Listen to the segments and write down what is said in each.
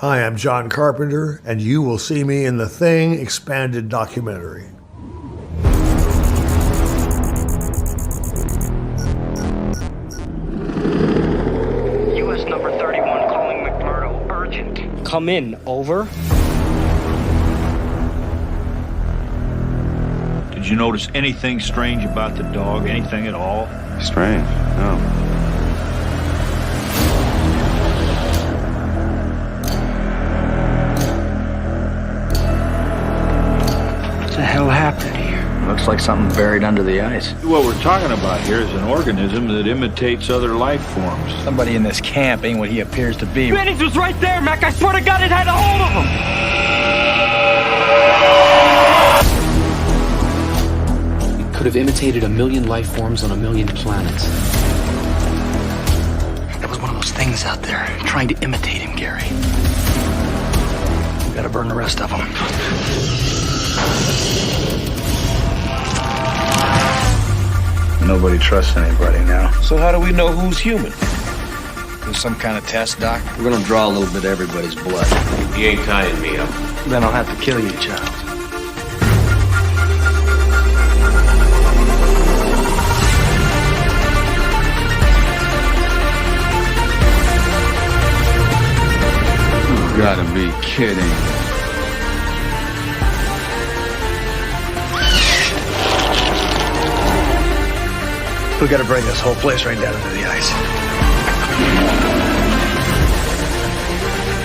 Hi, I'm John Carpenter, and you will see me in The Thing expanded documentary. U.S. number 31 calling MacLeod, urgent. Come in, over. Did you notice anything strange about the dog? Anything at all? Strange? No. What the hell happened here? Looks like something buried under the ice. What we're talking about here is an organism that imitates other life forms. Somebody in this camp ain't what he appears to be. Benny's was right there, Mac. I swear to God it had a hold of him. It could have imitated 1,000,000 life forms on 1,000,000 planets. There was one of those things out there trying to imitate him, Gary. We gotta burn the rest of them. Nobody trusts anybody now. So how do we know who's human? Do some kind of test, Doc? We're gonna draw a little bit of everybody's blood. You ain't tying me up. Then I'll have to kill you, child. You gotta be kidding. We gotta bring this whole place right down into the ice.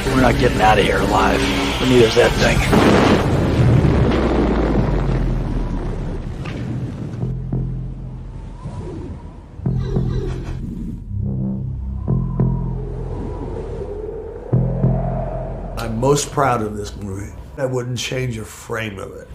We're not getting out of here alive. But neither's that thing. I'm most proud of this movie. I wouldn't change a frame of it.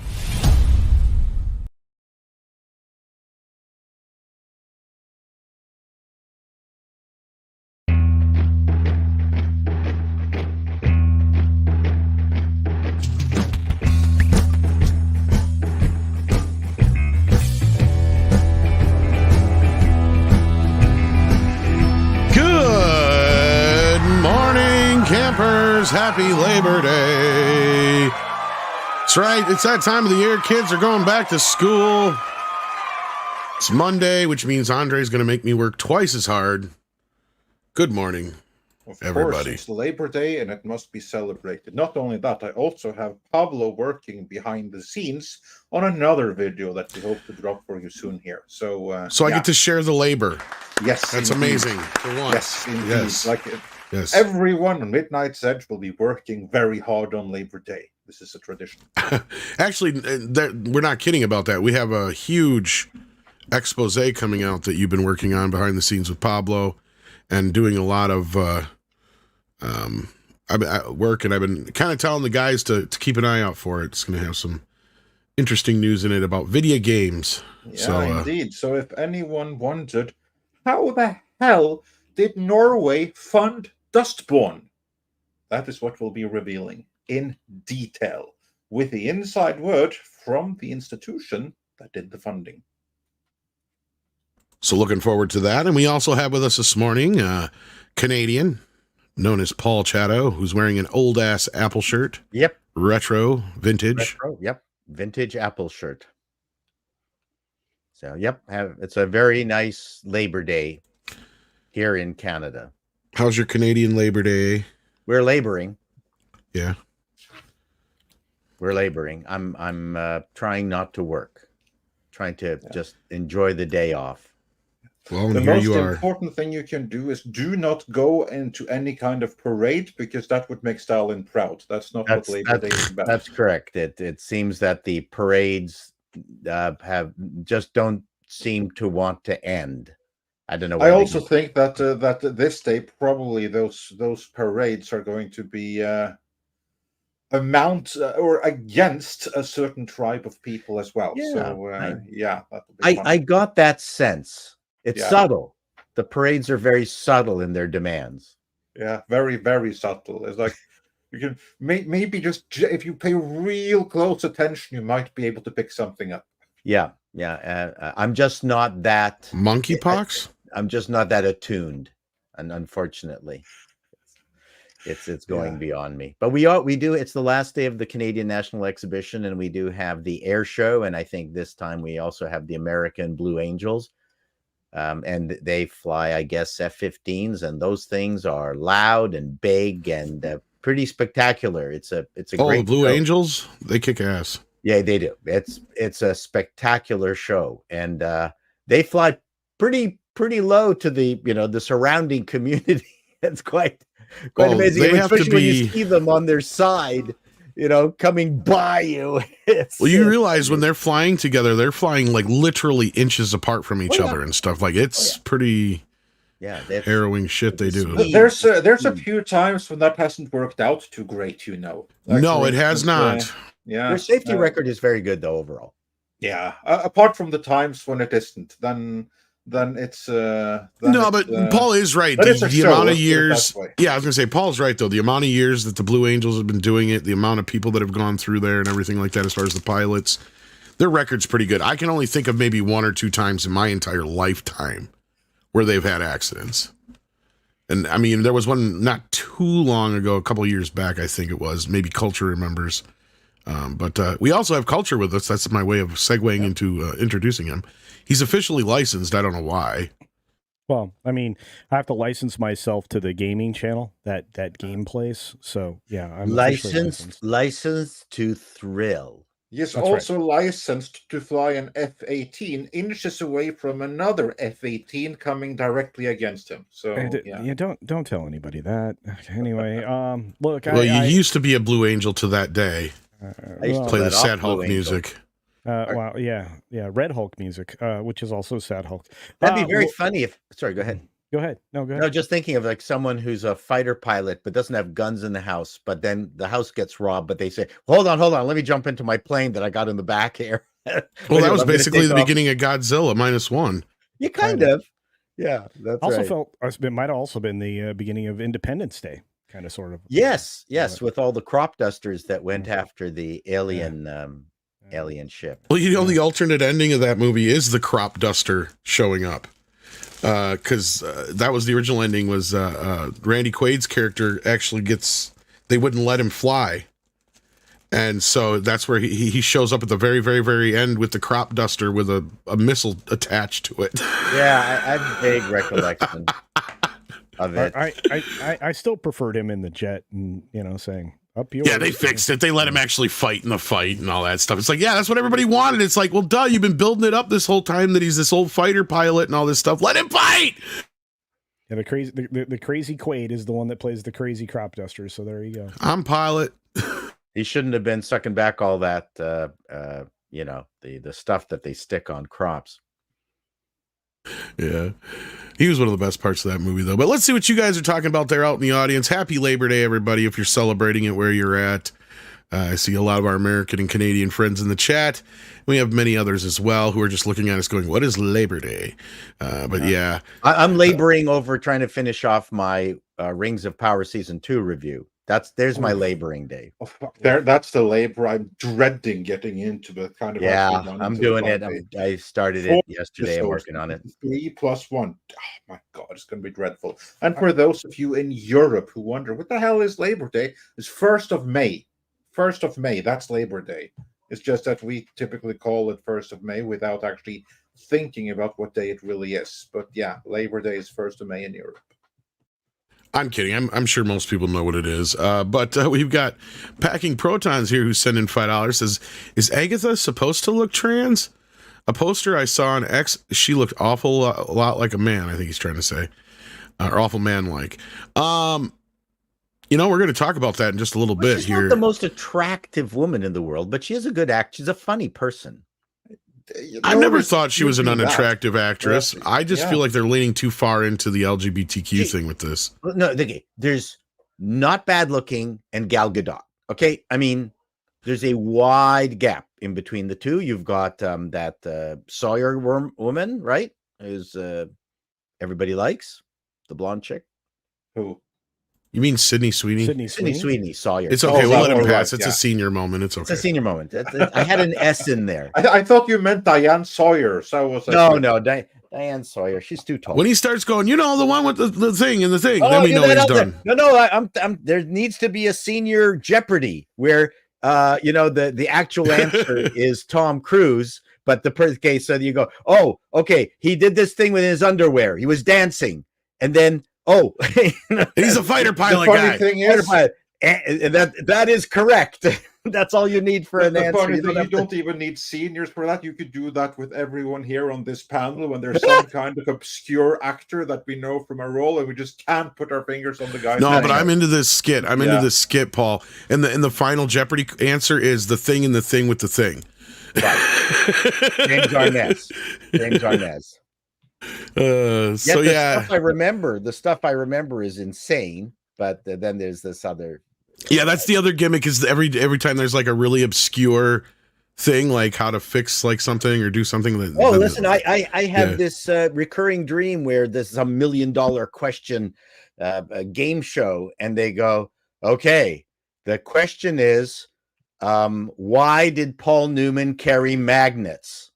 Good morning, campers. Happy Labor Day. That's right. It's that time of the year. Kids are going back to school. It's Monday, which means Andre's going to make me work twice as hard. Good morning, everybody. Of course, it's Labor Day and it must be celebrated. Not only that, I also have Pablo working behind the scenes on another video that we hope to drop for you soon here. So I yeah. get to share the labor. Yes, That's indeed. amazing. For once. Yes, indeed. Yes. Yes. Everyone on Midnight's Edge will be working very hard on Labor Day. This is a tradition. Actually, we're not kidding about that. We have a huge expose coming out that you've been working on behind the scenes with Pablo and doing a lot of work, and I've been kind of telling the guys to keep an eye out for it. It's going to have some interesting news in it about video games. Yeah, indeed. So if anyone wondered, how the hell did Norway fund Dustborn? That is what we'll be revealing in detail with the inside word from the institution that did the funding. So looking forward to that. And we also have with us this morning Canadian, known as Paul Chato, who's wearing an old-ass Apple shirt. Yep. Retro, vintage. Retro, yep. Vintage Apple shirt. So, yep. It's a very nice Labor Day here in Canada. How's your Canadian Labor Day? We're laboring. Yeah. We're laboring. I'm trying not to work. Trying to just enjoy the day off. Well, the here most you are. important thing you can do is do not go into any kind of parade, because that would make Stalin proud. That's not what Labor Day is about. That's correct. It seems that the parades don't seem to want to end. I don't know. I also think that this day probably those parades are going to be amount or against a certain tribe of people as well. Yeah, So yeah, I got that sense. It's Yeah. subtle. The parades are very subtle in their demands. Yeah, very, very subtle. It's like you can maybe just if you pay real close attention, you might be able to pick something up. Yeah. I'm just not that monkeypox. I'm just not that attuned, and unfortunately, It's going beyond me. But we do. It's the last day of the Canadian National Exhibition, and we do have the air show, and I think this time we also have the American Blue Angels, and they fly, I guess, F-15s, and those things are loud and big and pretty spectacular. It's a great the Blue show. Angels, they kick ass. Yeah, they do. It's a spectacular show, and they fly pretty low to the surrounding community. It's quite amazing, especially when you see them on their side, coming by you. You realize when they're flying together, they're flying like literally inches apart from each other and stuff. Like it's pretty harrowing shit they do. There's a few times when that hasn't worked out too great, Like, no, it has not. Their safety record is very good though overall. Yeah, apart from the times when it isn't, then it's but Paul is right. The amount of years. Yeah, I was gonna say Paul's right though. The amount of years that the Blue Angels have been doing it, the amount of people that have gone through there and everything like that, as far as the pilots, their record's pretty good. I can only think of maybe 1 or 2 times in my entire lifetime where they've had accidents. And I mean, there was one not too long ago, a couple of years back, I think it was. Maybe Culture remembers. But we also have Culture with us. That's my way of segueing into introducing him. He's officially licensed. I don't know why. Well, I mean, I have to license myself to the gaming channel that game plays. So yeah, I'm licensed to thrill. He's also licensed to fly an F-18 inches away from another F-18 coming directly against him. So don't tell anybody that. Anyway, look. Well, you used to be a Blue Angel to that day. I used to play the Sad Hulk music. Red Hulk music, which is also Sad Hulk. That'd be very funny if. Sorry, go ahead. Go ahead. No, go ahead. No, just thinking of like someone who's a fighter pilot but doesn't have guns in the house, but then the house gets robbed, but they say, hold on, let me jump into my plane that I got in the back here. Well, that was basically the beginning of Godzilla -1. You kind of. Yeah, that's also right. felt it might have also been the beginning of Independence Day. Kind of, sort of. Yes, with all the crop dusters that went after the alien ship. Well, the alternate ending of that movie is the crop duster showing up, because that was the original ending. Was Randy Quaid's character actually they wouldn't let him fly, and so that's where he shows up at the very, very, very end with the crop duster with a missile attached to it. Yeah, I have vague recollection of it. I still preferred him in the jet, and saying up yours. Yeah, they fixed it. They let him actually fight in the fight and all that stuff. It's like, yeah, that's what everybody wanted. It's like, well, duh, you've been building it up this whole time that he's this old fighter pilot and all this stuff. Let him fight. Yeah, the crazy Quaid is the one that plays the crazy crop duster. So there you go. I'm pilot. He shouldn't have been sucking back all that, the stuff that they stick on crops. Yeah, he was one of the best parts of that movie, though. But let's see what you guys are talking about there out in the audience. Happy Labor Day, everybody, if you're celebrating it where you're at. I see a lot of our American and Canadian friends in the chat. We have many others as well who are just looking at us going, what is Labor Day? But yeah. I'm laboring over trying to finish off my Rings of Power Season 2 review. There's my laboring day. That's the labor I'm dreading getting into, but kind of. Yeah, I'm doing it. I started it yesterday. I'm working on it. 3 + 1. Oh my God, it's going to be dreadful. And for those of you in Europe who wonder what the hell is Labor Day, it's 1st of May. 1st of May. That's Labor Day. It's just that we typically call it 1st of May without actually thinking about what day it really is. But yeah, Labor Day is 1st of May in Europe. I'm kidding. I'm sure most people know what it is. But we've got Packing Protons here who's sending $5. Says, is Agatha supposed to look trans? A poster I saw on X, she looked a lot like a man, I think he's trying to say. Or awful man-like. We're going to talk about that in just a little bit she's here. She's not the most attractive woman in the world, but she is a good actor. She's a funny person. I never thought she was an unattractive actress. I just feel like they're leaning too far into the LGBTQ thing with this. No, there's not bad looking and Gal Gadot. Okay, I mean, there's a wide gap in between the two. You've got that Sawyer woman, right? Who's everybody likes, the blonde chick. Who? You mean Sydney Sweeney? Sydney Sweeney, Sawyer. It's okay. We'll let him pass. It's a senior moment. It's okay. It's a senior moment. I had an S in there. I thought you meant Diane Sawyer. So I was like, no. Diane Sawyer. She's too tall. When he starts going, the one with the thing and the thing, Oh, then we know he's done. No, I'm. There needs to be a senior Jeopardy where, the actual answer is Tom Cruise, but the case so you go, oh, okay, he did this thing with his underwear. He was dancing, and then he's a fighter pilot the funny guy. Thing is, and that is correct. That's all you need for an answer. Funny thing, you don't even need seniors for that. You could do that with everyone here on this panel when there's some kind of obscure actor that we know from a role, and we just can't put our fingers on the guy. No, but I'm into this skit. I'm into this skit, Paul. And the final Jeopardy answer is the thing and the thing with the thing. Right. James Arness. The stuff I remember is insane, but then there's this other. Yeah, that's the other gimmick is every time there's like a really obscure thing, like how to fix like something or do something. Listen, I have this recurring dream where this is $1 million question a game show, and they go, okay, the question is, why did Paul Newman carry magnets?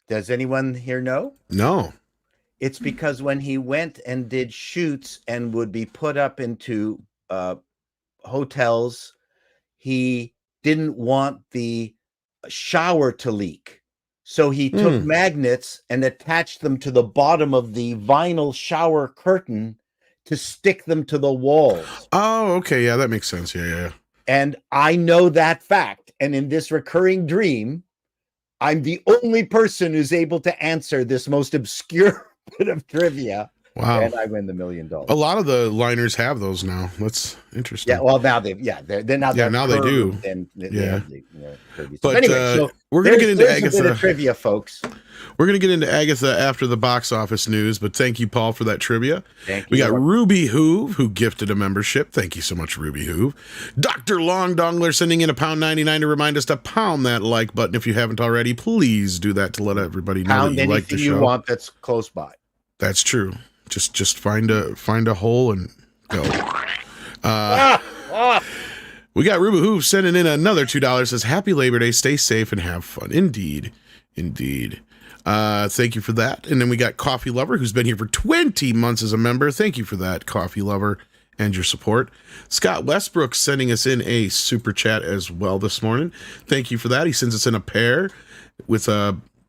Does anyone here know? No. It's because when he went and did shoots and would be put up into hotels, he didn't want the shower to leak. So he took magnets and attached them to the bottom of the vinyl shower curtain to stick them to the walls. Oh, okay. Yeah, that makes sense. Yeah. And I know that fact. And in this recurring dream, I'm the only person who's able to answer this most obscure bit of trivia. Wow. And I win the $1 million. A lot of the liners have those now. That's interesting. Yeah, well, now they're not. Yeah, now they do. But anyway, so we're gonna get into Agatha. A bit of trivia, folks. We're gonna get into Agatha after the box office news. But thank you, Paul, for that trivia. Thank you. We got Ruby Hoove, who gifted a membership. Thank you so much, Ruby Hoove. Dr. Long Dongler sending in £1.99 to remind us to pound that like button if you haven't already. Please do that to let everybody know that you like the show. You want that's close by. That's true. Just find a hole and go. We got Ruby Hoove sending in another $2. Says happy Labor Day, stay safe and have fun. Indeed. Thank you for that. And then we got Coffee Lover, who's been here for 20 months as a member. Thank you for that, Coffee Lover, and your support. Scott Westbrook sending us in a super chat as well this morning. Thank you for that. He sends us in a pair with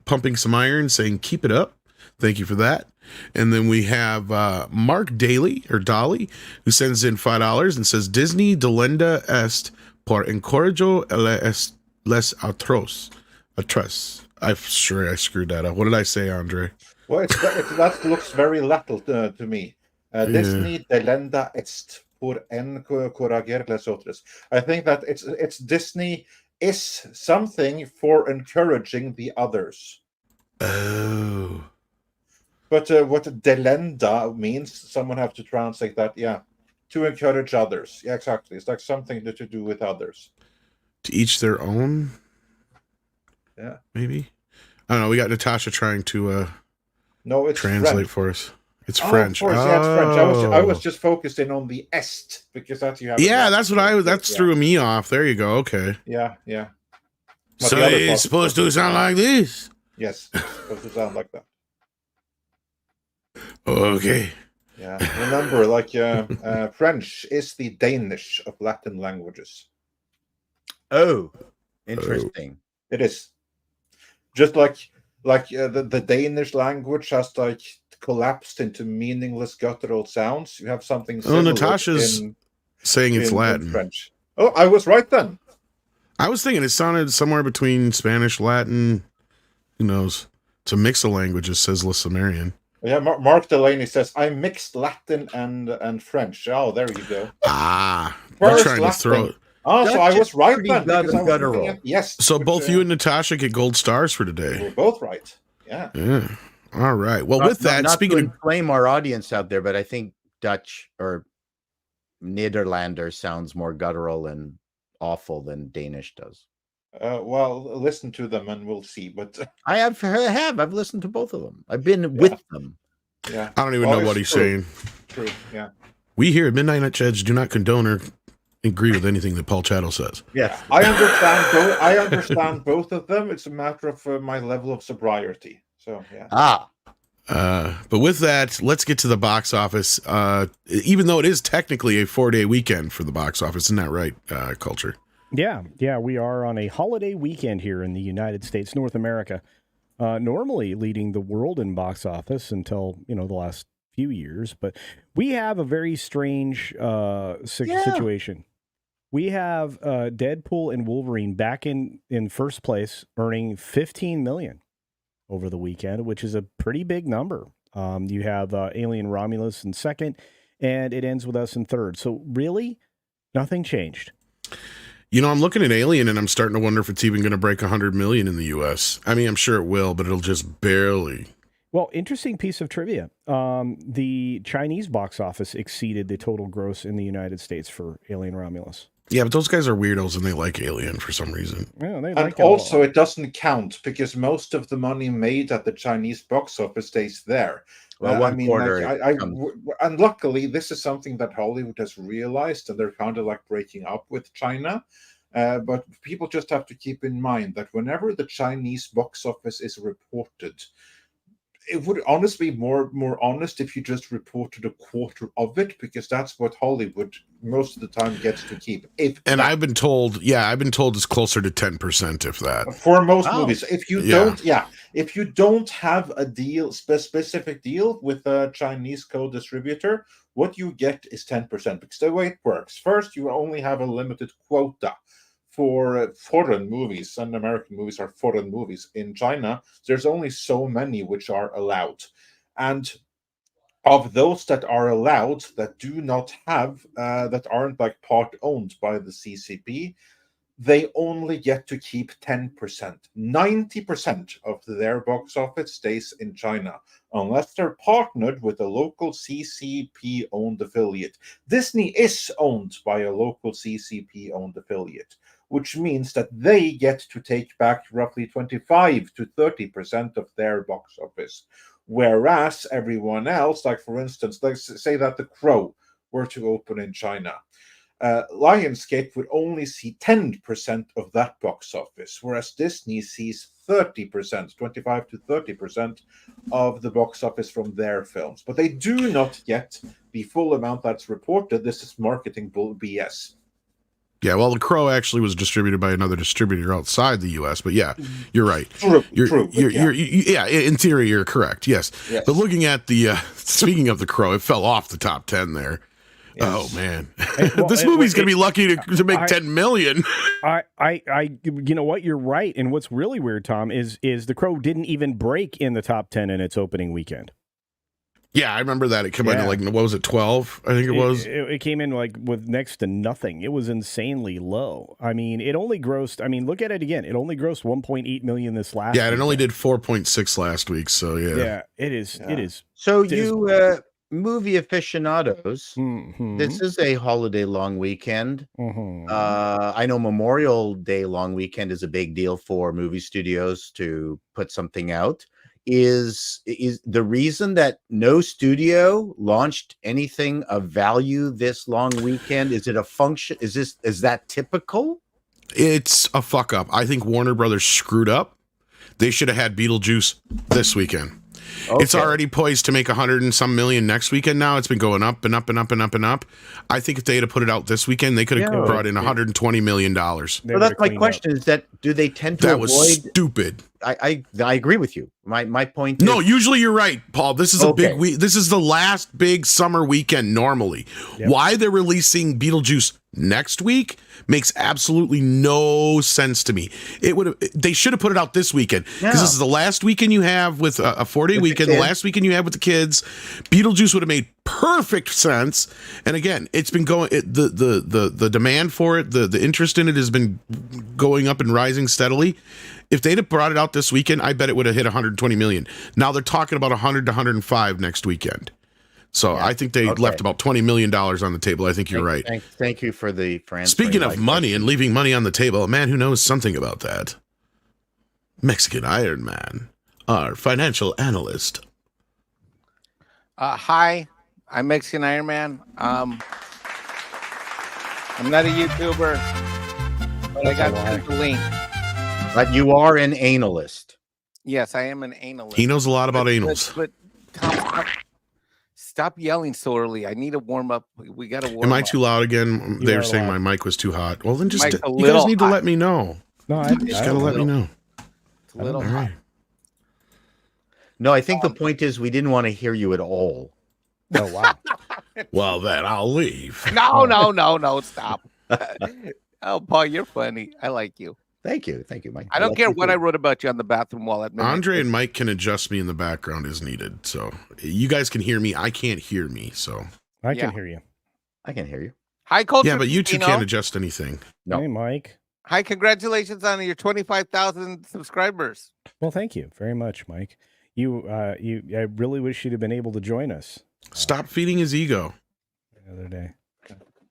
pumping some iron, saying keep it up. Thank you for that. And then we have Mark Daly, who sends in $5 and says, Disney delenda est por encorajo les otros. I'm sure I screwed that up. What did I say, Andre? Well, that looks very Latin to me. Disney delenda est por encorajar les otros. I think that it's Disney is something for encouraging the others. Oh. But what delenda means, someone have to translate that. Yeah, to encourage others. Yeah, exactly. It's like something to do with others. To each their own. Yeah, maybe. I don't know. We got Natasha trying to it's translate French. For us. It's French. Of course, yeah, it's French. I was just focusing on the est because that's you have. Yeah, that's what threw me off. There you go. Okay. Yeah. But so it's supposed to sound like this. Yes, it's supposed to sound like that. Okay. Yeah, remember, like French is the Danish of Latin languages. Oh, interesting. It is just like the Danish language has like collapsed into meaningless guttural sounds. You have something similar. Natasha's saying it's Latin. French. Oh, I was right then. I was thinking it sounded somewhere between Spanish, Latin. Who knows? It's a mix of languages, says Le Sumerian. Yeah, Mark Delaney says, I mixed Latin and French. Oh, there you go. We're trying to throw it. Oh, so I was right then. Yes. So both you and Natasha get gold stars for today. We're both right. Yeah. All right. Well, with that, speaking of blame our audience out there, but I think Dutch or Nederlander sounds more guttural and awful than Danish does. Well, listen to them and we'll see. But I have. I've listened to both of them. I've been with them. Yeah. I don't even know what he's saying. True. Yeah. We here at Midnight Edge do not condone or agree with anything that Paul Chato says. Yes. I understand. I understand both of them. It's a matter of my level of sobriety. So yeah. But with that, let's get to the box office. Even though it is technically a 4-day weekend for the box office, isn't that right, Culture? Yeah, we are on a holiday weekend here in the United States, North America. Normally leading the world in box office until the last few years, but we have a very strange situation. We have Deadpool and Wolverine back in first place, earning $15 million over the weekend, which is a pretty big number. You have Alien Romulus in second, and it ends with us in third. So really, nothing changed. I'm looking at Alien, and I'm starting to wonder if it's even going to break 100 million in the U.S. I mean, I'm sure it will, but it'll just barely. Well, interesting piece of trivia. The Chinese box office exceeded the total gross in the United States for Alien Romulus. Yeah, but those guys are weirdos, and they like Alien for some reason. Yeah, they And like also, it doesn't count because most of the money made at the Chinese box office stays there. Well, and luckily, this is something that Hollywood has realized, and they're kind of like breaking up with China. But people just have to keep in mind that whenever the Chinese box office is reported, it would honestly be more honest if you just reported a quarter of it, because that's what Hollywood most of the time gets to keep. I've been told it's closer to 10%, if that. For most movies, if you don't have a deal, specific deal with a Chinese co-distributor, what you get is 10%. Because the way it works, first you only have a limited quota for foreign movies, and American movies are foreign movies. In China, there's only so many which are allowed. And of those that are allowed, that do not have, that aren't like part owned by the CCP, they only get to keep 10%. 90% of their box office stays in China, unless they're partnered with a local CCP-owned affiliate. Disney is owned by a local CCP-owned affiliate, which means that they get to take back roughly 25 to 30% of their box office. Whereas everyone else, like for instance, let's say that The Crow were to open in China, Lionsgate would only see 10% of that box office, whereas Disney sees 30%, 25 to 30% of the box office from their films. But they do not get the full amount that's reported. This is marketing bull BS. Yeah, well, The Crow actually was distributed by another distributor outside the U.S., but yeah, you're right. True. In theory, you're correct, yes. But looking at the, speaking of The Crow, it fell off the top 10 there. Yes. Oh, man. This movie's going to be lucky to make 10 million. You know what? You're right. And what's really weird, Tom, is The Crow didn't even break in the top 10 in its opening weekend. Yeah, I remember that. It came in like, what was it, 12? I think it was. It came in like with next to nothing. It was insanely low. I mean, it only grossed, look at it again. It only grossed 1.8 million this last week. It only did 4.6 last week, so yeah. Yeah, it is. Yeah. It is. So movie aficionados, this is a holiday long weekend. I know Memorial Day long weekend is a big deal for movie studios to put something out. Is the reason that no studio launched anything of value this long weekend? Is it a function? Is that typical? It's a fuck up. I think Warner Brothers screwed up. They should have had Beetlejuice this weekend. Okay. It's already poised to make 100 and some million next weekend. Now it's been going up and up and up and up and up. I think if they had put it out this weekend, they could have brought in $120 million. So that's my question: is that do they tend to that avoid? Was stupid. I agree with you. My point is, no, usually you're right, Paul. This is a big week. This is the last big summer weekend normally. Yep. Why they're releasing Beetlejuice next week makes absolutely no sense to me. They should have put it out this weekend, because this is the last weekend you have with a 4-day weekend, the last weekend you have with the kids. Beetlejuice would have made perfect sense. And again, it's been going, the demand for it, the interest in it has been going up and rising steadily. If they'd have brought it out this weekend, I bet it would have hit 120 million. Now they're talking about 100 to 105 next weekend. So I think they left about $20 million on the table. I think you're right. Thank you for answering. Speaking of money and leaving money on the table, a man who knows something about that, Mexican Iron Man, our financial analyst. Hi, I'm Mexican Iron Man. I'm not a YouTuber, but I got the link. But you are an analyst. Yes, I am an analyst. He knows a lot about anals. But Tom, stop yelling so early. I need to warm up. We got to warm up. Am I too loud again? They were saying my mic was too hot. Well, then just you guys need to let me know. No, you just gotta let me know. It's a little All right. No, I think the point is we didn't want to hear you at all. Oh, wow. Well, then I'll leave. No, stop. Oh, Paul, you're funny. I like you. Thank you, Mike. I don't care what I wrote about you on the bathroom wall. Andre and Mike can adjust me in the background as needed. So you guys can hear me. I can't hear me. So I can hear you. I can hear you. Hi, Culture. Yeah, but you two can't adjust anything. No. Hey, Mike. Hi, congratulations on your 25,000 subscribers. Well, thank you very much, Mike. I really wish you'd have been able to join us. Stop feeding his ego. The other day.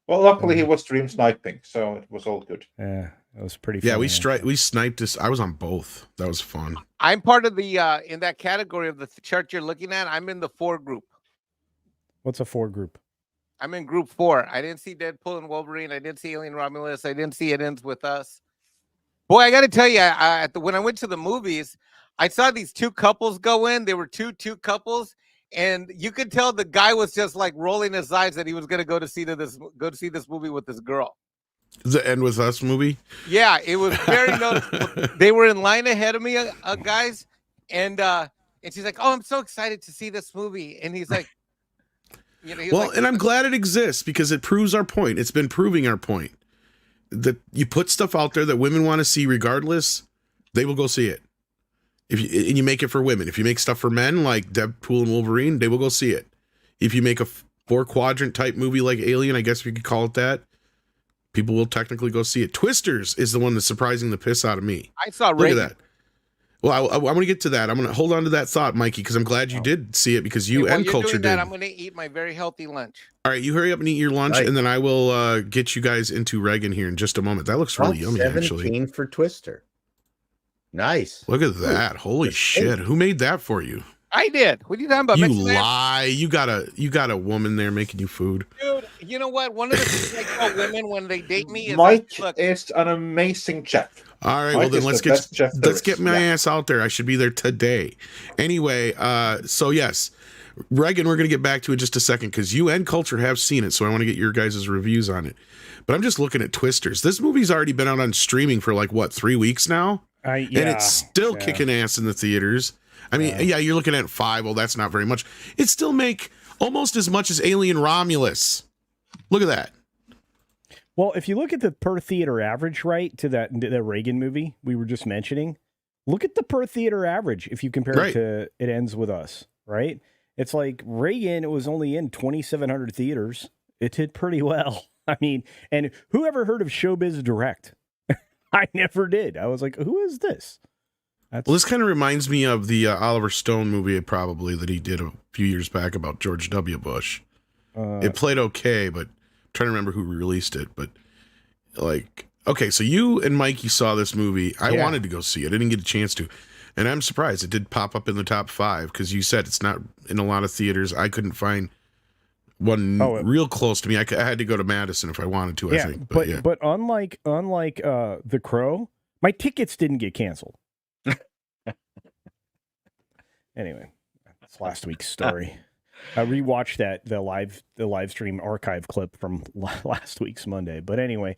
Well, luckily he was stream sniping, so it was all good. Yeah, it was pretty Yeah, funny. we sniped this. I was on both. That was fun. I'm part of the in that category of the chart you're looking at. I'm in the 4 group. What's a 4 group? I'm in group 4. I didn't see Deadpool and Wolverine. I didn't see Alien Romulus. I didn't see It Ends With Us. Boy, I got to tell you, when I went to the movies, I saw these 2 couples go in. There were two couples, and you could tell the guy was just like rolling his eyes that he was going to go to see this movie with this girl. The End With Us movie? Yeah, it was very noticeable. They were in line ahead of me, guys, and she's like, "Oh, I'm so excited to see this movie," and he's like. And I'm glad it exists because it proves our point. It's been proving our point that you put stuff out there that women want to see regardless, they will go see it. And you make it for women. If you make stuff for men like Deadpool and Wolverine, they will go see it. If you make a 4-quadrant type movie like Alien, I guess we could call it that, people will technically go see it. Twisters is the one that's surprising the piss out of me. I saw Look at that. Well, I'm going to get to that. I'm going to hold on to that thought, Mikey, because I'm glad you did see it because you and Culture did. I'm going to eat my very healthy lunch. All right, you hurry up and eat your lunch, and then I will get you guys into Reagan here in just a moment. That looks really yummy, 17 actually. for Twister. Nice. Look at that. Holy shit. Who made that for you? I did. What are you talking about? You lie. You got a woman there making you food. Dude, you know what? One of the things I tell women when they date me is Mike is an amazing chef. All right, well then let's get my ass out there. I should be there today. Anyway, so yes, Reagan, we're gonna get back to it in just a second because you and Culture have seen it, so I want to get your guys' reviews on it. But I'm just looking at Twisters. This movie's already been out on streaming for like what, 3 weeks now, and it's still kicking ass in the theaters. I mean, yeah, you're looking at 5. Well, that's not very much. It still make almost as much as Alien Romulus. Look at that. Well, if you look at the per theater average, right, to that Reagan movie we were just mentioning, look at the per theater average if you compare it to It Ends With Us, right? It's like Reagan, it was only in 2,700 theaters. It did pretty well. I mean, and who ever heard of Showbiz Direct? I never did. I was like, who is this? Well, this kind of reminds me of the Oliver Stone movie probably that he did a few years back about George W. Bush. It played okay, but I'm trying to remember who released it. But like, okay, so you and Mikey saw this movie. I wanted to go see it. I didn't get a chance to. And I'm surprised it did pop up in the top 5 because you said it's not in a lot of theaters. I couldn't find one real close to me. I had to go to Madison if I wanted to, I think. But unlike The Crow, my tickets didn't get canceled. Anyway, that's last week's story. I rewatched the live stream archive clip from last week's Monday. But anyway,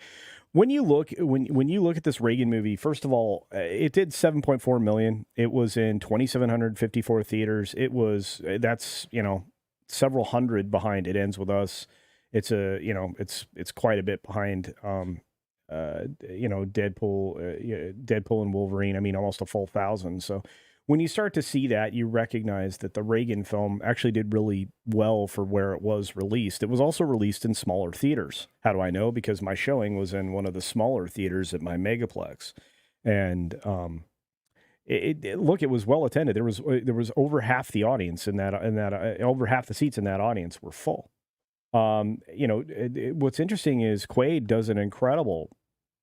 when you look at this Reagan movie, first of all, it did 7.4 million. It was in 2,754 theaters. That's several hundred behind It Ends With Us. It's it's quite a bit behind Deadpool and Wolverine. I mean, almost a full 1,000. So when you start to see that, you recognize that the Reagan film actually did really well for where it was released. It was also released in smaller theaters. How do I know? Because my showing was in one of the smaller theaters at my megaplex, and it was well attended. There was over half the audience in that over half the seats in that audience were full. What's interesting is Quaid does an incredible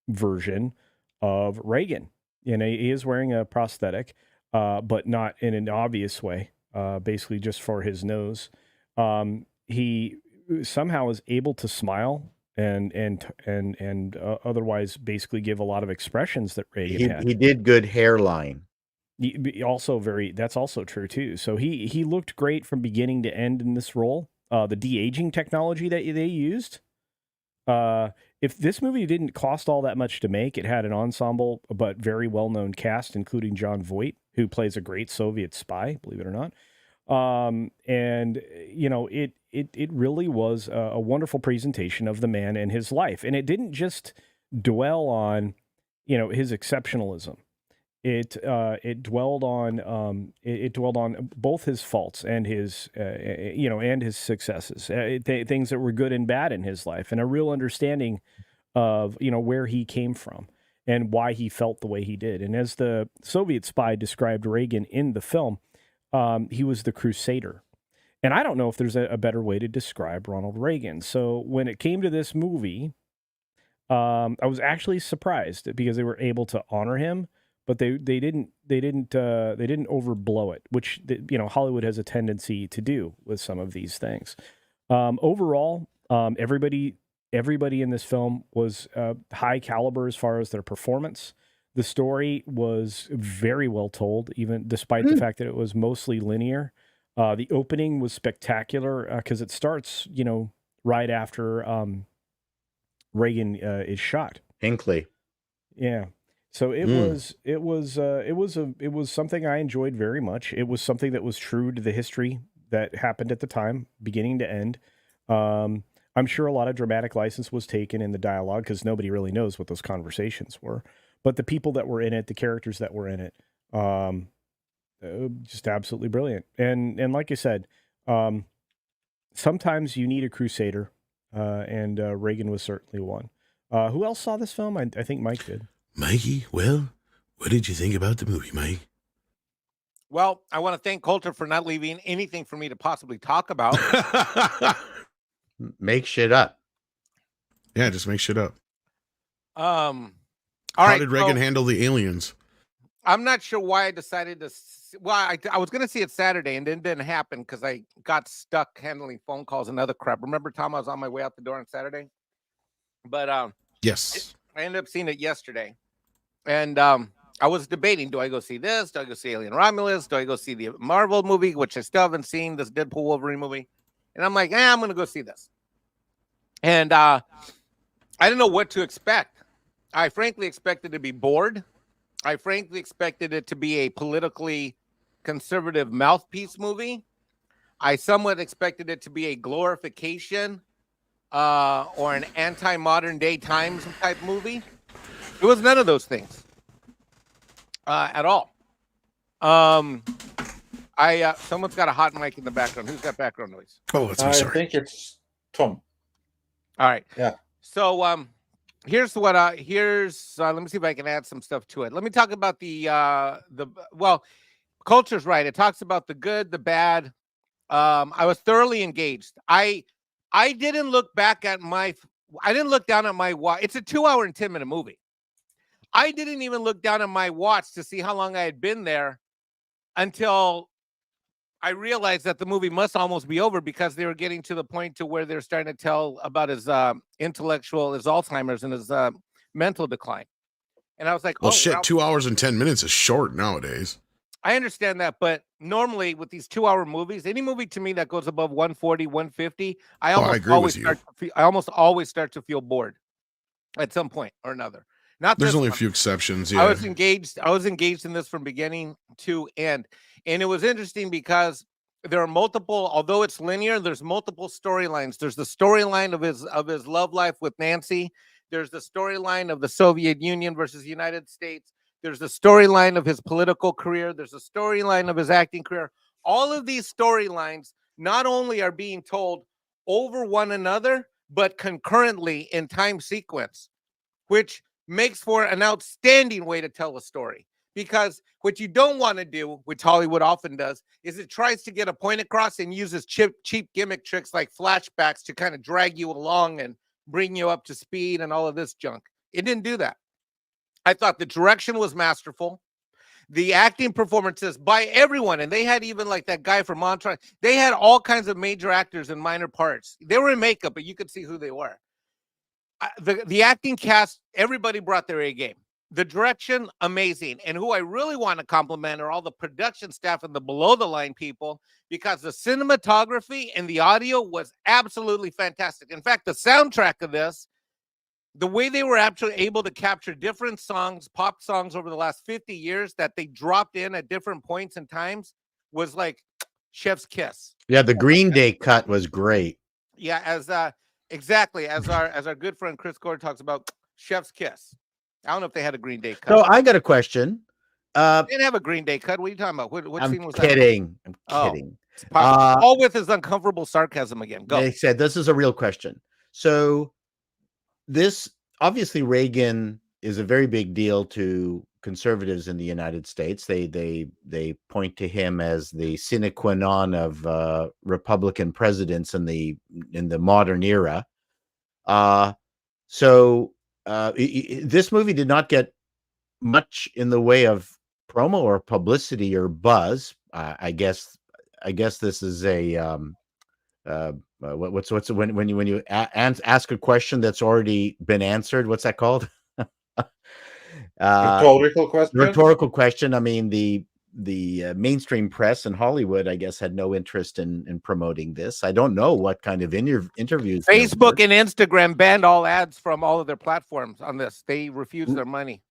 version of Reagan. He is wearing a prosthetic. But not in an obvious way, basically just for his nose. He somehow is able to smile and otherwise basically give a lot of expressions that Reagan had. He did good hairline. Also that's also true too. So he looked great from beginning to end in this role. The de-aging technology that they used. If this movie didn't cost all that much to make, it had an ensemble but very well-known cast, including John Voight, who plays a great Soviet spy, believe it or not. And you know, it really was a wonderful presentation of the man and his life, and it didn't just dwell on, you know, his exceptionalism. It dwelled on both his faults and his and his successes, things that were good and bad in his life, and a real understanding of, you know, where he came from and why he felt the way he did. And as the Soviet spy described Reagan in the film, he was the crusader. And I don't know if there's a better way to describe Ronald Reagan. So when it came to this movie, I was actually surprised because they were able to honor him, but they didn't overblow it, which you know, Hollywood has a tendency to do with some of these things. Overall, everybody in this film was high caliber as far as their performance. The story was very well told, even despite the fact that it was mostly linear. The opening was spectacular because it starts, you know, right after Reagan is shot. Hinckley. Yeah. So it was something I enjoyed very much. It was something that was true to the history that happened at the time, beginning to end. I'm sure a lot of dramatic license was taken in the dialogue because nobody really knows what those conversations were. But the people that were in it, the characters that were in it, just absolutely brilliant. And like I said, sometimes you need a crusader, and Reagan was certainly one. Who else saw this film? I think Mike did. Mikey, well, what did you think about the movie, Mike? Well, I want to thank Coulter for not leaving anything for me to possibly talk about. Make shit up. Yeah, just make shit up. How did Reagan handle the aliens? I'm not sure why I decided to. Well, I was going to see it Saturday, and then it didn't happen because I got stuck handling phone calls and other crap. Remember, Tom, I was on my way out the door on Saturday? But yes, I ended up seeing it yesterday. And I was debating, do I go see this? Do I go see Alien Romulus? Do I go see the Marvel movie, which I still haven't seen, this Deadpool Wolverine movie? And I'm like, I'm going to go see this. And I didn't know what to expect. I frankly expected to be bored. I frankly expected it to be a politically conservative mouthpiece movie. I somewhat expected it to be a glorification or an anti-modern day times type movie. It was none of those things at all. Someone's got a hot mic in the background. Who's got background noise? Oh, it's I think it's Tom. All right. Yeah. So here's what let me see if I can add some stuff to it. Let me talk about well, Culture's right. It talks about the good, the bad. I was thoroughly engaged. I didn't look back at I didn't look down at my watch. It's a 2-hour and 10-minute movie. I didn't even look down at my watch to see how long I had been there until I realized that the movie must almost be over because they were getting to the point to where they're starting to tell about his his Alzheimer's and his mental decline. And I was like, well, shit, 2 hours and 10 minutes is short nowadays. I understand that, but normally with these 2-hour movies, any movie to me that goes above 140, 150, I almost always start to feel bored at some point or another. There's only a few exceptions. Yeah. I was engaged in this from beginning to end. And it was interesting because there are multiple, although it's linear, there's multiple storylines. There's the storyline of his love life with Nancy. There's the storyline of the Soviet Union versus the United States. There's the storyline of his political career. There's a storyline of his acting career. All of these storylines not only are being told over one another, but concurrently in time sequence, which makes for an outstanding way to tell a story. Because what you don't want to do, which Hollywood often does, is it tries to get a point across and uses cheap gimmick tricks like flashbacks to kind of drag you along and bring you up to speed and all of this junk. It didn't do that. I thought the direction was masterful. The acting performances by everyone, and they had even like that guy from Montreux. They had all kinds of major actors in minor parts. They were in makeup, but you could see who they were. the acting cast, everybody brought their A game. The direction, amazing. And who I really want to compliment are all the production staff and the below the line people, because the cinematography and the audio was absolutely fantastic. In fact, the soundtrack of this, the way they were actually able to capture different songs, pop songs over the last 50 years that they dropped in at different points and times was like chef's kiss. Yeah, the Green Day cut was great. Yeah, exactly as our good friend Chris Gordon talks about, chef's kiss. I don't know if they had a Green Day cut. So I got a question. They didn't have a Green Day cut. What are you talking about? What scene was kidding. that? I'm kidding. All with his uncomfortable sarcasm again. Go. They said this is a real question. So this, obviously, Reagan is a very big deal to conservatives in the United States. They point to him as the sine qua non of Republican presidents in the modern era. This movie did not get much in the way of promo or publicity or buzz. I guess this is a what's when you ask a question that's already been answered. What's that called? Rhetorical question. I mean, the mainstream press in Hollywood, I guess, had no interest in promoting this. I don't know what kind of interviews. Facebook and Instagram banned all ads from all of their platforms on this. They refused their money.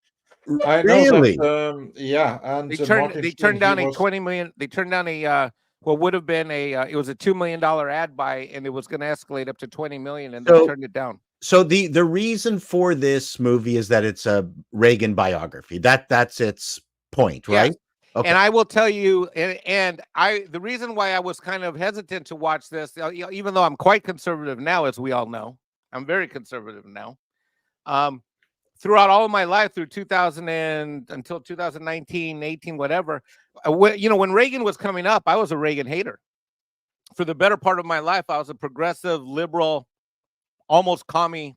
I know really? That, yeah, and they turned down a 20 million. They turned down a what would have been it was a $2 million ad buy, and it was going to escalate up to 20 million, and they turned it down. So the reason for this movie is that it's a Reagan biography. That's its point, right? Yes. Okay. And I will tell you, the reason why I was kind of hesitant to watch this, even though I'm quite conservative now, as we all know, I'm very conservative now. Throughout all of my life, through 2000 until 2019, 18, whatever, when Reagan was coming up, I was a Reagan hater. For the better part of my life, I was a progressive, liberal, almost commie,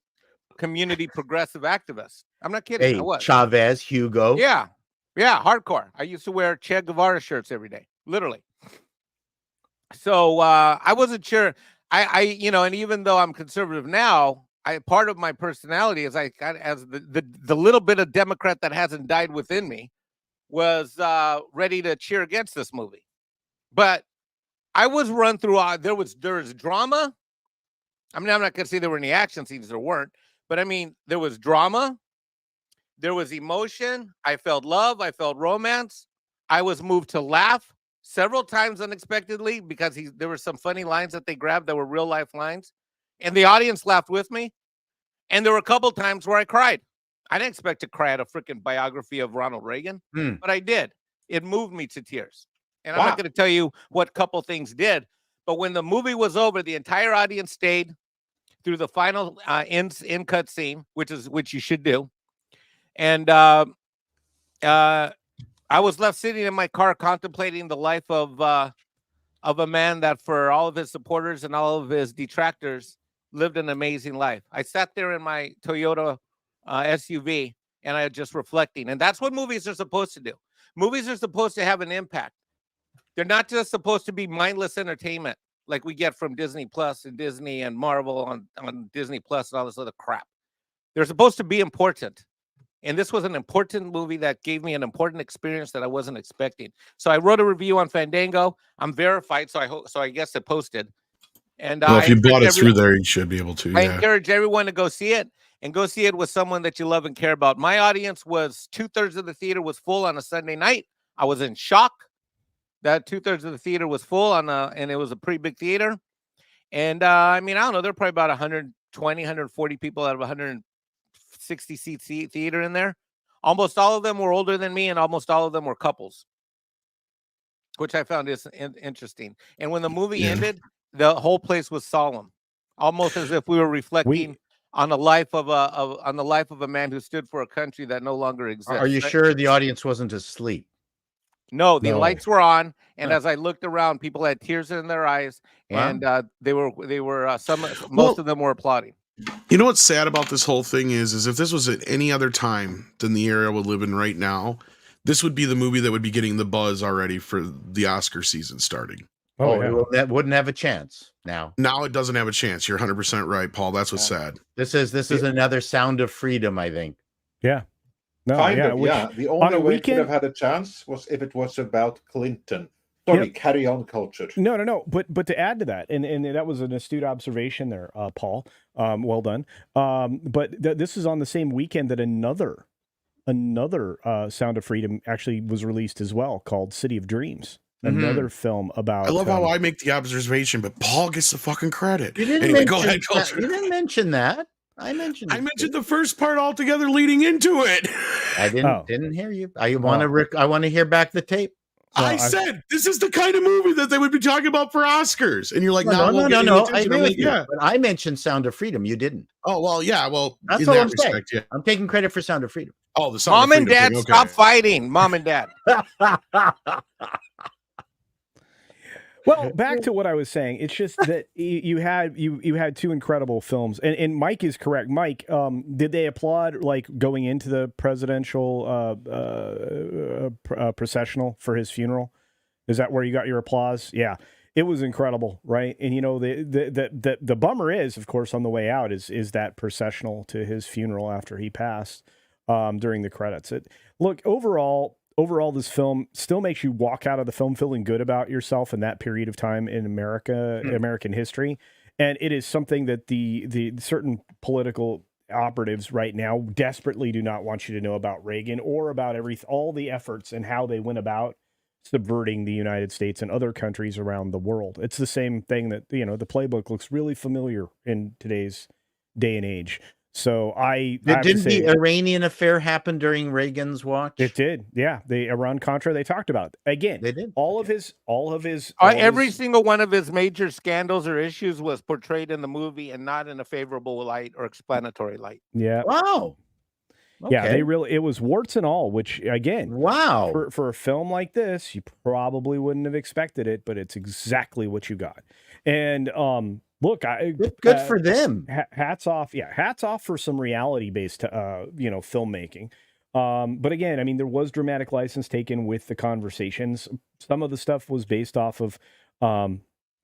community progressive activist. I'm not kidding. Hey, I was. Chavez, Hugo. Yeah, hardcore. I used to wear Che Guevara shirts every day, literally. So I wasn't sure. And even though I'm conservative now, part of my personality is as the little bit of Democrat that hasn't died within me was ready to cheer against this movie. But I was run through. There was drama. I mean, I'm not going to say there were any action scenes. There weren't. But I mean, there was drama. There was emotion. I felt love. I felt romance. I was moved to laugh several times unexpectedly because there were some funny lines that they grabbed that were real life lines. And the audience laughed with me. And there were a couple times where I cried. I didn't expect to cry at a freaking biography of Ronald Reagan, but I did. It moved me to tears. And I'm not going to tell you what couple things did. But when the movie was over, the entire audience stayed through the final in cut scene, which you should do. And I was left sitting in my car contemplating the life of a man that, for all of his supporters and all of his detractors, lived an amazing life. I sat there in my Toyota SUV and I was just reflecting. And that's what movies are supposed to do. Movies are supposed to have an impact. They're not just supposed to be mindless entertainment like we get from Disney Plus and Disney and Marvel on Disney Plus and all this other crap. They're supposed to be important. And this was an important movie that gave me an important experience that I wasn't expecting. So I wrote a review on Fandango. I'm verified, so I guess it posted. And if you bought it through there, you should be able to. I encourage everyone to go see it, and go see it with someone that you love and care about. My audience was 2/3 of the theater was full on a Sunday night. I was in shock that 2/3 of the theater was full and it was a pretty big theater. And I mean, I don't know, there were probably about 120, 140 people out of 160 seat theater in there. Almost all of them were older than me, and almost all of them were couples, which I found is interesting. And when the movie ended, the whole place was solemn, almost as if we were reflecting on the life of a man who stood for a country that no longer exists. Are you sure the audience wasn't asleep? No, the lights were on, and as I looked around, people had tears in their eyes, and they were most of them were applauding. You know what's sad about this whole thing is if this was at any other time than the era we live in right now, this would be the movie that would be getting the buzz already for the Oscar season starting. That wouldn't have a chance now. Now it doesn't have a chance. You're 100% right, Paul. That's what's sad. This is another sound of freedom, I think. Yeah. No, Kind yeah, of, which, yeah. The on only a way it could weekend- have had a chance was if it was about Clinton. Sorry, carry on culture. No. But to add to that, and that was an astute observation there, Paul. Well done. But this is on the same weekend that another Sound of Freedom actually was released as well, called City of Dreams. Another film about. I love how I make the observation, but Paul gets the fucking credit. You didn't Anyway, go ahead, Culture. You didn't mention that. I mentioned the first part altogether leading into it. I didn't hear you. I want to hear back the tape. I said this is the kind of movie that they would be talking about for Oscars, and you're like, no. I agree with you. Yeah, but I mentioned Sound of Freedom. You didn't. Oh well, yeah. Well, that's in all that I'm respect, saying. yeah. I'm taking credit for Sound of Freedom. Oh, the Sound Mom of and Freedom Dad, thing, okay. stop fighting. Mom and Dad. Well, back to what I was saying. It's just that you had two incredible films, and Mike is correct. Mike, did they applaud like going into the presidential processional for his funeral? Is that where you got your applause? Yeah, it was incredible, right? And you know the bummer is, of course, on the way out is that processional to his funeral after he passed during the credits. Look, overall, this film still makes you walk out of the film feeling good about yourself in that period of time in American history. And it is something that the certain political operatives right now desperately do not want you to know about Reagan or about all the efforts and how they went about subverting the United States and other countries around the world. It's the same thing that, the playbook looks really familiar in today's day and age. So didn't the Iranian affair happen during Reagan's watch? It did. Yeah. The Iran-Contra, they talked about it. Again, they did. Every single one of his major scandals or issues was portrayed in the movie and not in a favorable light or explanatory light. Yeah. Wow. Okay. Yeah, it was warts and all, which again, wow. For a film like this, you probably wouldn't have expected it, but it's exactly what you got. And look, good for them. Hats off. Yeah, hats off for some reality-based, filmmaking. But again, I mean, there was dramatic license taken with the conversations. Some of the stuff was based off of,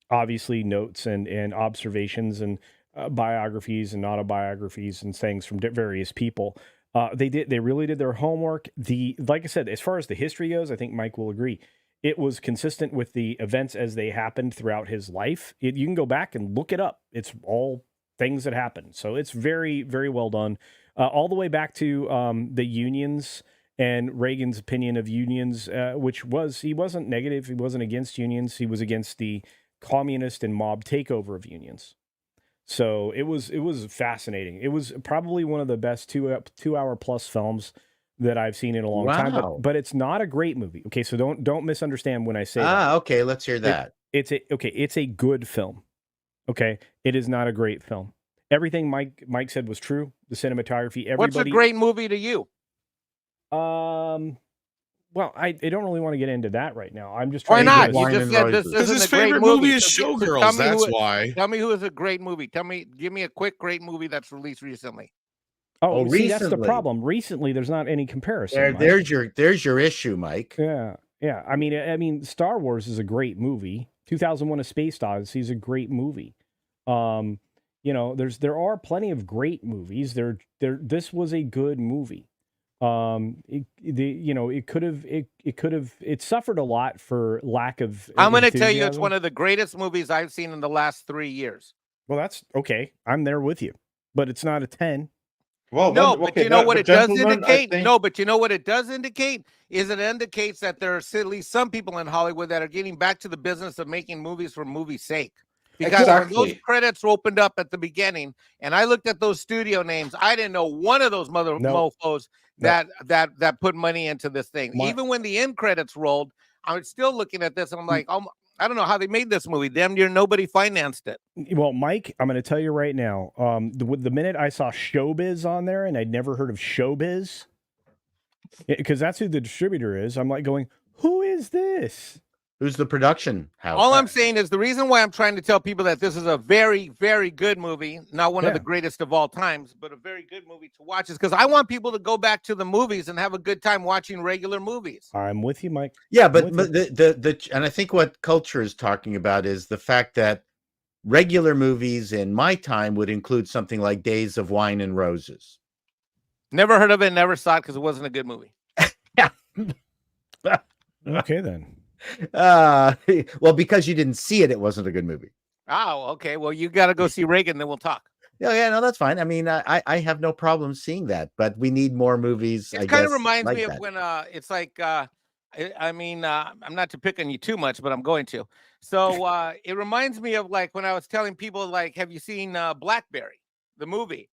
obviously, notes and observations and biographies and autobiographies and things from various people. They really did their homework. Like I said, as far as the history goes, I think Mike will agree. It was consistent with the events as they happened throughout his life. You can go back and look it up. It's all things that happened. So it's very, very well done. All the way back to the unions and Reagan's opinion of unions, which was, he wasn't negative. He wasn't against unions. He was against the communist and mob takeover of unions. So it was fascinating. It was probably one of the best 2 hour plus films that I've seen in a long time, but it's not a great movie. Okay, so don't misunderstand when I say that. Okay, let's hear that. It's a good film. Okay, it is not a great film. Everything Mike said was true. The cinematography, What's a great movie to you? Well, I don't really want to get into that right now. I'm just trying. Why to not? You just said this isn't his a great favorite movie is Showgirls. That's why. Tell me who is a great movie. Give me a quick great movie that's released recently. Oh, see, that's the problem. Recently, there's not any comparison. There's your issue, Mike. Yeah. I mean, Star Wars is a great movie. 2001: A Space Odyssey is a great movie. There are plenty of great movies. This was a good movie. It suffered a lot for lack of. I'm going to tell you, it's one of the greatest movies I've seen in the last 3 years. Well, that's okay. I'm there with you, but it's not a 10. Well, no, but you know what it does indicate? No, but you know what it does indicate is it indicates that there are at least some people in Hollywood that are getting back to the business of making movies for movie's sake. Because when those credits opened up at the beginning, and I looked at those studio names, I didn't know one of those mofos that put money into this thing. Even when the end credits rolled, I was still looking at this, and I'm like, I don't know how they made this movie. Damn near nobody financed it. Well, Mike, I'm going to tell you right now. The minute I saw Showbiz on there, and I'd never heard of Showbiz, because that's who the distributor is, I'm like going, who is this? Who's the production house? All I'm saying is the reason why I'm trying to tell people that this is a very, very good movie, not one of the greatest of all times, but a very good movie to watch, is because I want people to go back to the movies and have a good time watching regular movies. I'm with you, Mike. Yeah, but the and I think what culture is talking about is the fact that regular movies in my time would include something like Days of Wine and Roses. Never heard of it, never saw it because it wasn't a good movie. Okay, then. Well, because you didn't see it, it wasn't a good movie. Oh, okay. Well, you got to go see Reagan, then we'll talk. Yeah, no, that's fine. I mean, I have no problem seeing that, but we need more movies. It kind of reminds me of when it's like, I mean, I'm not to pick on you too much, but I'm going to. So it reminds me of like when I was telling people, like, have you seen Blackberry, the movie?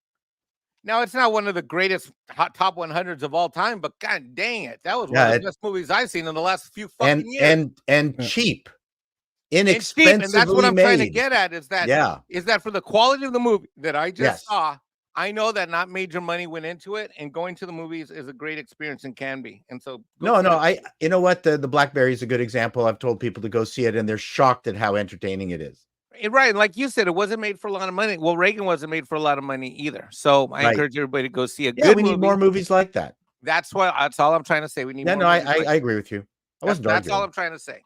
Now, it's not one of the greatest top 100s of all time, but god dang it, that was one of the best movies I've seen in the last few fucking years. And cheap. Inexpensively and that's what I'm trying to get at, is that for the quality of the movie that I just saw, I know that not major money went into it, and going to the movies is a great experience and can be. And so you know what, the Blackberry is a good example. I've told people to go see it and they're shocked at how entertaining it is. Right, and like you said, it wasn't made for a lot of money. Well, Reagan wasn't made for a lot of money either. So I encourage everybody to go see a good movie. We need more movies like that. That's all I'm trying to say. We need more. I agree with you. That's all I'm trying to say.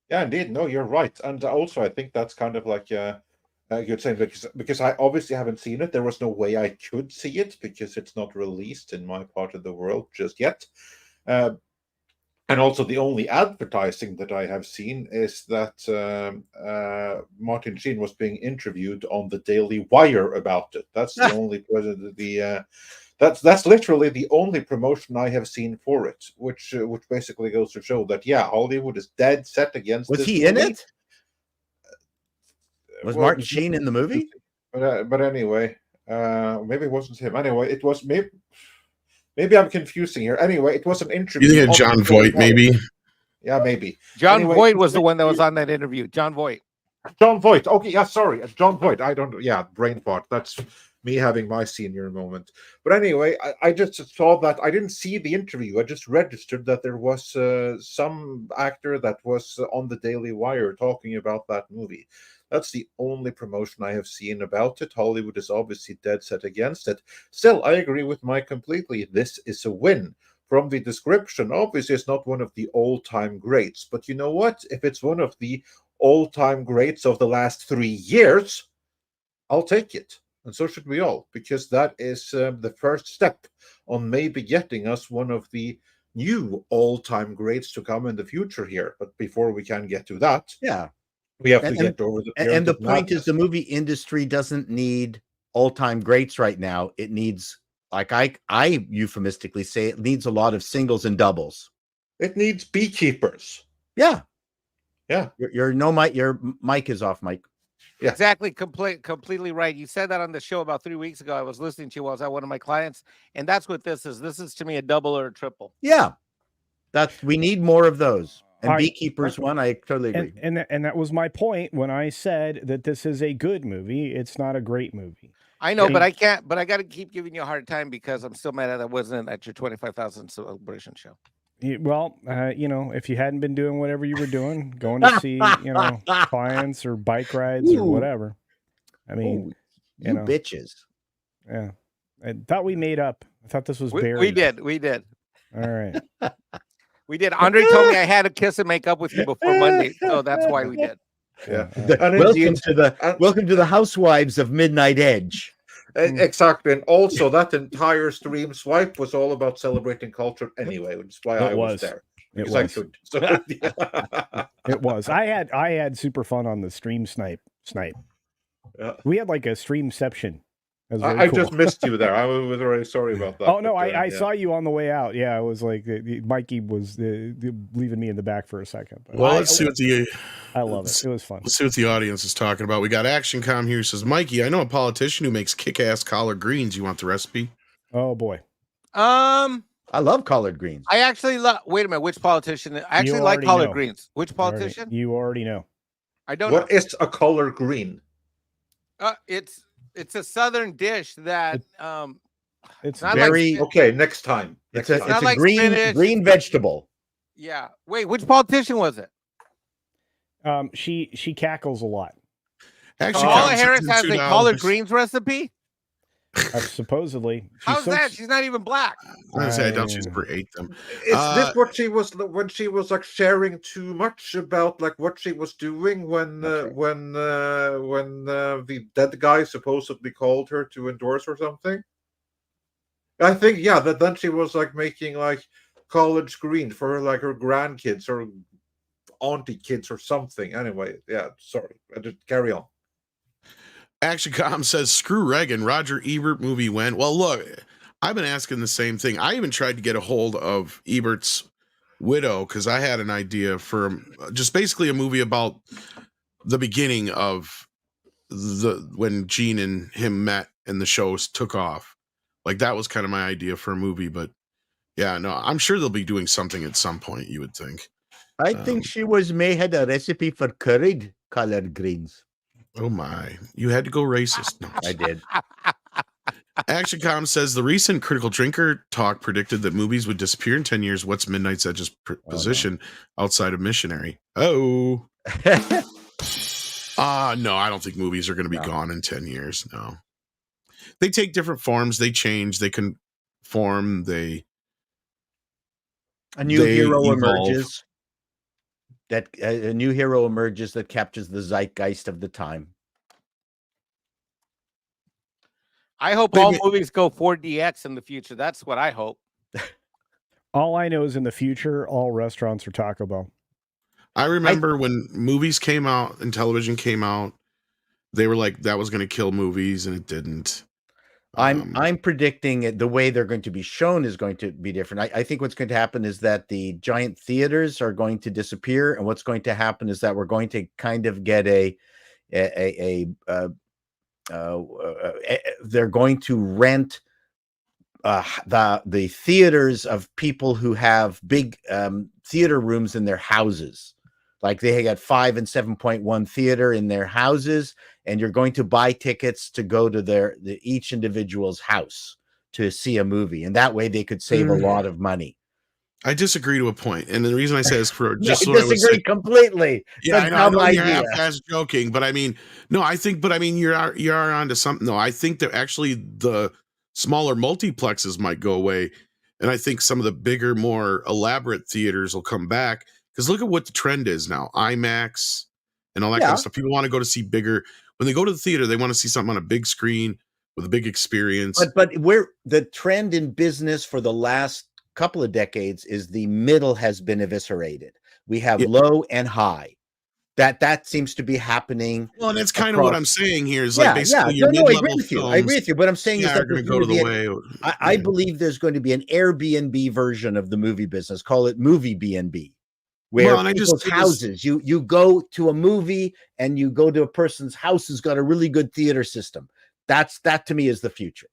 Yeah, indeed. No, you're right. And also, I think that's kind of like you're saying, because I obviously haven't seen it. There was no way I could see it because it's not released in my part of the world just yet. And also, the only advertising that I have seen is that Martin Sheen was being interviewed on the Daily Wire about it. That's the only that's literally the only promotion I have seen for it, which basically goes to show that Hollywood is dead set against. Was he in it? Was Martin Sheen in the movie? But anyway, maybe it wasn't him. Anyway, it was maybe. Maybe I'm confusing here. Anyway, it was an interview. You think John Voight, maybe? Yeah, maybe. John Voight was the one that was on that interview. John Voight. Okay, yeah, sorry. John Voight. I don't know. Yeah, brain fart. That's me having my senior moment. But anyway, I just saw that. I didn't see the interview. I just registered that there was some actor that was on the Daily Wire talking about that movie. That's the only promotion I have seen about it. Hollywood is obviously dead set against it. Still, I agree with Mike completely. This is a win. From the description, obviously it's not one of the all-time greats. But you know what? If it's one of the all-time greats of the last 3 years, I'll take it. And so should we all. Because that is the first step on maybe getting us one of the new all-time greats to come in the future here. But before we can get to that... we have to get over the and the point is, the movie industry doesn't need all-time greats right now. It needs, like I euphemistically say, it needs a lot of singles and doubles. It needs beekeepers. Yeah. Your mic is off, Mike. Yeah. Exactly, completely right. You said that on the show about 3 weeks ago. I was listening to you while I was at one of my clients, and that's what this is. This is to me a double or a triple. Yeah, we need more of those. And Beekeepers one, I totally agree. And that was my point when I said that this is a good movie. It's not a great movie. I know, but I can't. But I got to keep giving you a hard time because I'm still mad that I wasn't at your 25,000 celebration show. Well, if you hadn't been doing whatever you were doing, going to see, clients or bike rides or whatever. I mean, you bitches. Yeah, I thought we made up. I thought this was buried. We did. All right. We did. Andre told me I had to kiss and make up with you before Monday, so that's why we did. Yeah. Welcome to the Housewives of Midnight Edge. Exactly, and also that entire stream swipe was all about celebrating culture anyway, which is why I was there. Because I could. So, It was. I had super fun on the stream snipe. Yeah. We had like a streamception. I just missed you there. I was very sorry about that. Oh no, I saw you on the way out. Yeah, it was like Mikey was leaving me in the back for a second. But let's see what I love it. It was fun. Let's see what the audience is talking about. We got Action Com here. Says, Mikey, I know a politician who makes kick-ass collard greens. You want the recipe? Oh boy. I love collard greens. I actually love. Wait a minute. Which politician? I actually like collard greens. Which politician? You already know. I don't know. What is a collard green? It's a southern dish that it's very okay. Next time. It's a green vegetable. Yeah. Wait, which politician was it? She cackles a lot. Actually, Kamala comes Harris in has a $2. collard greens recipe. Supposedly. How's that? She's not even black. I was gonna say, I doubt she's ever ate them. Is this what she was when she was like sharing too much about like what she was doing when the dead guy supposedly called her to endorse or something? I think that then she was like making like college green for like her grandkids or auntie kids or something. Anyway, sorry, I just carry on. Action Com says, screw Reagan, Roger Ebert movie went. Well, look, I've been asking the same thing. I even tried to get a hold of Ebert's widow because I had an idea for just basically a movie about the beginning of when Gene and him met and the shows took off. Like that was kind of my idea for a movie, but yeah, no, I'm sure they'll be doing something at some point, you would think. I think she had a recipe for curried collard greens. Oh my, you had to go racist. No. I did. ActionCom says the recent Critical Drinker talk predicted that movies would disappear in 10 years. What's Midnight's Edge's position outside of missionary? Oh. No, I don't think movies are going to be gone in 10 years. No. They take different forms. They change. They conform. A new hero emerges. That a new hero emerges that captures the zeitgeist of the time. I hope all movies go 4DX in the future. That's what I hope. All I know is in the future, all restaurants are Taco Bell. I remember when movies came out and television came out, they were like, that was going to kill movies, and it didn't. I'm predicting it, the way they're going to be shown is going to be different. I think what's going to happen is that the giant theaters are going to disappear, and what's going to happen is that we're going to kind of get they're going to rent the theaters of people who have big theater rooms in their houses. Like they got 5 and 7.1 theater in their houses, and you're going to buy tickets to go to each individual's house to see a movie, and that way they could save a lot of money. I disagree to a point, and the reason I say is for just I disagree completely. Yeah, I know you're half joking, but I mean, no, I think, but I mean, you're onto something. No, I think that actually the smaller multiplexes might go away, and I think some of the bigger, more elaborate theaters will come back. Because look at what the trend is now, IMAX and all that kind of stuff. People want to go to see bigger. When they go to the theater, they want to see something on a big screen with a big experience. But where the trend in business for the last couple of decades is the middle has been eviscerated. We have low and high. That seems to be happening. Well, and that's kind of what I'm saying here is like basically your mid-level films. I agree with you. What I'm saying is that going to go to the way. I believe there's going to be an Airbnb version of the movie business. Call it movie B&B. Where people's houses, you go to a movie and you go to a person's house who's got a really good theater system. That to me is the future.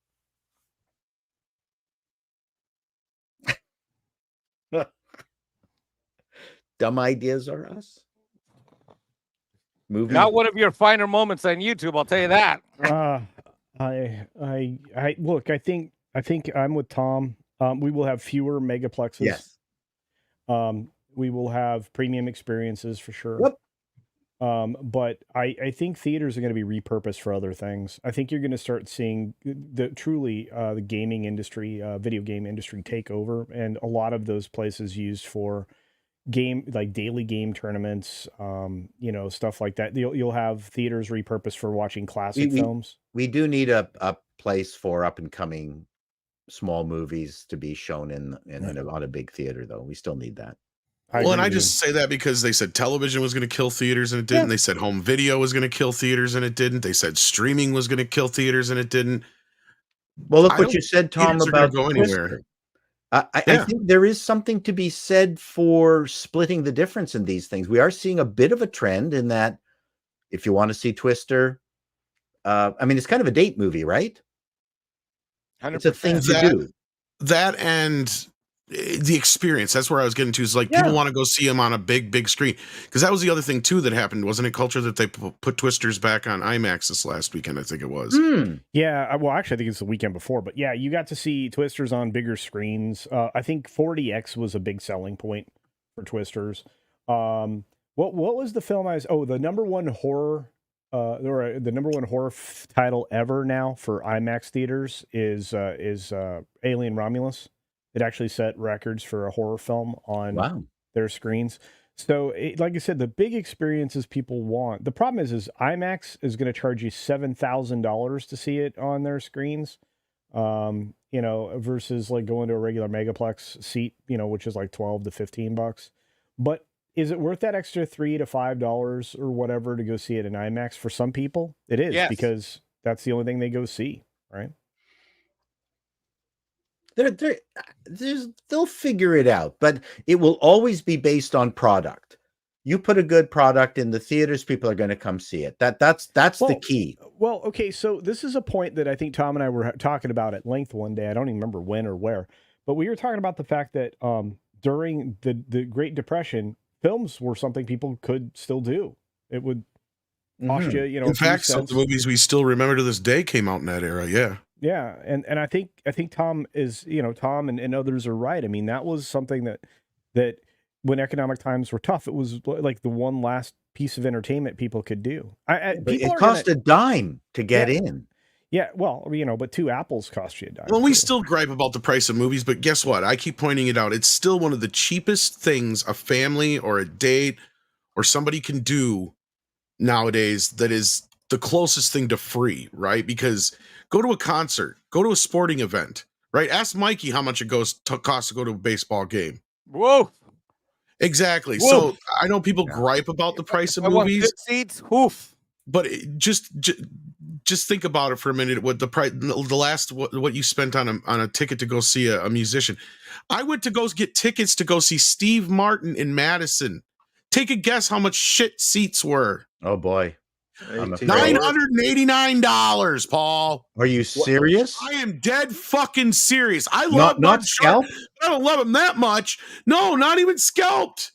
Dumb ideas are us. Movie. Not one of your finer moments on YouTube, I'll tell you that. I look, I think I'm with Tom. We will have fewer megaplexes. Yes. We will have premium experiences for sure. Yep. But I think theaters are going to be repurposed for other things. I think you're going to start seeing the gaming industry, video game industry take over, and a lot of those places used for daily game tournaments, stuff like that. You'll have theaters repurposed for watching classic films. We do need a place for up and coming small movies to be shown on a big theater, though. We still need that. I just say that because they said television was going to kill theaters and it didn't. Yeah. They said home video was going to kill theaters and it didn't. They said streaming was going to kill theaters and it didn't. Well, look what you said, Tom, about go anywhere. I think there is something to be said for splitting the difference in these things. We are seeing a bit of a trend in that if you want to see Twister, it's kind of a date movie, right? 100%. It's a thing to do. That and the experience, that's where I was getting to, is like people want to go see them on a big screen, because that was the other thing too that happened, wasn't it, Culture, that they put Twisters back on IMAX this last weekend? I think it was. Yeah, well, actually I think it's the weekend before, but yeah, you got to see Twisters on bigger screens. I think 4DX was a big selling point for Twisters. What was the film I was? Oh, the number one horror. Or the number one horror title ever now for IMAX theaters is Alien Romulus. It actually set records for a horror film on their screens. So, like I said, the big experiences people want. The problem is IMAX is going to charge you $7,000 to see it on their screens, versus like going to a regular Megaplex seat, which is like $12 to $15. But is it worth that extra $3 to $5 or whatever to go see it in IMAX? For some people, it is, because that's the only thing they go see, right? They'll figure it out, but it will always be based on product. You put a good product in the theaters, people are going to come see it. That's the key. Well, okay, so this is a point that I think Tom and I were talking about at length one day. I don't even remember when or where, but we were talking about the fact that during the Great Depression, films were something people could still do. It would cost you, In fact, some of the movies we still remember to this day came out in that era. Yeah. Yeah, and I think Tom is, Tom and others are right. I mean, that was something that when economic times were tough, it was like the one last piece of entertainment people could do. It cost a dime to get in. Yeah, well, but 2 apples cost you a dime. Well, we still gripe about the price of movies, but guess what? I keep pointing it out. It's still one of the cheapest things a family or a date or somebody can do nowadays that is the closest thing to free, right? Because go to a concert, go to a sporting event, right? Ask Mikey how much it costs to go to a baseball game. Whoa. Exactly. Whoa. So I know people gripe about the price of movies. Seats, woof. But just think about it for a minute. What the price, what you spent on a ticket to go see a musician. I went to go get tickets to go see Steve Martin in Madison. Take a guess how much shit seats were. Oh boy, $989, Paul. Are you serious? I am dead fucking serious. I love not scalped. I don't love him that much. No, not even scalped.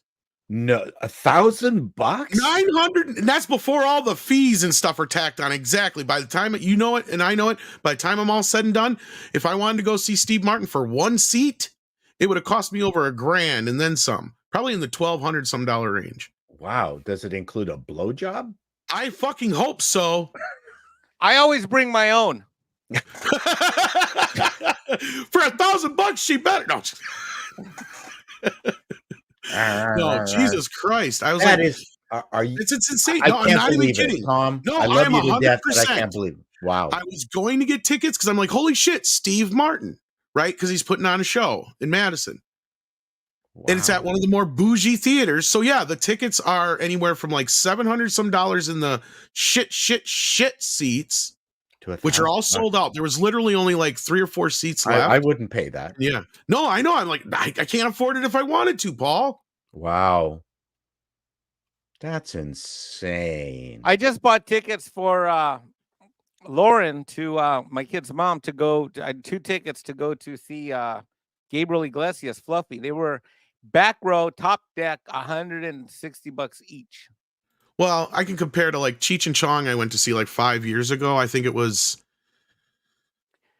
No, $1,000, $900, and that's before all the fees and stuff are tacked on. Exactly. By the time you know it and I know it, by the time I'm all said and done, if I wanted to go see Steve Martin for one seat, it would have cost me over $1,000 and then some. Probably in the $1,200 some range. Wow. Does it include a blowjob? I fucking hope so. I always bring my own. For $1,000, she better. No. No, Jesus Christ! I was that like, is, are you? It's insane. I No, I'm can't not even believe kidding. it, Tom. No, I love I'm you to 100%. death, but I can't believe it. Wow. I was going to get tickets because I'm like, holy shit, Steve Martin, right? Because he's putting on a show in Madison. Wow. And it's at one of the more bougie theaters. So yeah, the tickets are anywhere from like $700 some in the shit seats, which are all sold out. There was literally only like 3 or 4 seats left. I wouldn't pay that. Yeah. No, I know. I'm like, I can't afford it if I wanted to, Paul. Wow. That's insane. I just bought tickets for Lauren, to my kid's mom, to go. I had 2 tickets to go to see Gabriel Iglesias, Fluffy. They were back row, top deck, $160 each. Well, I can compare to like Cheech and Chong I went to see like 5 years ago. I think it was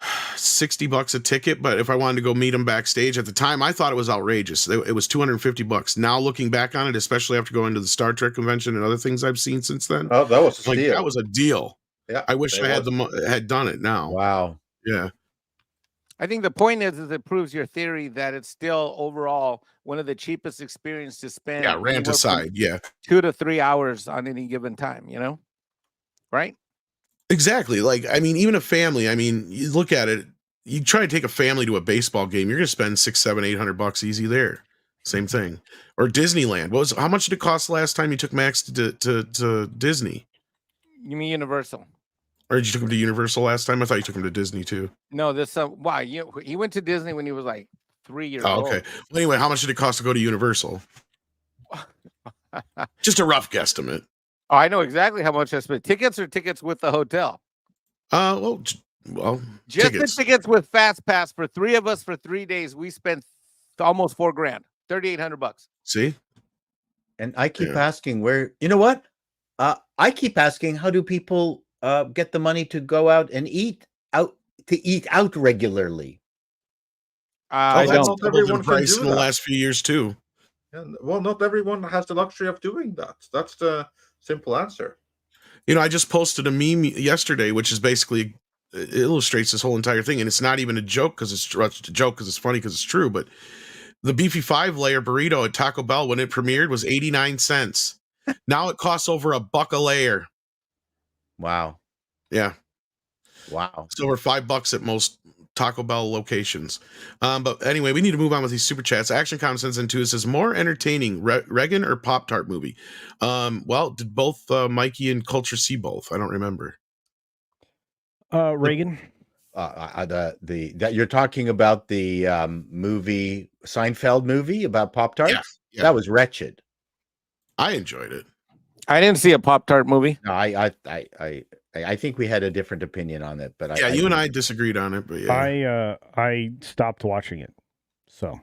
$60 a ticket, but if I wanted to go meet him backstage at the time, I thought it was outrageous. It was $250. Now looking back on it, especially after going to the Star Trek convention and other things I've seen since then. Oh, that was a like deal. That was a deal. Yeah, I wish I had done it now. Wow. Yeah. I think the point is it proves your theory that it's still overall one of the cheapest experiences to spend. Yeah, rant aside. Yeah. 2 to 3 hours on any given time, right? Exactly. Like, I mean, even a family, I mean, you look at it, you try to take a family to a baseball game, you're going to spend $600, $700, $800 easy there. Same thing. Or Disneyland. How much did it cost last time you took Max to Disney? You mean Universal? Or did you took him to Universal last time? I thought you took him to Disney too. No, why? He went to Disney when he was like 3 years old. Okay. Well, anyway, how much did it cost to go to Universal? Just a rough guesstimate. Oh, I know exactly how much I spent. Tickets or tickets with the hotel? Well, just tickets. the tickets with Fast Pass for 3 of us for 3 days. We spent almost $4,000, $3,800. See? And I keep asking where. You know what? I keep asking, how do people get the money to go out and eat out regularly? I don't. Everyone price in the last few years too. And, well, not everyone has the luxury of doing that. That's the simple answer. I just posted a meme yesterday, which is basically it illustrates this whole entire thing, and it's not even a joke because it's funny because it's true. But the beefy 5-layer burrito at Taco Bell when it premiered was 89 cents. Now it costs over $1 a layer. Wow. Yeah. Wow. It's over $5 at most Taco Bell locations. But anyway, we need to move on with these super chats. Action Com sends in 2. It says, more entertaining, Reagan or Pop-Tart movie? Well, did both Mikey and Culture see both? I don't remember. Reagan. You're talking about the movie, Seinfeld movie about Pop-Tarts? Yeah. That was wretched. I enjoyed it. I didn't see a Pop-Tart movie. No, I think we had a different opinion on it, but you and I disagreed on it. But yeah, I stopped watching it. So,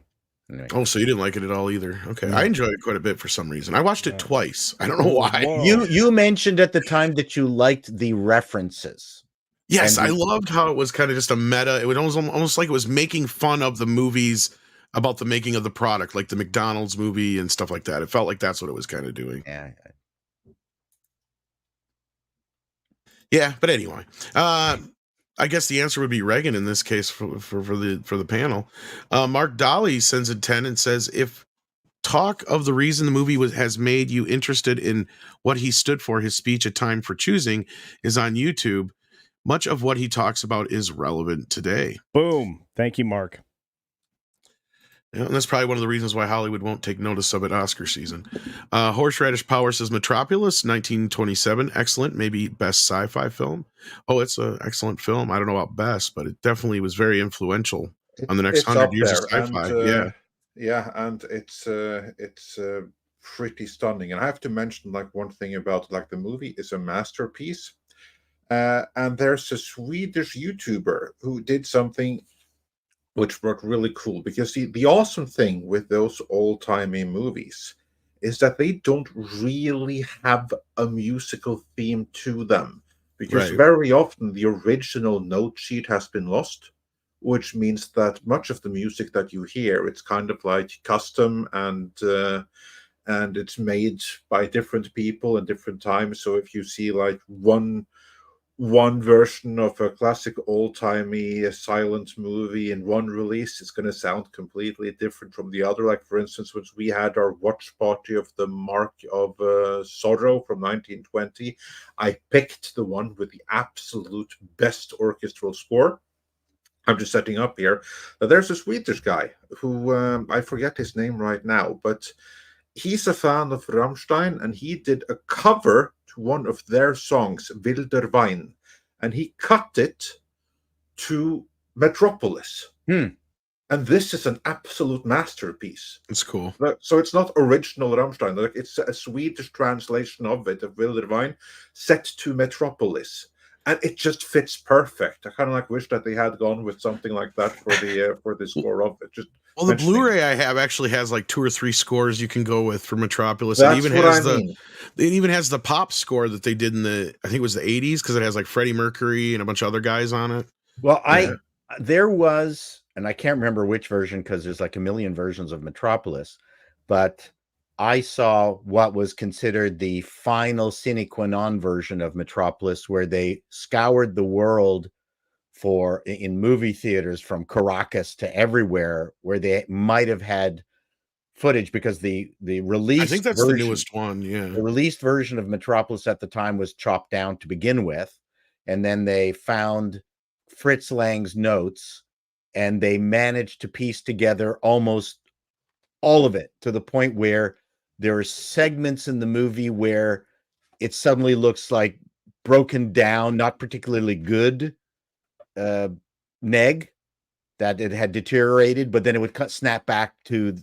anyway. Oh, so you didn't like it at all either? Okay, I enjoyed it quite a bit for some reason. I watched it twice. I don't know why. Whoa. You mentioned at the time that you liked the references. Yes, I loved how it was kind of just a meta. It was almost like it was making fun of the movies about the making of the product, like the McDonald's movie and stuff like that. It felt like that's what it was kind of doing. Yeah, but anyway, I guess the answer would be Reagan in this case for the panel. Mark Dolly sends a 10 and says, if talk of the reason the movie has made you interested in what he stood for, his speech at Time for Choosing, is on YouTube, much of what he talks about is relevant today. Boom. Thank you, Mark. Yeah, and that's probably one of the reasons why Hollywood won't take notice of it Oscar season. Horseradish Power says Metropolis, 1927. Excellent, maybe best sci-fi film. Oh, it's an excellent film. I don't know about best, but it definitely was very influential on the next 100 years of sci-fi. Yeah, and it's pretty stunning. And I have to mention one thing about the movie is a masterpiece. And there's a Swedish YouTuber who did something which worked really cool, because the awesome thing with those old-timey movies is that they don't really have a musical theme to them, because very often the original note sheet has been lost, which means that much of the music that you hear, it's kind of like custom and it's made by different people in different times. So if you see one version of a classic old-timey sorrent movie in one release, it's going to sound completely different from the other. Like, for instance, when we had our watch party of the Mark of Sorrow from 1920, I picked the one with the absolute best orchestral score. I'm just setting up here. There's a Swedish guy who, I forget his name right now, but he's a fan of Rammstein, and he did a cover to one of their songs, Wilder Wein, and he cut it to Metropolis. And this is an absolute masterpiece. It's cool. So it's not original Rammstein. It's a Swedish translation of it, of Wilder Wein, set to Metropolis. And it just fits perfect. I kind of wish that they had gone with something like that for the score of it. Well, the Blu-ray I have actually has 2 or 3 scores you can go with for Metropolis. That's it even what has I mean. It even has the pop score that they did in I think it was the 80s, because it has Freddie Mercury and a bunch of other guys on it. Well, there was, and I can't remember which version because there's a million versions of Metropolis, but I saw what was considered the final sine qua non version of Metropolis, where they scoured the world in movie theaters from Caracas to everywhere, where they might have had footage, because the released, I think that's the newest one. Yeah, the released version of Metropolis at the time was chopped down to begin with, and then they found Fritz Lang's notes, and they managed to piece together almost all of it, to the point where there are segments in the movie where it suddenly looks like broken down, not particularly good neg, that it had deteriorated, but then it would snap back to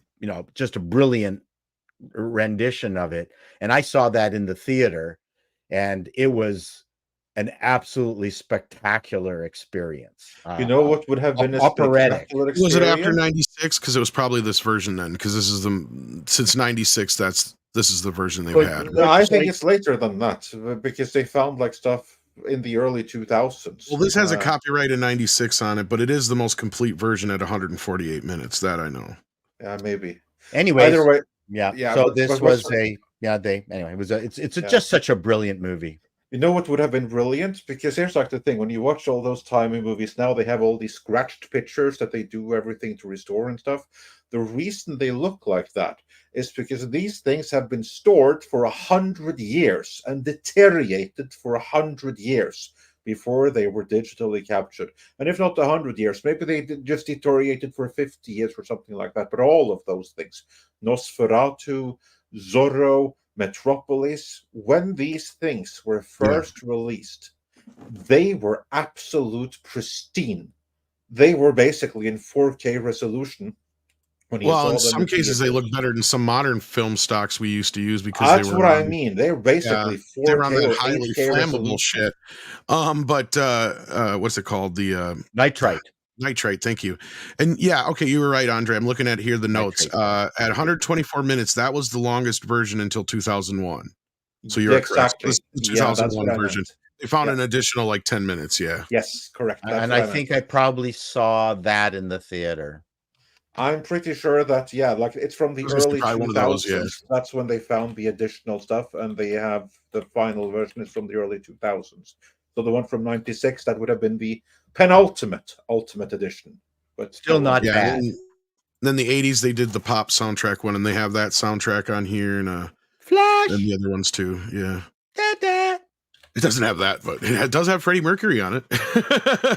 just a brilliant rendition of it. And I saw that in the theater, and it was an absolutely spectacular experience. You know what would have been operatic? Was it after 96? Because it was probably this version then, because this is since 96. This is the version they've had. No, I think it's later than that, because they found stuff in the early 2000s. Well, this has a copyright in 96 on it, but it is the most complete version at 148 minutes. That I know. Yeah, maybe. Anyway, Yeah. Yeah, So but- this but was what's- anyway, it was it's Yeah. just such a brilliant movie. You know what would have been brilliant? Because here's like the thing: when you watch all those timey movies now, they have all these scratched pictures that they do everything to restore and stuff. The reason they look like that is because these things have been stored for 100 years and deteriorated for 100 years before they were digitally captured. And if not 100 years, maybe they just deteriorated for 50 years or something like that. But all of those things, Nosferatu, Zorro, Metropolis, when these things were first released, they were absolute pristine. They were basically in 4K resolution. Well, in some cases, they look better than some modern film stocks we used to use because that's they were what I mean. They're basically 4K they were on that or highly 8K flammable resolution. shit. But what's it called? The nitrite. Nitrate, thank you. And yeah, okay, you were right, Andre. I'm looking at here the notes. At 124 minutes, that was the longest version until 2001. So you're correct. This is the 2001 version. They found an additional like 10 minutes. Yeah. Yes, correct. And I think I probably saw that in the theater. I'm pretty sure that like it's from the early 2000s. That's when they found the additional stuff, and they have the final version is from the early 2000s. So the one from 96, that would have been the penultimate ultimate edition, but still not bad. Then the 80s they did the pop soundtrack one, and they have that soundtrack on here, and Flash and the other ones too. Yeah. Da-da. It doesn't have that, but it does have Freddie Mercury on it.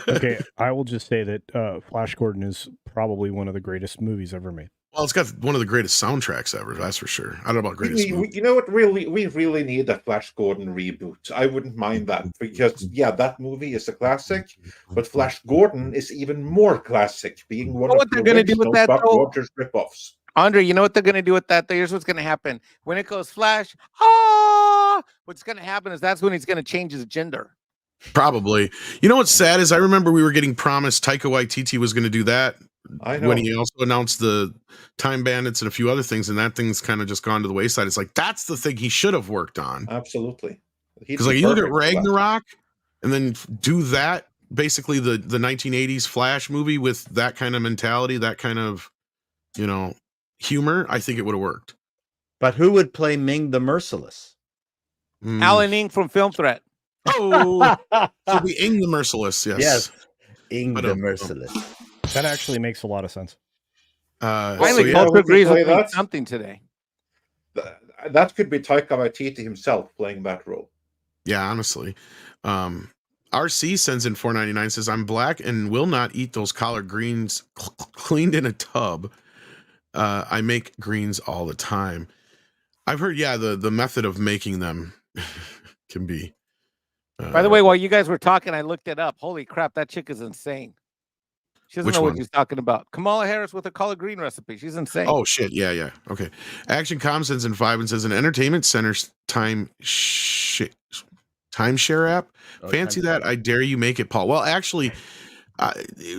Okay, I will just say that Flash Gordon is probably one of the greatest movies ever made. Well, it's got one of the greatest soundtracks ever, that's for sure. I don't know about greatest. You know what? We really need a Flash Gordon reboot. I wouldn't mind that because that movie is a classic, but Flash Gordon is even more classic, being one of the original Buck Rogers ripoffs. Andre, you know what they're going to do with that? Here's what's going to happen. When it goes Flash, what's going to happen is that's when he's going to change his gender. Probably. You know what's sad is I remember we were getting promised Taika Waititi was going to do that. I know. When he also announced the Time Bandits and a few other things, and that thing's kind of just gone to the wayside. It's like, that's the thing he should have worked on. Absolutely. Because like you look at Ragnarok and then do that, basically the 1980s Flash movie with that kind of mentality, that kind of, humor, I think it would have worked. But who would play Ming the Merciless? Alan Ing from Film Threat. Oh, so be Ing the Merciless, yes. Yes, Ing the Merciless. That actually makes a lot of sense. Finally, Culture agrees with me something today. That could be Taika Waititi himself playing that role. Yeah, honestly. RC sends in $4.99, says, I'm black and will not eat those collard greens cleaned in a tub. I make greens all the time. I've heard, the method of making them can be. By the way, while you guys were talking, I looked it up. Holy crap, that chick is insane. She doesn't know what she's talking about. Kamal Harris with a collard green recipe. She's insane. Oh, shit. Yeah. Okay. Action Com sends in 5 and says, an entertainment center's timeshare app. Fancy that. I dare you make it, Paul. Well, actually,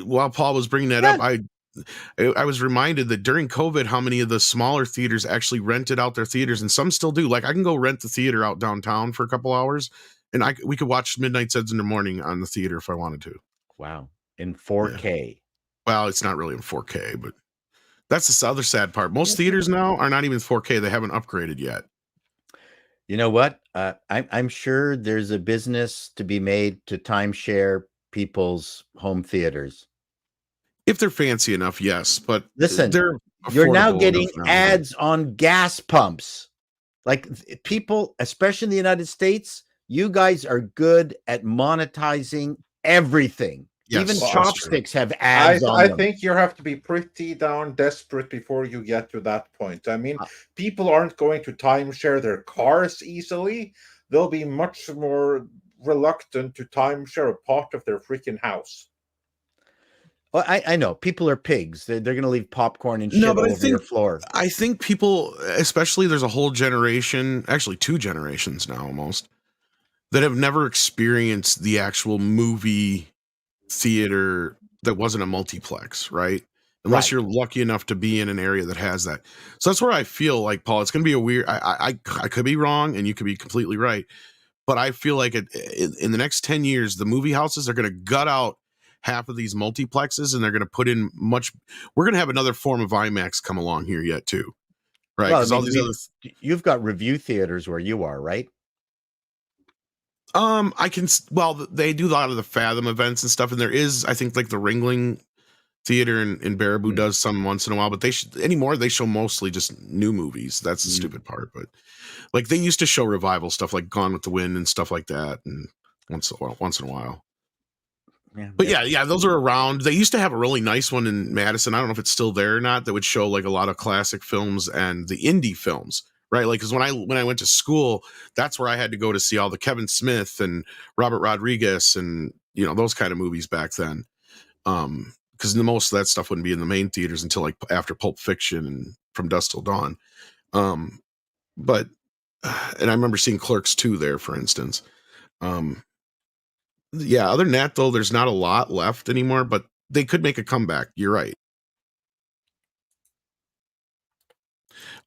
while Paul was bringing that up, I was reminded that during COVID, how many of the smaller theaters actually rented out their theaters, and some still do. Like I can go rent the theater out downtown for a couple hours, and we could watch Midnight Suns in the morning on the theater if I wanted to. Wow, in 4K. Yeah. Well, it's not really in 4K, but that's the other sad part. Most theaters now are not even 4K. They haven't upgraded yet. You know what? I'm sure there's a business to be made to timeshare people's home theaters. If they're fancy enough, yes. But listen, you're now getting ads on gas pumps. Like people, especially in the United States, you guys are good at monetizing everything. Yes, even chopsticks have ads on them. I think you have to be pretty darn desperate before you get to that point. I mean, people aren't going to timeshare their cars easily. They'll be much more reluctant to timeshare a part of their freaking house. Well, I know people are pigs. They're going to leave popcorn and shit over your floor. I think people, especially there's a whole generation, actually 2 generations now almost, that have never experienced the actual movie theater that wasn't a multiplex, right? Unless you're lucky enough to be in an area that has that. So that's where I feel like, Paul, it's going to be a weird, I could be wrong and you could be completely right. But I feel like in the next 10 years, the movie houses are going to gut out half of these multiplexes and they're going to put in we're going to have another form of IMAX come along here yet too. right? Well, Because all these other. You've got review theaters where you are, right? I can. Well, they do a lot of the Fathom events and stuff, and there is, I think, like the Ringling Theater in Baraboo does some once in a while, but they anymore they show mostly just new movies. That's the stupid part. But like they used to show revival stuff like Gone with the Wind and stuff like that, and once in a while. Yeah, but yeah, those are around. They used to have a really nice one in Madison. I don't know if it's still there or not. That would show like a lot of classic films and the indie films, right? Like because when I went to school, that's where I had to go to see all the Kevin Smith and Robert Rodriguez and those kind of movies back then. Because most of that stuff wouldn't be in the main theaters until like after Pulp Fiction and From Dusk Till Dawn. But and I remember seeing Clerks 2 there, for instance. Yeah, other than that, though, there's not a lot left anymore, but they could make a comeback. You're right.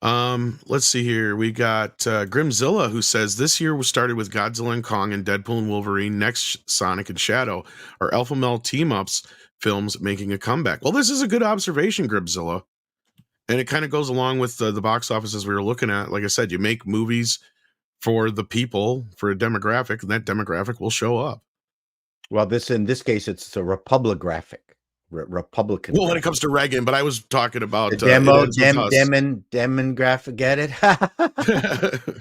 Let's see here. We got Grimzilla, who says this year was started with Godzilla and Kong and Deadpool and Wolverine. Next, Sonic and Shadow are Alpha Male team-ups films making a comeback. Well, this is a good observation, Grimzilla. And it kind of goes along with the box offices we were looking at. Like I said, you make movies for the people, for a demographic, and that demographic will show up. Well, in this case, it's a Republican. Well, when it comes to Reagan, but I was talking about demographic. Get it?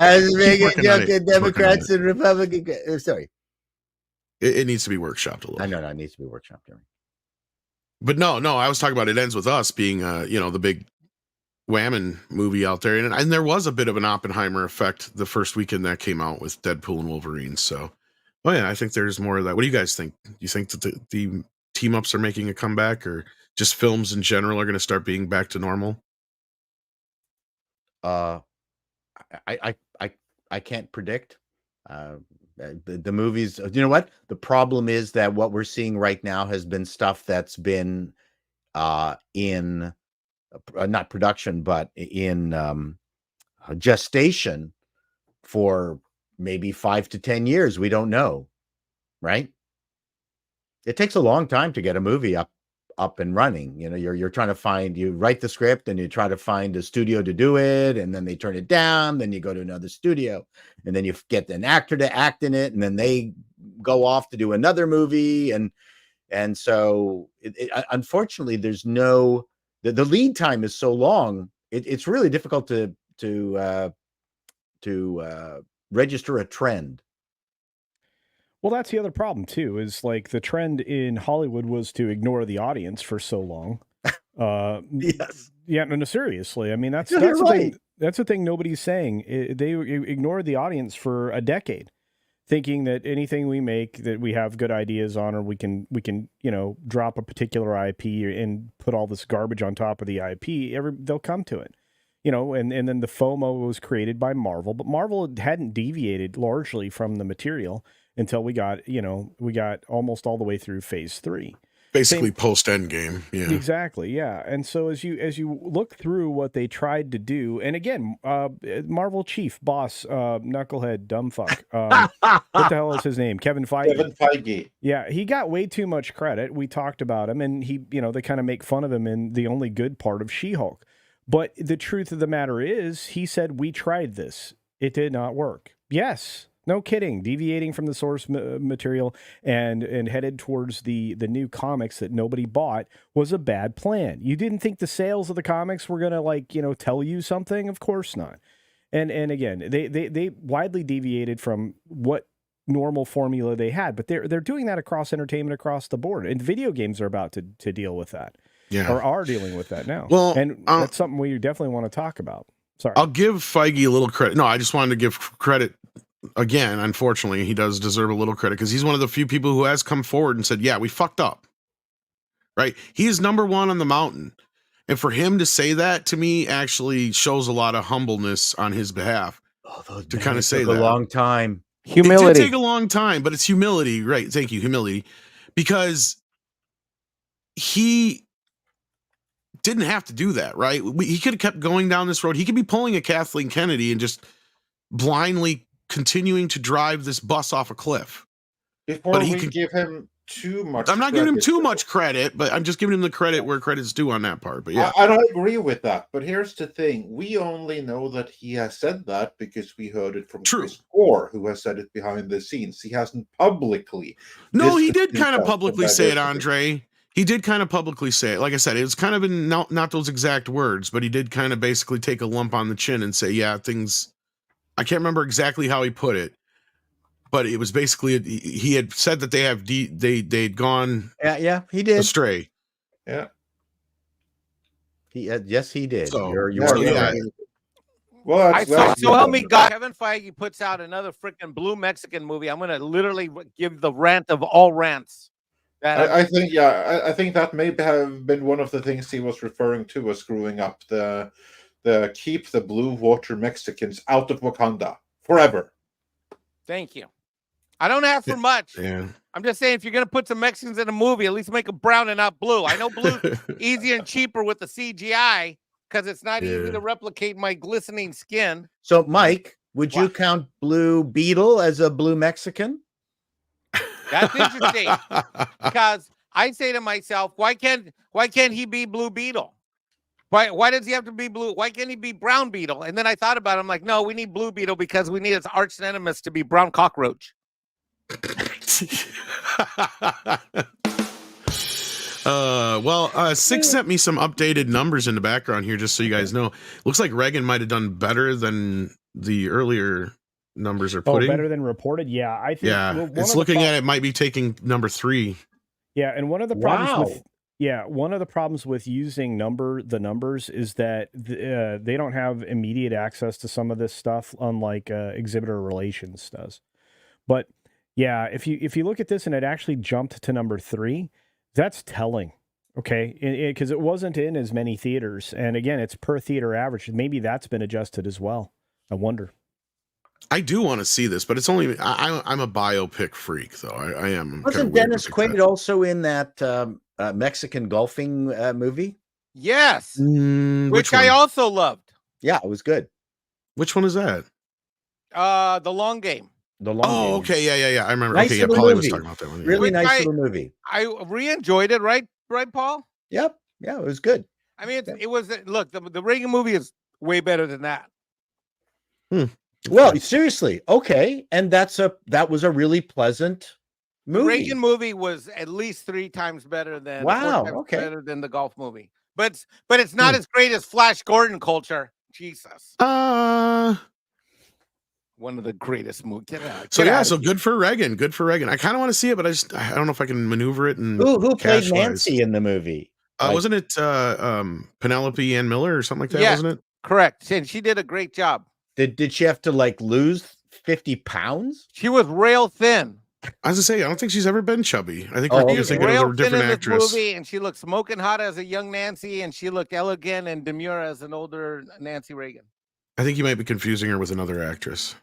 I was making a joke at Democrats and Republicans. Sorry, it needs to be workshopped a little. I know it needs to be workshopped. But no, I was talking about It Ends With Us being, the big Whammon movie out there, and there was a bit of an Oppenheimer effect the first weekend that came out with Deadpool and Wolverine. So, I think there's more of that. What do you guys think? Do you think that the team ups are making a comeback, or just films in general are going to start being back to normal? I can't predict. The movies, you know what? The problem is that what we're seeing right now has been stuff that's been in not production, but in gestation for maybe 5 to 10 years. We don't know, right? It takes a long time to get a movie up and running. You're trying to you write the script and you try to find a studio to do it, and then they turn it down. Then you go to another studio, and then you get an actor to act in it, and then they go off to do another movie. And so unfortunately, there's the lead time is so long. It's really difficult to register a trend. Well, that's the other problem too, is like the trend in Hollywood was to ignore the audience for so long. Yes. Yeah, no, seriously. I mean, that's right. the thing. That's the thing nobody's saying. They ignored the audience for a decade, thinking that anything we make that we have good ideas on, or we can drop a particular IP and put all this garbage on top of the IP, they'll come to it. And then the FOMO was created by Marvel, but Marvel hadn't deviated largely from the material until we got almost all the way through phase 3. Basically post Endgame. Yeah. Exactly. Yeah. And so as you look through what they tried to do, and again, Marvel chief boss, knucklehead, dumbfuck, what the hell is his name? Kevin Feige. Yeah. He got way too much credit. We talked about him, and they kind of make fun of him in the only good part of She-Hulk. But the truth of the matter is, he said, we tried this. It did not work. Yes. No kidding. Deviating from the source material and headed towards the new comics that nobody bought was a bad plan. You didn't think the sales of the comics were going to tell you something? Of course not. And again, they widely deviated from what normal formula they had, but they're doing that across entertainment across the board. And video games are about to deal with that. Yeah. Or are dealing with that now. Well, and that's something we definitely want to talk about. Sorry. I'll give Feige a little credit. No, I just wanted to give credit. Again, unfortunately, he does deserve a little credit because he's one of the few people who has come forward and said, yeah, we fucked up. Right? He is number one on the mountain. And for him to say that, to me, actually shows a lot of humbleness on his behalf. To kind of say that. A long time. Humility. It did take a long time, but it's humility. Right. Thank you. Humility. Because he didn't have to do that, right? He could have kept going down this road. He could be pulling a Kathleen Kennedy and just blindly continuing to drive this bus off a cliff. Before we give him too much. I'm not giving him credit. too much credit, but I'm just giving him the credit where credit's due on that part. But yeah, I agree with that. But here's the thing: we only know that he has said that because we heard it from Chris Moore, who has said it behind the scenes. He hasn't publicly. No, he did kind of publicly say it, diversity. Andre. He did kind of publicly say it. Like I said, it was kind of in not those exact words, but he did kind of basically take a lump on the chin and say, yeah, things. I can't remember exactly how he put it, but it was basically he had said that they'd gone he did astray. Yeah. Yes, he did. So, You're yeah. right. Well, so help me God. Kevin Feige puts out another freaking blue Mexican movie. I'm going to literally give the rant of all rants. I think that may have been one of the things he was referring to as screwing up the keep the blue water Mexicans out of Wakanda forever. Thank you. I don't ask for much. Yeah. I'm just saying, if you're going to put some Mexicans in a movie, at least make them brown and not blue. I know blue easier and cheaper with the CGI because it's not easy to replicate my glistening skin. So, Mike, would you count Blue Beetle as a blue Mexican? That's interesting because I say to myself, why can't he be Blue Beetle? Why does he have to be blue? Why can't he be Brown Beetle? And then I thought about it. I'm like, no, we need Blue Beetle because we need its arch nemesis to be Brown Cockroach. Six sent me some updated numbers in the background here, just so you guys know. Looks like Reagan might have done better than the earlier numbers are putting. Better than reported. Yeah, I think. Yeah, it's looking at it might be taking number 3. Yeah, and one of the problems one of the problems with using the numbers is that they don't have immediate access to some of this stuff, unlike exhibitor relations does. But yeah, if you look at this and it actually jumped to number 3, that's telling. Okay, because it wasn't in as many theaters, and again, it's per theater average. Maybe that's been adjusted as well. I wonder. I do want to see this, but it's only I'm a biopic freak, though. I am. Wasn't Dennis Quaid also in that Mexican golfing movie? Yes, which I also loved. Yeah, it was good. Which one is that? The Long Game. The Long Game. Okay, yeah. I remember. Nice okay, yeah, Paulie was talking about that one. Yeah. Really nice little movie. I re-enjoyed it, right, Paul? Yep. Yeah, it was good. I mean, it was. Look, the Reagan movie is way better than that. Well, seriously, okay, and that was a really pleasant movie. The Reagan movie was at least 3 times better than better than the golf movie. But it's not as great as Flash Gordon culture. Jesus. One of the greatest movies. So good for Reagan. Good for Reagan. I kind of want to see it, but I don't know if I can maneuver it. And who played Nancy in the movie? Wasn't it Penelope Ann Miller or something like that? Yeah, wasn't it? Correct. And she did a great job. Did she have to lose 50 pounds? She was rail thin. I was gonna say, I don't think she's ever been chubby. I think you're thinking of a different actress. Movie, and she looked smoking hot as a young Nancy, and she looked elegant and demure as an older Nancy Reagan. I think you might be confusing her with another actress.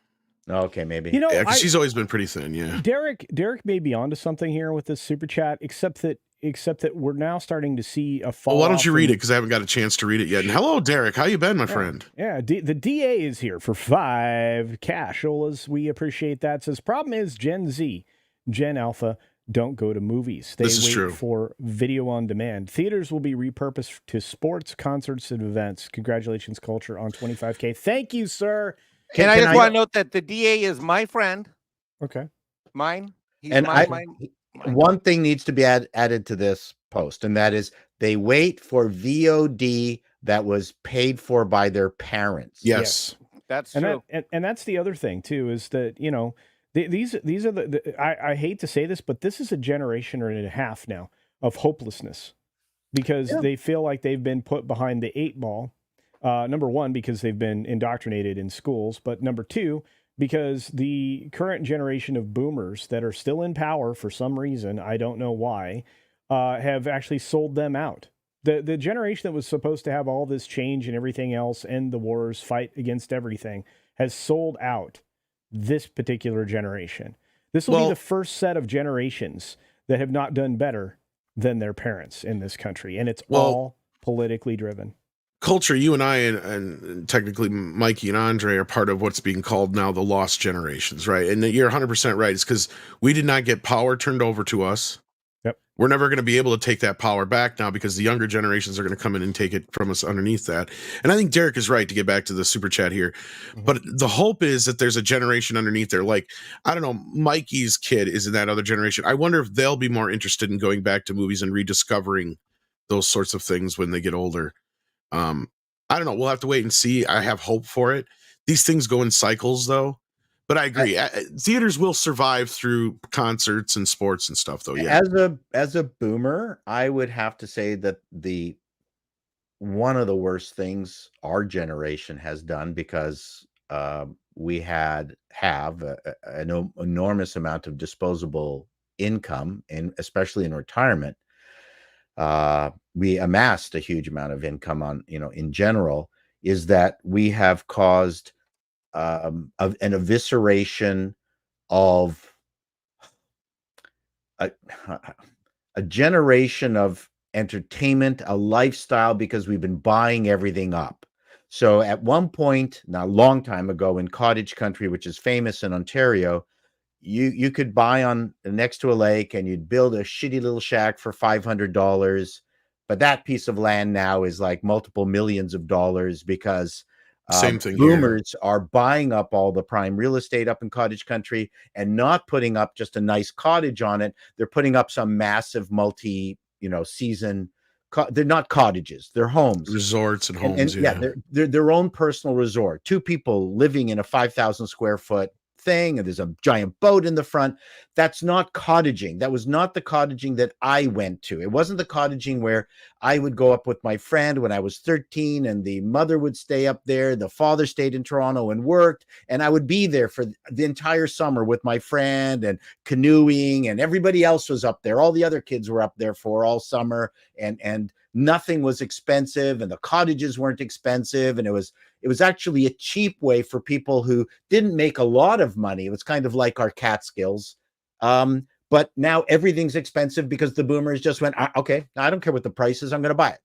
Okay, maybe. Because she's always been pretty thin. Yeah. Derek may be onto something here with this super chat, except that we're now starting to see a fall. Well, why don't you read it? Because I haven't got a chance to read it yet. And hello, Derek. How you been, my friend? Yeah, the DA is here for 5 casholas. We appreciate that. Says problem is Gen Z, Gen Alpha don't go to movies. They wait for video on demand. Theaters will be repurposed to sports, concerts, and events. Congratulations, Culture, on 25K. Thank you, sir. And I just want to note that the DA is my friend. Okay. Mine. One thing needs to be added to this post, and that is they wait for VOD that was paid for by their parents. Yes. That's true. And that's the other thing, too, is that, these are I hate to say this, but this is a generation and a half now of hopelessness because they feel like they've been put behind the 8 ball. Number one, because they've been indoctrinated in schools, but number 2, because the current generation of boomers that are still in power for some reason, I don't know why, have actually sold them out. The generation that was supposed to have all this change and everything else, end the wars, fight against everything, has sold out this particular generation. This will be the first set of generations that have not done better than their parents in this country, and it's all politically driven. Culture, you and I, and technically Mikey and Andre are part of what's being called now the lost generations, right? And you're 100% right. It's because we did not get power turned over to us. we're never going to be able to take that power back now because the younger generations are going to come in and take it from us underneath that. And I think Derek is right to get back to the super chat here. But the hope is that there's a generation underneath there. Like, I don't know, Mikey's kid is in that other generation. I wonder if they'll be more interested in going back to movies and rediscovering those sorts of things when they get older. I don't know. We'll have to wait and see. I have hope for it. These things go in cycles, though. But I agree. Theaters will survive through concerts and sports and stuff, though. Yeah. As a boomer, I would have to say that one of the worst things our generation has done, because we have an enormous amount of disposable income, and especially in retirement, we amassed a huge amount of income on, in general, is that we have caused of an evisceration of a generation of entertainment, a lifestyle, because we've been buying everything up. So at one point, not a long time ago, in cottage country, which is famous in Ontario, you could buy on next to a lake and you'd build a shitty little shack for $500. But that piece of land now is like multiple millions of dollars, because same thing boomers are buying up all the prime real estate up in cottage country and not putting up just a nice cottage on it. They're putting up some massive season. They're not cottages; they're homes, resorts, and homes. They're their own personal resort. Two people living in a 5,000 square foot thing, and there's a giant boat in the front. That's not cottaging. That was not the cottaging that I went to. It wasn't the cottaging where I would go up with my friend when I was 13, and the mother would stay up there, the father stayed in Toronto and worked, and I would be there for the entire summer with my friend and canoeing, and everybody else was up there. All the other kids were up there for all summer, and nothing was expensive, and the cottages weren't expensive, and it was actually a cheap way for people who didn't make a lot of money. It was kind of like our Catskills. But now everything's expensive because the boomers just went, okay, I don't care what the price is. I'm going to buy it.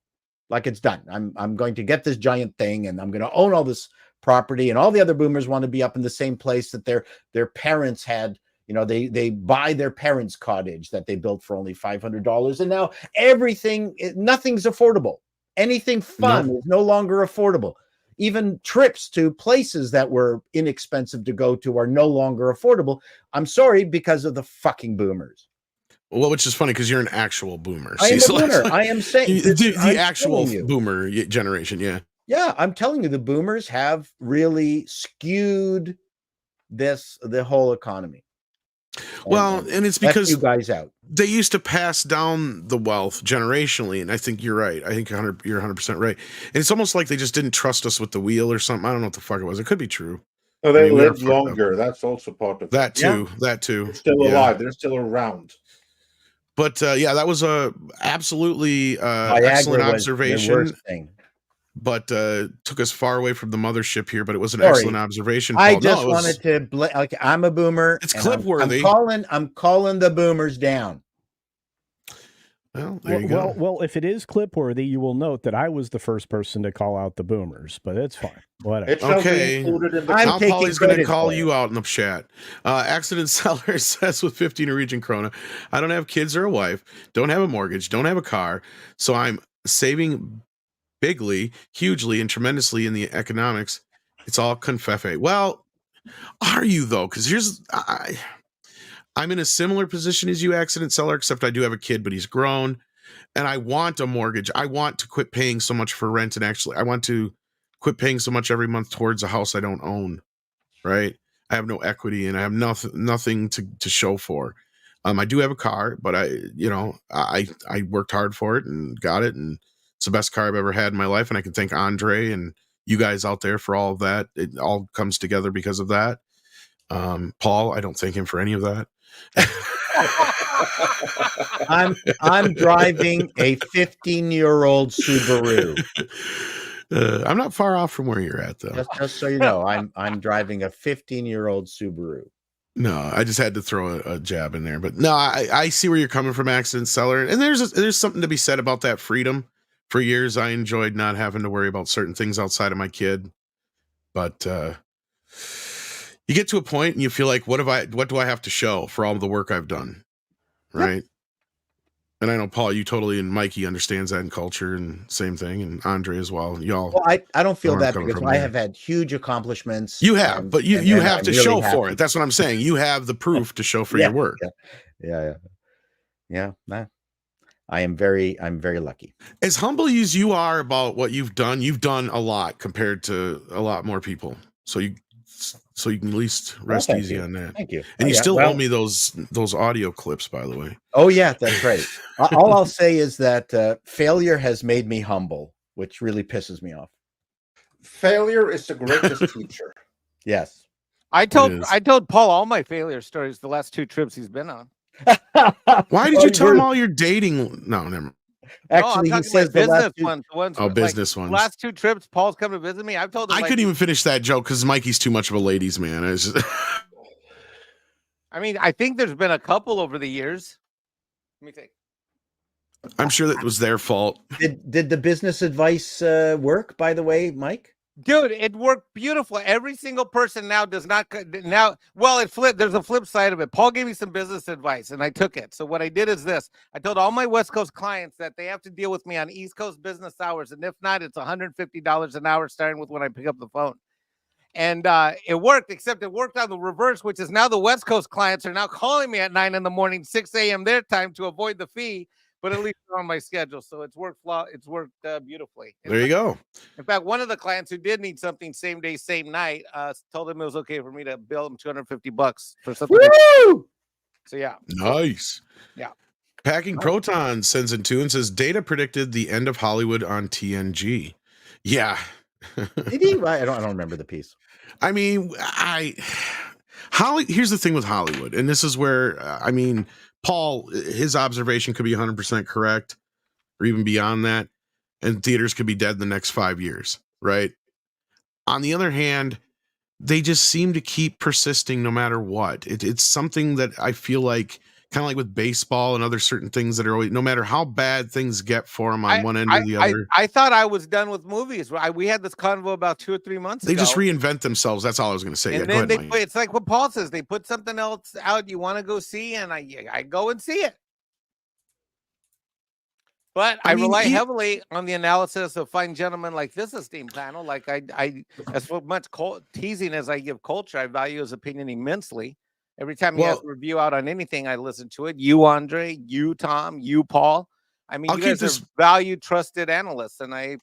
Like, it's done. I'm going to get this giant thing, and I'm going to own all this property. And all the other boomers want to be up in the same place that their parents had. They buy their parents' cottage that they built for only $500. And now nothing's affordable. Anything fun is no longer affordable. Even trips to places that were inexpensive to go to are no longer affordable. I'm sorry, because of the fucking boomers. Well, which is funny because you're an actual boomer. I am a boomer. I am saying the actual boomer generation. Yeah. Yeah. I'm telling you, the boomers have really skewed the whole economy. Well, and it's because you guys out. They used to pass down the wealth generationally, and I think you're right. I think you're 100% right. And it's almost like they just didn't trust us with the wheel or something. I don't know what the fuck it was. It could be true. Oh, they lived longer. That's also part of that too. Yeah. That too. They're still alive. They're still around. But that was a absolutely excellent observation. The worst thing. But took us far away from the mothership here. But it was an excellent observation, Paul. I just wanted to. I'm a boomer. It's clip worthy. I'm calling the boomers down. Well, there you go. Well, if it is clip worthy, you will note that I was the first person to call out the boomers. But it's fine. Whatever. Okay. Now Paulie's going to call you out in the chat. Accident Seller says with 50 Norwegian krona, I don't have kids or a wife, don't have a mortgage, don't have a car, so I'm saving hugely, and tremendously in the economics. It's all confefe. Well, are you though? Because I'm in a similar position as you, Accident Seller, except I do have a kid, but he's grown, and I want a mortgage. I want to quit paying so much for rent, and actually, I want to quit paying so much every month towards a house I don't own. Right? I have no equity, and I have nothing to show for. I do have a car, but I worked hard for it and got it, and it's the best car I've ever had in my life, and I can thank Andre and you guys out there for all of that. It all comes together because of that. Paul, I don't thank him for any of that. I'm driving a 15-year-old Subaru. I'm not far off from where you're at, though. Just so you know, I'm driving a 15-year-old Subaru. No, I just had to throw a jab in there, but no, I see where you're coming from, Accident Seller, and there's something to be said about that freedom. For years, I enjoyed not having to worry about certain things outside of my kid, but you get to a point and you feel like, what do I have to show for all the work I've done, right? And I know Paul, you totally, and Mikey understands that in culture, and same thing, and Andre as well. Y'all. Well, I don't feel where I'm that coming because from I there. have had huge accomplishments. You have, but you and have I'm to really show happy. for it. That's what I'm saying. You have the proof to show for your work. Yeah. Nah. I'm very lucky. As humble as you are about what you've done a lot compared to a lot more people. So you can at least rest easy on that. Thank you. And you still owe me those audio clips, by the way. Oh yeah, that's right. All I'll say is that failure has made me humble, which really pisses me off. Failure is the greatest teacher. Yes. I told Paul all my failure stories the last 2 trips he's been on. Why did you tell him all your dating? No, never. Actually, he says the business last ones. Oh, business ones. Last 2 trips, Paul's come to visit me. I've told him. I couldn't even finish that joke because Mikey's too much of a ladies' man. I mean, I think there's been a couple over the years. Let me think. I'm sure that was their fault. Did the business advice work, by the way, Mike? Dude, it worked beautiful. Every single person now does not now. Well, it flipped. There's a flip side of it. Paul gave me some business advice, and I took it. So what I did is this: I told all my West Coast clients that they have to deal with me on East Coast business hours, and if not, it's $150 an hour, starting with when I pick up the phone. And it worked, except it worked on the reverse, which is now the West Coast clients are now calling me at 9 in the morning, 6 a.m. their time to avoid the fee. But at least they're on my schedule, so it's worked beautifully. There you go. In fact, one of the clients who did need something same day, same night, told him it was okay for me to bill him $250 for something. Woo! So yeah, Nice. Yeah. Packing Protons sends in 2 and says Data predicted the end of Hollywood on TNG. Yeah. Did he? I don't remember the piece. I mean, here's the thing with Hollywood, and this is where Paul, his observation could be 100% correct, or even beyond that, and theaters could be dead in the next 5 years, right? On the other hand, they just seem to keep persisting no matter what. It's something that I feel like, kind of like with baseball and other certain things that are always, no matter how bad things get for them on one end or the other. I thought I was done with movies. We had this convo about 2 or 3 months ago. They just reinvent themselves. That's all I was going to say. And then it's like what Paul says. They put something else out you want to go see, and I go and see it. But I rely heavily on the analysis of fine gentlemen like this esteemed panel. Like I as much teasing as I give culture, I value his opinion immensely. Every time he has a review out on anything, I listen to it. You, Andre, you, Tom, you, Paul. I mean, you guys are valued, trusted analysts, and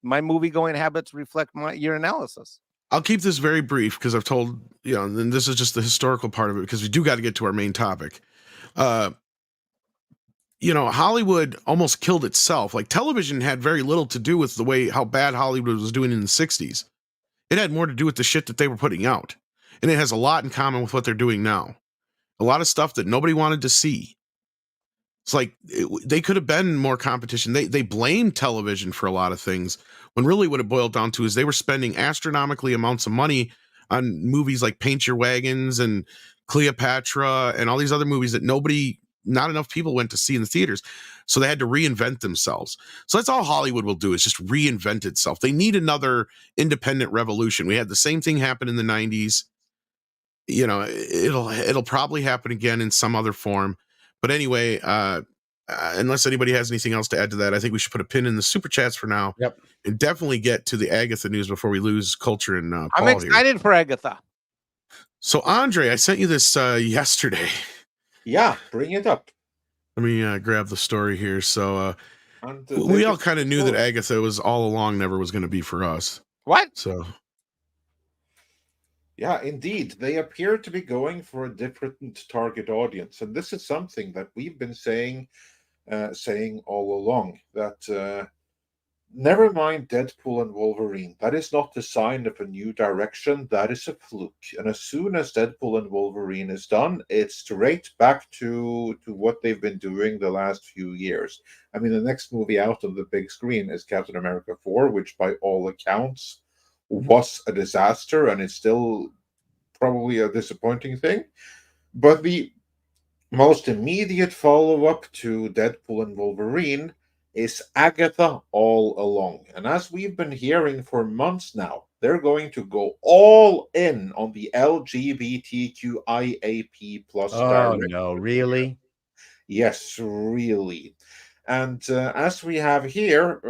my movie going habits reflect your analysis. I'll keep this very brief because I've told, and this is just the historical part of it because we do got to get to our main topic. Hollywood almost killed itself. Like television had very little to do with how bad Hollywood was doing in the 60s. It had more to do with the shit that they were putting out. And it has a lot in common with what they're doing now. A lot of stuff that nobody wanted to see. It's like they could have been more competition. They blamed television for a lot of things, when really what it boiled down to is they were spending astronomically amounts of money on movies like Paint Your Wagons and Cleopatra and all these other movies that not enough people went to see in the theaters. So they had to reinvent themselves. So that's all Hollywood will do, is just reinvent itself. They need another independent revolution. We had the same thing happen in the 90s. It'll probably happen again in some other form. But anyway, unless anybody has anything else to add to that, I think we should put a pin in the super chats for now. Yep. And definitely get to the Agatha news before we lose culture and Paul. I'm excited for Agatha. So Andre, I sent you this yesterday. Yeah, bring it up. Let me grab the story here. So we all kind of knew that Agatha was all along never was going to be for us. What? So. Yeah, indeed. They appear to be going for a different target audience. And this is something that we've been saying all along, that never mind Deadpool and Wolverine. That is not the sign of a new direction. That is a fluke. And as soon as Deadpool and Wolverine is done, it's straight back to what they've been doing the last few years. I mean, the next movie out on the big screen is Captain America 4, which by all accounts was a disaster, and it's still probably a disappointing thing. But the most immediate follow-up to Deadpool and Wolverine is Agatha All Along. And as we've been hearing for months now, they're going to go all in on the LGBTQIAP+ Oh, no, really? Yes, really. And as we have here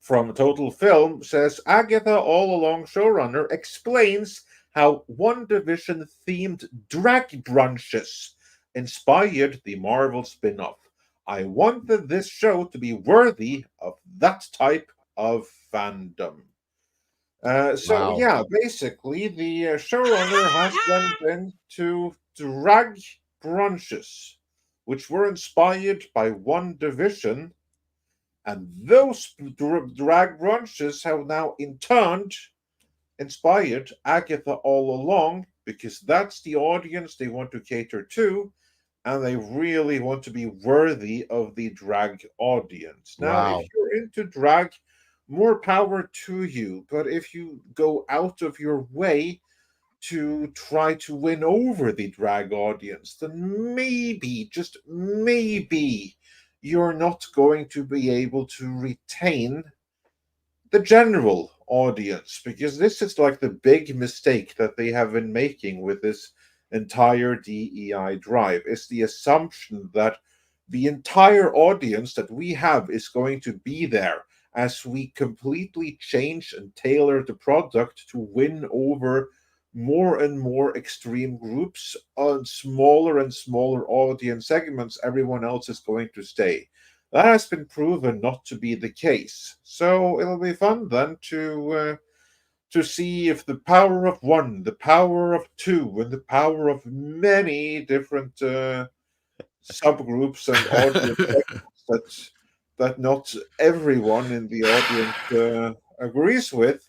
from Total Film, says Agatha All Along showrunner explains how One Division themed drag brunches inspired the Marvel spin off. I wanted this show to be worthy of that type of fandom. So, Wow. yeah, basically, the showrunner has then been to drag brunches, which were inspired by One Division, and those drag brunches have now in turn inspired Agatha All Along, because that's the audience they want to cater to, and they really want to be worthy of the drag audience. Now, Wow. if you're into drag, more power to you. But if you go out of your way to try to win over the drag audience, then maybe, just maybe, you're not going to be able to retain the general audience, because this is like the big mistake that they have been making with this entire DEI drive, is the assumption that the entire audience that we have is going to be there as we completely change and tailor the product to win over more and more extreme groups on smaller and smaller audience segments. Everyone else is going to stay. That has been proven not to be the case. So it'll be fun then to see if the power of one, the power of two, and the power of many different subgroups and audience segments that not everyone in the audience agrees with,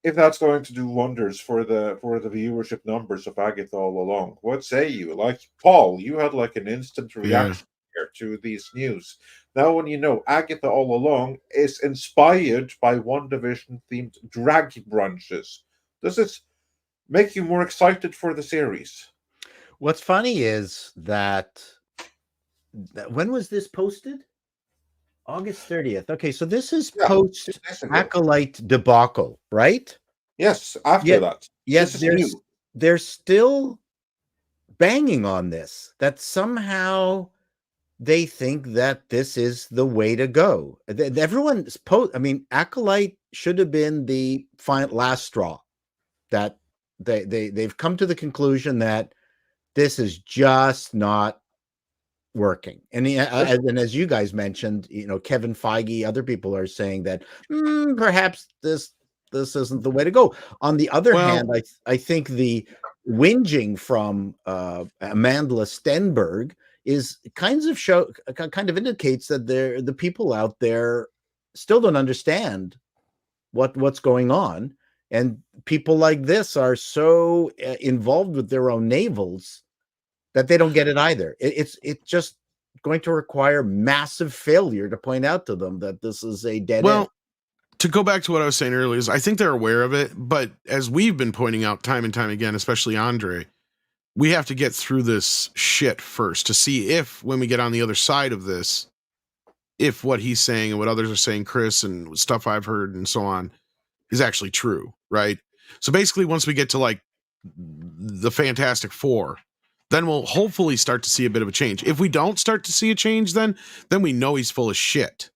if that's going to do wonders for the viewership numbers of Agatha All Along. What say you? Like Paul, you had like an instant reaction here to these news. Now, when you know Agatha All Along is inspired by One Division themed drag brunches, does it make you more excited for the series? What's funny is that when was this posted? August 30th. Okay, so this is post Acolyte debacle, right? Yes, after that. Yes, they're still banging on this, that somehow they think that this is the way to go. Everyone's I mean, Acolyte should have been the last straw, that they've come to the conclusion that this is just not working. And as you guys mentioned, Kevin Feige, other people are saying that perhaps this isn't the way to go. On the other hand, I think the whinging from Amanda Stenberg is kind of indicates that the people out there still don't understand what's going on, and people like this are so involved with their own navels that they don't get it either. It's just going to require massive failure to point out to them that this is a dead end. To go back to what I was saying earlier, is I think they're aware of it, but as we've been pointing out time and time again, especially Andre, we have to get through this shit first to see if, when we get on the other side of this, if what he's saying and what others are saying, Chris, and stuff I've heard and so on, is actually true, right? So basically, once we get to like the Fantastic Four, then we'll hopefully start to see a bit of a change. If we don't start to see a change, then we know he's full of shit,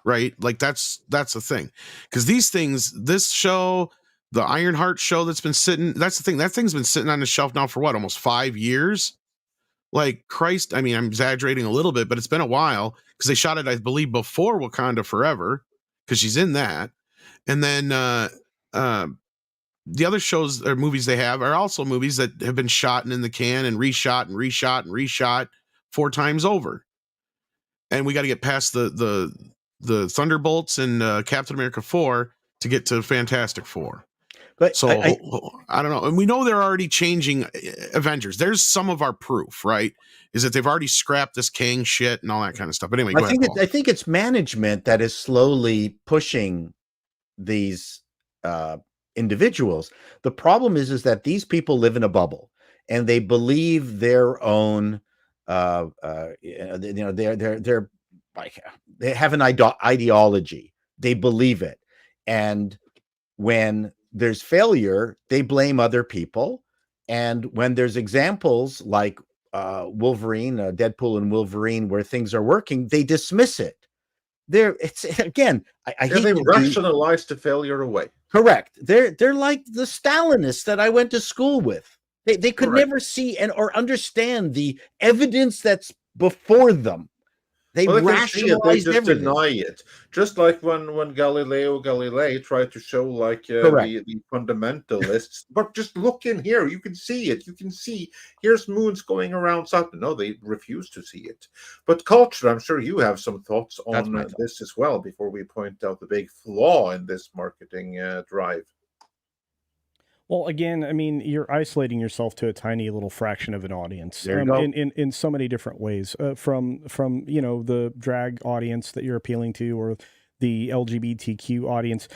right? Like that's the thing, because these things, this show, the Ironheart show that's been sitting, that's the thing, that thing's been sitting on the shelf now for what, almost 5 years? Like, Christ, I mean, I'm exaggerating a little bit, but it's been a while, because they shot it, I believe, before Wakanda Forever, because she's in that. And then the other shows or movies they have are also movies that have been shot and in the can and reshot and reshot and reshot 4 times over. And we got to get past the Thunderbolts and Captain America 4 to get to Fantastic Four. But so I don't know. And we know they're already changing Avengers. There's some of our proof, right? Is that they've already scrapped this Kang shit and all that kind of stuff. But anyway, I think it's management that is slowly pushing these individuals. The problem is that these people live in a bubble and they believe their own they're like, they have an ideology. They believe it. And when there's failure, they blame other people. And when there's examples like Wolverine, Deadpool and Wolverine, where things are working, they dismiss it. It's again, I hate they to rationalize the failure away. Correct. They're like the Stalinists that I went to school with. They could Correct. never see or understand the evidence that's before them. They rationalize everything. Deny it. Just like when Galileo Galilei tried to show like the fundamentalists, but just look in here, you can see it. You can see here's moons going around Saturn. No, they refuse to see it. But culture, I'm sure you have some thoughts on this as well before we point out the big flaw in this marketing drive. Well, again, I mean, you're isolating yourself to a tiny little fraction of an audience in so many different ways. From the drag audience that you're appealing to, or the LGBTQ audience.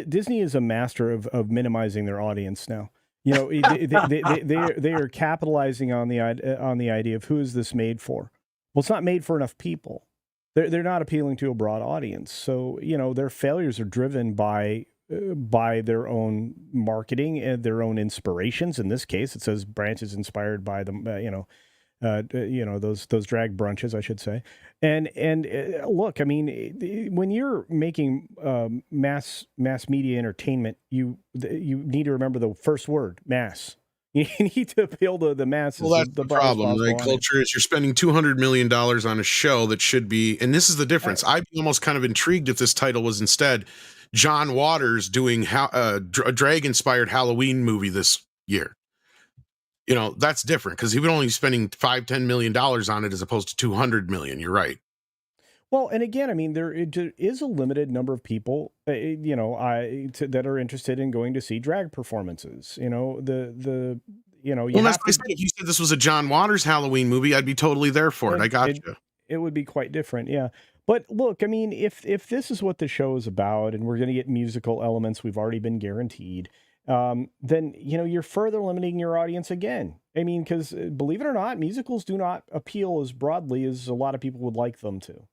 Disney is a master of minimizing their audience now. They are capitalizing on the idea of who is this made for. Well, it's not made for enough people. They're not appealing to a broad audience. So their failures are driven by their own marketing and their own inspirations. In this case, it says Branch is inspired by them, those drag brunches, I should say. And look, I mean, when you're making mass media entertainment, you need to remember the first word, mass. You need to appeal to the masses. Well, that's the problem, right? Culture is you're spending $200 million on a show that should be, and this is the difference. I'd be almost kind of intrigued if this title was instead John Waters doing a drag-inspired Halloween movie this year. That's different because he would only be spending $5-10 million on it as opposed to $200 million. You're right. Well, and again, I mean, there is a limited number of people, that are interested in going to see drag performances. If you said this was a John Waters Halloween movie, I'd be totally there for it. I got you. It would be quite different, yeah. But look, I mean, if this is what the show is about, and we're going to get musical elements, we've already been guaranteed. Then you're further limiting your audience again. I mean, because believe it or not, musicals do not appeal as broadly as a lot of people would like them to.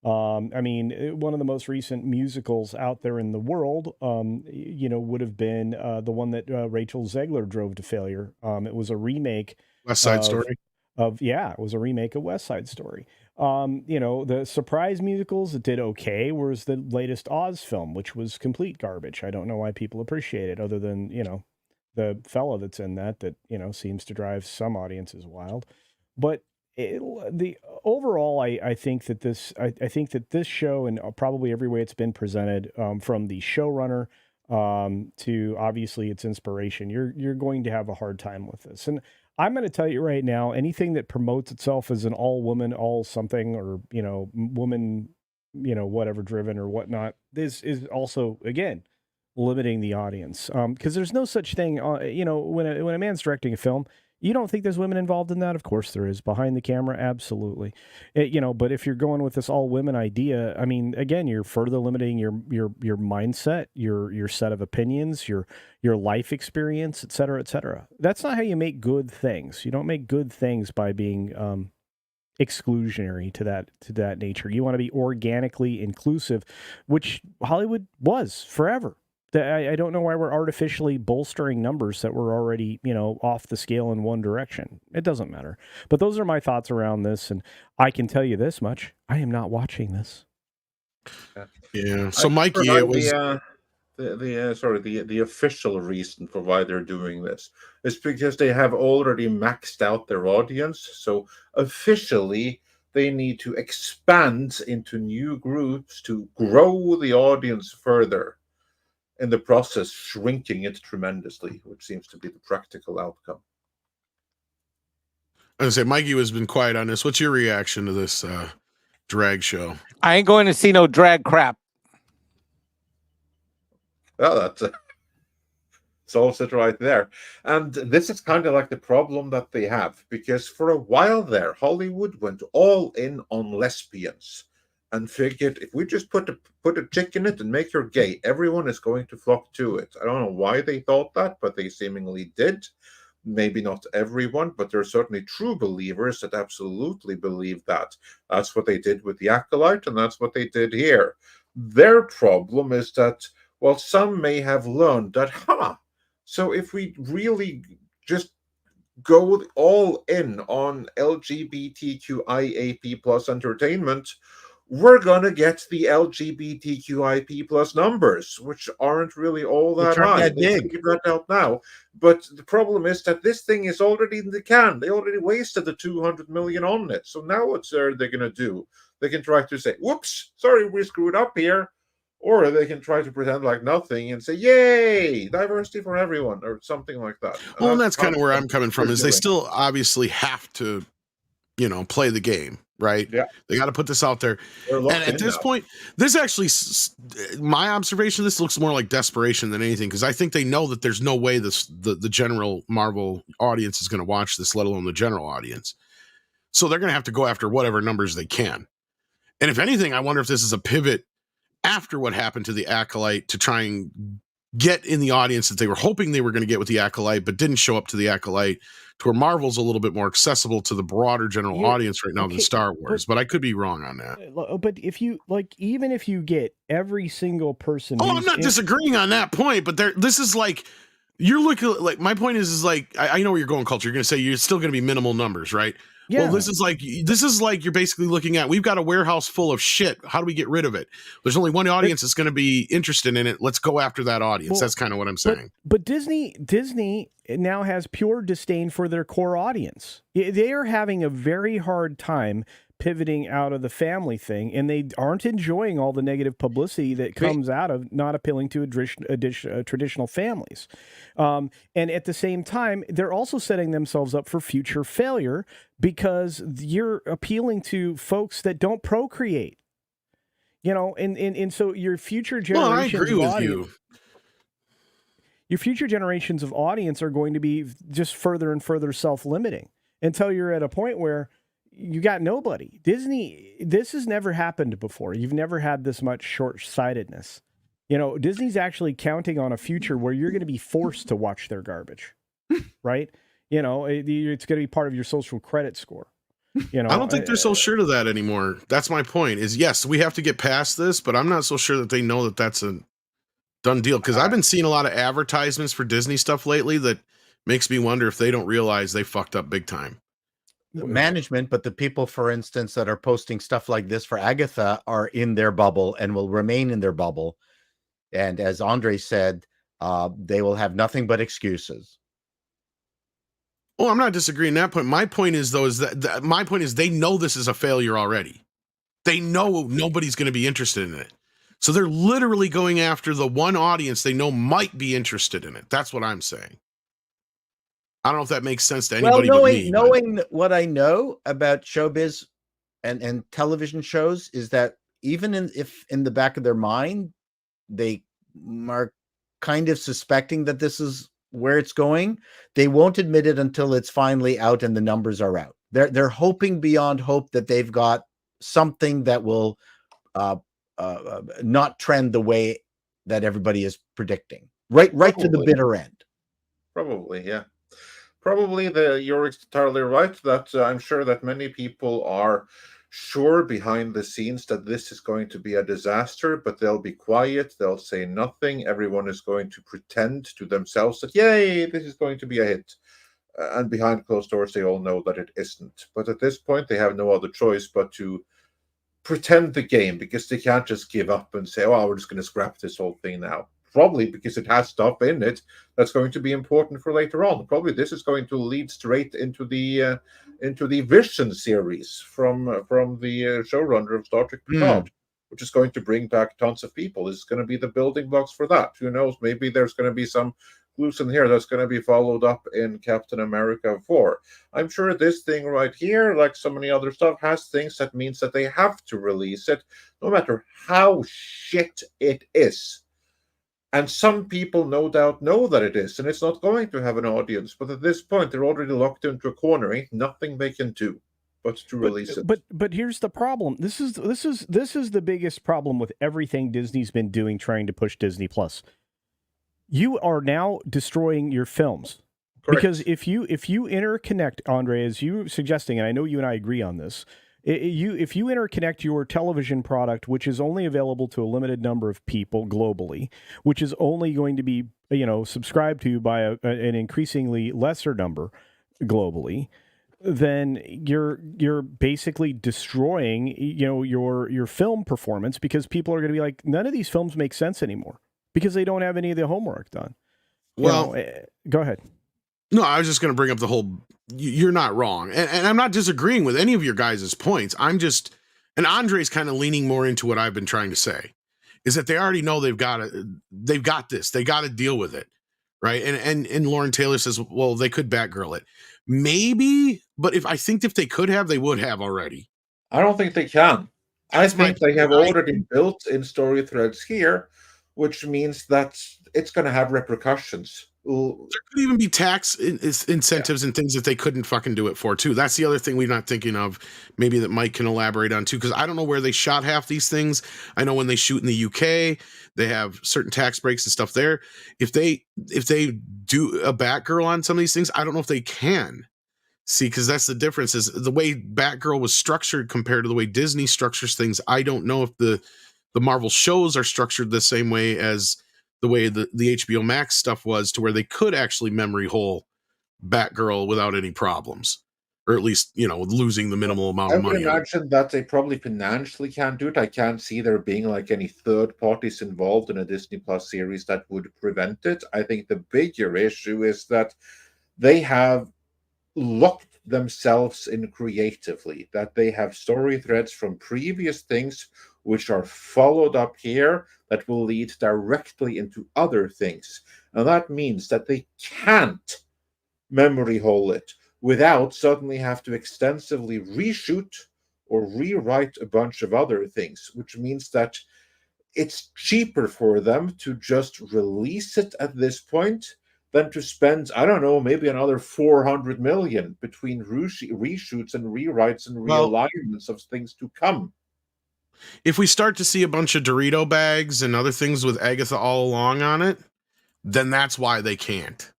I mean, one of the most recent musicals out there in the world, would have been the one that Rachel Zegler drove to failure. It was a remake. West Side Story. It was a remake of West Side Story. The surprise musicals, it did okay, whereas the latest Oz film, which was complete garbage. I don't know why people appreciate it, other than, the fella that's in that seems to drive some audiences wild. But overall, I think that this show, and probably every way it's been presented, from the showrunner to obviously its inspiration, you're going to have a hard time with this. And I'm going to tell you right now, anything that promotes itself as an all woman, all something, or woman, whatever driven or whatnot, this is also again limiting the audience, because there's no such thing. When a man's directing a film, you don't think there's women involved in that? Of course there is. Behind the camera, absolutely. But if you're going with this all women idea, I mean, again, you're further limiting your mindset, your set of opinions, your life experience, et cetera, et cetera. That's not how you make good things. You don't make good things by being exclusionary to that nature. You want to be organically inclusive, which Hollywood was forever. I don't know why we're artificially bolstering numbers that were already, off the scale in one direction. It doesn't matter. But those are my thoughts around this, and I can tell you this much: I am not watching this. Yeah. So, Mikey, it was the official reason for why they're doing this is because they have already maxed out their audience. So officially, they need to expand into new groups to grow the audience further. In the process, shrinking it tremendously, which seems to be the practical outcome. I was gonna say, Mikey has been quiet on this. What's your reaction to this drag show? I ain't going to see no drag crap. Well, that's solves it right there. And this is kind of like the problem that they have, because for a while there, Hollywood went all in on lesbians and figured if we just put a chick in it and make her gay, everyone is going to flock to it. I don't know why they thought that, but they seemingly did. Maybe not everyone, but there are certainly true believers that absolutely believe that. That's what they did with the Acolyte, and that's what they did here. Their problem is that, well, some may have learned that, so if we really just go all in on LGBTQIAP plus entertainment, we're going to get the LGBTQIP plus numbers, which aren't really all that Which aren't high. that They big. figured that out now. But the problem is that this thing is already in the can. They already wasted the 200 million on it. So now what's they're going to do? They can try to say, whoops, sorry, we screwed up here. Or they can try to pretend like nothing and say, yay, diversity for everyone, or something like that. Well, and that's kind of where I'm coming from, they're is they doing. still obviously have to, play the game, right? Yeah. They got to put this out there. They're And locked at in this now. point, this actually, my observation, this looks more like desperation than anything, because I think they know that there's no way the general Marvel audience is going to watch this, let alone the general audience. So they're going to have to go after whatever numbers they can. And if anything, I wonder if this is a pivot after what happened to the Acolyte to try and get in the audience that they were hoping they were going to get with the Acolyte, but didn't show up to the Acolyte, to where Marvel's a little bit more accessible to the broader general audience right now than Star Wars. But I could be wrong on that. But if you even if you get every single person, Oh, I'm not disagreeing on that point, but this is like, you're looking like, my point is like, I know where you're going, Culture. You're going to say you're still going to be minimal numbers, right? Yeah. Well, this is like you're basically looking at, we've got a warehouse full of shit. How do we get rid of it? There's only one audience that's going to be interested in it. Let's go after that audience. That's kind of what I'm saying. But Disney now has pure disdain for their core audience. They are having a very hard time pivoting out of the family thing, and they aren't enjoying all the negative publicity that comes out of not appealing to traditional families. And at the same time, they're also setting themselves up for future failure because you're appealing to folks that don't procreate. And so your future generations I agree with you. Your future generations of audience are going to be just further and further self-limiting until you're at a point where you got nobody. Disney, this has never happened before. You've never had this much short-sightedness. Disney's actually counting on a future where you're going to be forced to watch their garbage, right? It's going to be part of your social credit score. I don't think they're so sure of that anymore. That's my point, is yes, we have to get past this, but I'm not so sure that they know that that's a done deal, because I've been seeing a lot of advertisements for Disney stuff lately that makes me wonder if they don't realize they fucked up big time. Management, but the people, for instance, that are posting stuff like this for Agatha are in their bubble and will remain in their bubble. And as Andre said, they will have nothing but excuses. Oh, I'm not disagreeing that point. My point is, though, my point is they know this is a failure already. They know nobody's going to be interested in it. So they're literally going after the one audience they know might be interested in it. That's what I'm saying. I don't know if that makes sense to anybody but me. Knowing what I know about showbiz and television shows is that even if in the back of their mind, they are kind of suspecting that this is where it's going, they won't admit it until it's finally out and the numbers are out. They're hoping beyond hope that they've got something that will not trend the way that everybody is predicting. Right to the bitter end. Probably, yeah. Probably you're entirely right that I'm sure that many people are sure behind the scenes that this is going to be a disaster, but they'll be quiet, they'll say nothing, everyone is going to pretend to themselves that, yay, this is going to be a hit. And behind closed doors, they all know that it isn't. But at this point, they have no other choice but to pretend the game, because they can't just give up and say, oh, we're just going to scrap this whole thing now. Probably because it has stuff in it that's going to be important for later on. Probably this is going to lead straight into the Vision series from the showrunner of Star Trek Picard, which is going to bring back tons of people. This is going to be the building blocks for that. Who knows? Maybe there's going to be some clues in here that's going to be followed up in Captain America 4. I'm sure this thing right here, like so many other stuff, has things that means that they have to release it, no matter how shit it is. And some people no doubt know that it is, and it's not going to have an audience. But at this point, they're already locked into a corner. Ain't nothing they can do but to release it. But here's the problem. This is the biggest problem with everything Disney's been doing, trying to push Disney Plus. You are now destroying your films. Correct. Because if you interconnect, Andre, as you suggesting, and I know you and I agree on this, if you interconnect your television product, which is only available to a limited number of people globally, which is only going to be subscribed to by an increasingly lesser number, globally, then you're basically destroying, you know, your film performance, because people are going to be like, none of these films make sense anymore because they don't have any of the homework done. Well, go ahead. No, I was just going to bring up the whole. You're not wrong, and I'm not disagreeing with any of your guys' points. I'm just, and Andre's kind of leaning more into what I've been trying to say, is that they already know they've got this, they got to deal with it, right? And Lauren Taylor says, well, they could Batgirl it, maybe, but if they could have, they would have already. I don't think they can. I think they have already built in story threads here, which means that it's going to have repercussions. There could even be tax incentives and things that they couldn't fucking do it for too. That's the other thing we're not thinking of, maybe that Mike can elaborate on too, because I don't know where they shot half these things. I know when they shoot in the UK, they have certain tax breaks and stuff there. If they do a Batgirl on some of these things, I don't know if they can. See, because that's the difference, is the way Batgirl was structured compared to the way Disney structures things. I don't know if the Marvel shows are structured the same way as the way the HBO Max stuff was, to where they could actually memory hole Batgirl without any problems, or at least, you know, losing the minimal amount of money. I would imagine that they probably financially can't do it. I can't see there being like any third parties involved in a Disney Plus series that would prevent it. I think the bigger issue is that they have locked themselves in creatively, that they have story threads from previous things which are followed up here that will lead directly into other things. And that means that they can't memory hole it without suddenly have to extensively reshoot or rewrite a bunch of other things, which means that it's cheaper for them to just release it at this point than to spend, I don't know, maybe another $400 million between reshoots and rewrites and realignments of things to come. If we start to see a bunch of Dorito bags and other things with Agatha All Along on it, then that's why they can't.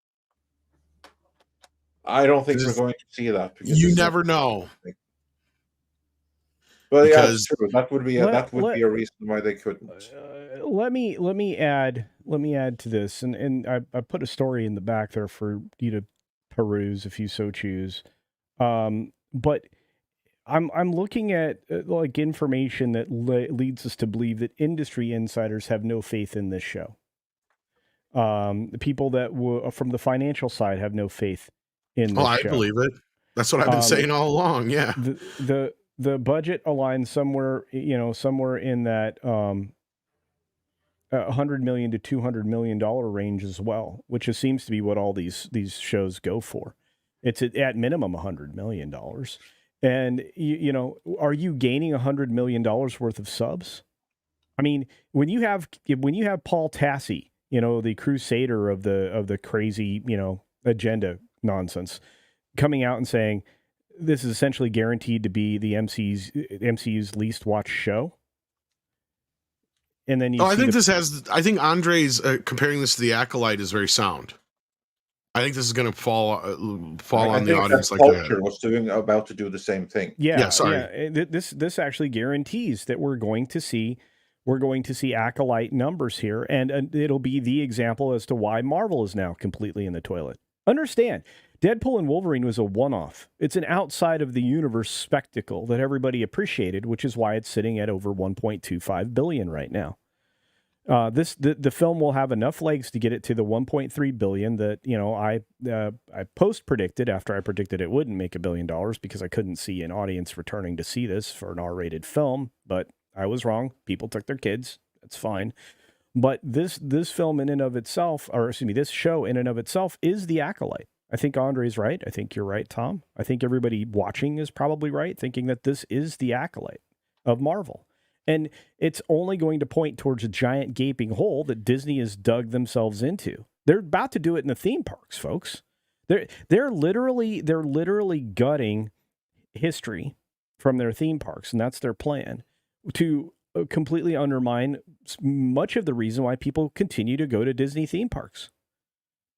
I don't think we're going to see that. You never know. But yeah, it's true. That would be a reason why they couldn't. Let me add to this, and I put a story in the back there for you to peruse if you so choose. But I'm looking at like information that leads us to believe that industry insiders have no faith in this show. The people that from the financial side have no faith in this show. I believe it. That's what I've been saying all along. Yeah. The budget aligns somewhere in that $100 million to $200 million range as well, which seems to be what all these shows go for. It's at minimum $100 million. And are you gaining $100 million worth of subs? I mean, when you have Paul Tassi, the crusader of the crazy, agenda nonsense, coming out and saying this is essentially guaranteed to be the MCU's least watched show. And then I think Andre's comparing this to the Acolyte is very sound. I think this is going to fall on the audience like that. Culture was about to do the same thing. Yeah, sorry. Yeah. This actually guarantees that we're going to see Acolyte numbers here, and it'll be the example as to why Marvel is now completely in the toilet. Understand, Deadpool and Wolverine was a one-off. It's an outside of the universe spectacle that everybody appreciated, which is why it's sitting at over $1.25 billion right now. The film will have enough legs to get it to the $1.3 billion that I post predicted after I predicted it wouldn't make $1 billion because I couldn't see an audience returning to see this for an R-rated film. But I was wrong. People took their kids. That's fine. But this film in and of itself, this show in and of itself is the Acolyte. I think Andre's right. I think you're right, Tom. I think everybody watching is probably right, thinking that this is the Acolyte of Marvel. And it's only going to point towards a giant gaping hole that Disney has dug themselves into. They're about to do it in the theme parks, folks. They're literally gutting history from their theme parks, and that's their plan to completely undermine much of the reason why people continue to go to Disney theme parks.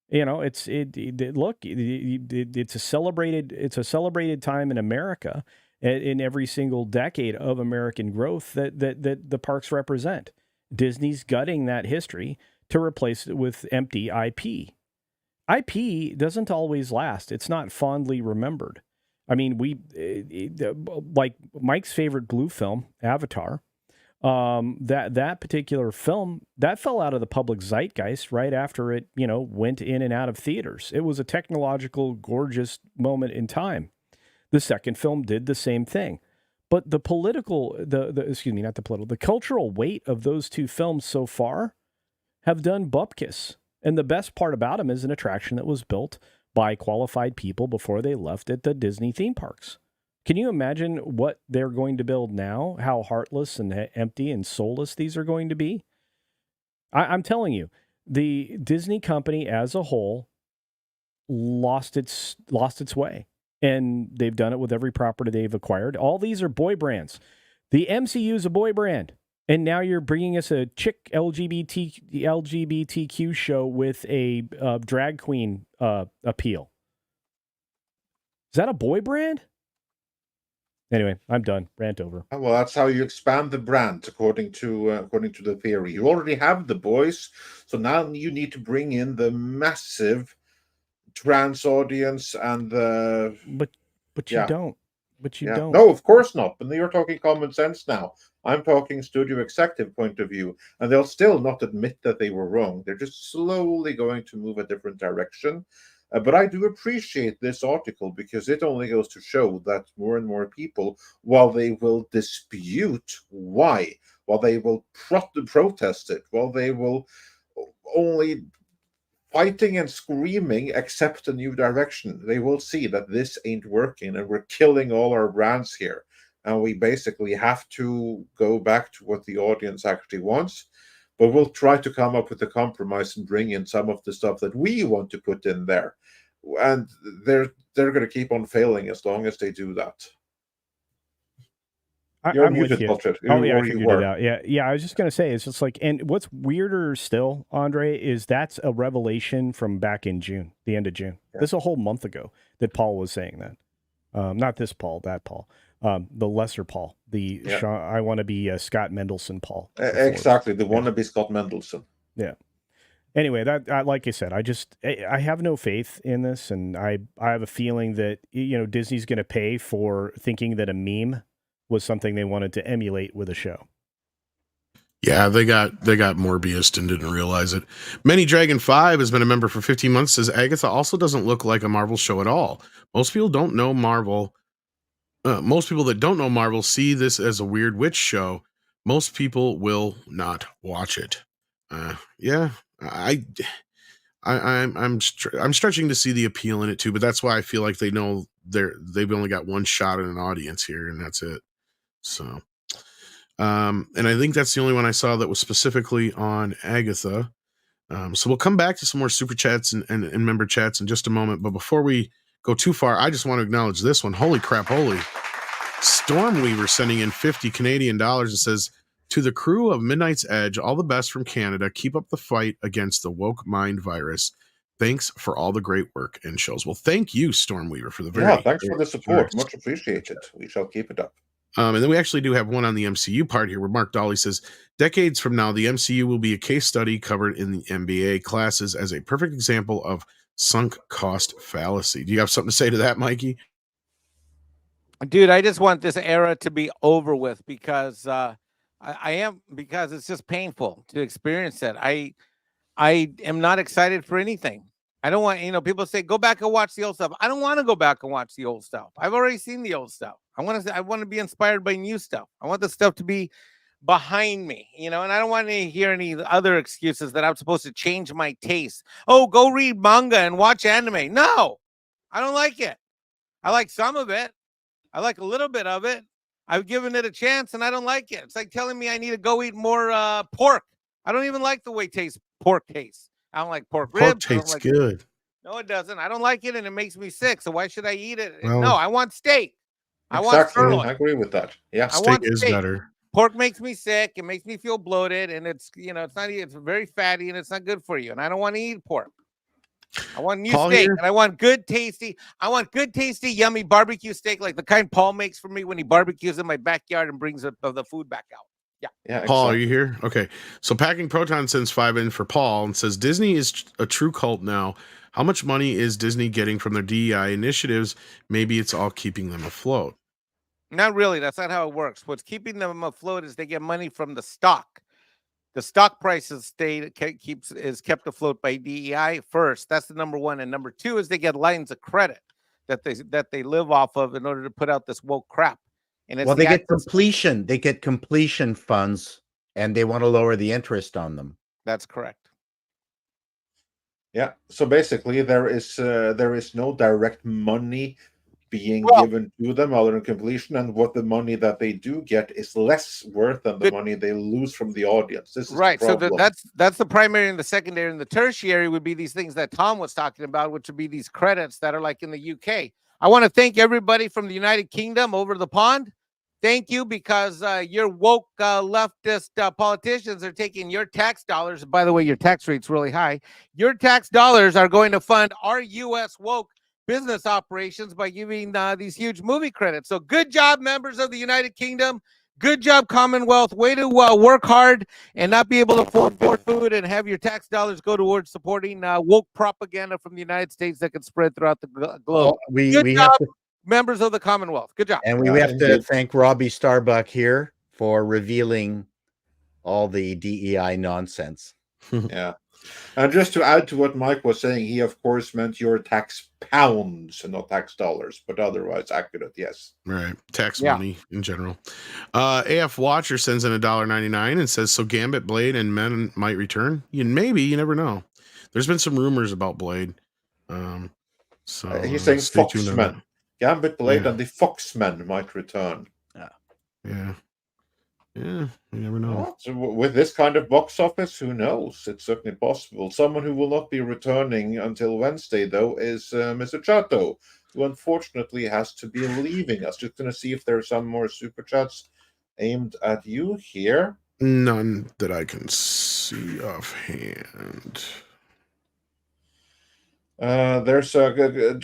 It's a celebrated time in America. In every single decade of American growth that the parks represent. Disney's gutting that history to replace it with empty IP. IP doesn't always last. It's not fondly remembered. I mean, like Mike's favorite blue film, Avatar. That particular film that fell out of the public zeitgeist right after it, went in and out of theaters. It was a technological, gorgeous moment in time. The second film did the same thing, but the cultural weight of those two films so far have done bupkis. And the best part about them is an attraction that was built by qualified people before they left at the Disney theme parks. Can you imagine what they're going to build now? How heartless and empty and soulless these are going to be? I'm telling you, the Disney company as a whole lost its way. And they've done it with every property they've acquired. All these are boy brands. The MCU is a boy brand. And now you're bringing us a chick LGBTQ show with a drag queen appeal. Is that a boy brand? Anyway, I'm done. Rant over. Well, that's how you expand the brand, according to the theory. You already have the boys, so now you need to bring in the massive trans audience and the. But you don't. But you don't. No, of course not. But you're talking common sense now. I'm talking studio executive point of view, and they'll still not admit that they were wrong. They're just slowly going to move a different direction. But I do appreciate this article because it only goes to show that more and more people, while they will dispute why, while they will protest it, while they will only fighting and screaming accept a new direction, they will see that this ain't working and we're killing all our brands here. And we basically have to go back to what the audience actually wants. But we'll try to come up with a compromise and bring in some of the stuff that we want to put in there. And they're going to keep on failing as long as they do that. I'm with you. Oh, yeah, I figured it out. Yeah, I was just going to say, it's just like, and what's weirder still, Andre, is that's a revelation from back in June, the end of June. Yeah. This is a whole month ago that Paul was saying that. Not this Paul, that Paul. The lesser Paul, I want to be Scott Mendelson Paul. Exactly, the wannabe Scott Mendelson. Yeah. Anyway, that like I said, I have no faith in this, and I have a feeling that Disney's going to pay for thinking that a meme was something they wanted to emulate with a show. Yeah, they got Morbius and didn't realize it. Many Dragon 5 has been a member for 15 months. Says Agatha also doesn't look like a Marvel show at all. Most people don't know Marvel. Most people that don't know Marvel see this as a weird witch show. Most people will not watch it. Yeah, I'm stretching to see the appeal in it too, but that's why I feel like they know they've only got one shot at an audience here, and that's it. So, and I think that's the only one I saw that was specifically on Agatha. So we'll come back to some more super chats and member chats in just a moment. But before we go too far, I just want to acknowledge this one. Holy crap, holy. Stormweaver sending in 50 Canadian dollars and says, to the crew of Midnight's Edge, all the best from Canada. Keep up the fight against the woke mind virus. Thanks for all the great work and shows. Well, thank you, Stormweaver, for the very thanks for the support. Much appreciated. We shall keep it up. And then we actually do have one on the MCU part here where Mark Dolly says, decades from now, the MCU will be a case study covered in the MBA classes as a perfect example of sunk cost fallacy. Do you have something to say to that, Mikey? Dude, I just want this era to be over with because because it's just painful to experience it. I am not excited for anything. I don't want, people say, go back and watch the old stuff. I don't want to go back and watch the old stuff. I've already seen the old stuff. I want to be inspired by new stuff. I want the stuff to be behind me, and I don't want to hear any other excuses that I'm supposed to change my taste. Oh, go read manga and watch anime. No, I don't like it. I like some of it. I like a little bit of it. I've given it a chance and I don't like it. It's like telling me I need to go eat more pork. I don't even like the way pork tastes. I don't like pork ribs. Pork tastes good. No, it doesn't. I don't like it and it makes me sick. So why should I eat it? Well, no, I want steak. I want sirloin. I agree with that. Yeah, steak is better. Pork makes me sick. It makes me feel bloated, and it's it's very fatty and it's not good for you. And I don't want to eat pork. I want new steak, and I want good, tasty, yummy barbecue steak like the kind Paul makes for me when he barbecues in my backyard and brings the food back out. Yeah, Paul, are exactly. you here? Okay. So Packing Proton sends 5 in for Paul and says Disney is a true cult now. How much money is Disney getting from their DEI initiatives? Maybe it's all keeping them afloat. Not really. That's not how it works. What's keeping them afloat is they get money from the stock. The stock prices is kept afloat by DEI first. That's the number one, and number two is they get lines of credit that they live off of in order to put out this woke crap. And it's Well, they get completion. They get completion funds, and they want to lower the interest on them. That's correct. Yeah. So basically, there is no direct money being given to them other than completion, and what the money that they do get is less worth than the money they lose from the audience. This is right. the So problem. that's the primary, and the secondary, and the tertiary would be these things that Tom was talking about, which would be these credits that are like in the UK. I want to thank everybody from the United Kingdom over the pond. Thank you, because your woke leftist politicians are taking your tax dollars. By the way, your tax rate's really high. Your tax dollars are going to fund our U.S. woke business operations by giving these huge movie credits. So good job, members of the United Kingdom. Good job, Commonwealth. Way to work hard and not be able to afford food and have your tax dollars go towards supporting woke propaganda from the United States that can spread throughout the globe. Well, we Good have job, to, members of the Commonwealth. Good job. and we have to thank Robbie Starbuck here for revealing all the DEI nonsense. Yeah. And just to add to what Mike was saying, he of course meant your tax pounds and not tax dollars, but otherwise accurate, yes. Right. Tax money in general. AF Watcher sends in $1.99 and says, so Gambit, Blade, and Men might return? Maybe, you never know. There's been some rumors about Blade. So He's saying stay tuned on that. Foxmen. Gambit, Blade, and the Foxmen might return. Yeah. Yeah, you never know. Well, so with this kind of box office, who knows? It's certainly possible. Someone who will not be returning until Wednesday, though, is Mr. Chato, who unfortunately has to be leaving us. Just going to see if there are some more super chats aimed at you here. None that I can see offhand. There's a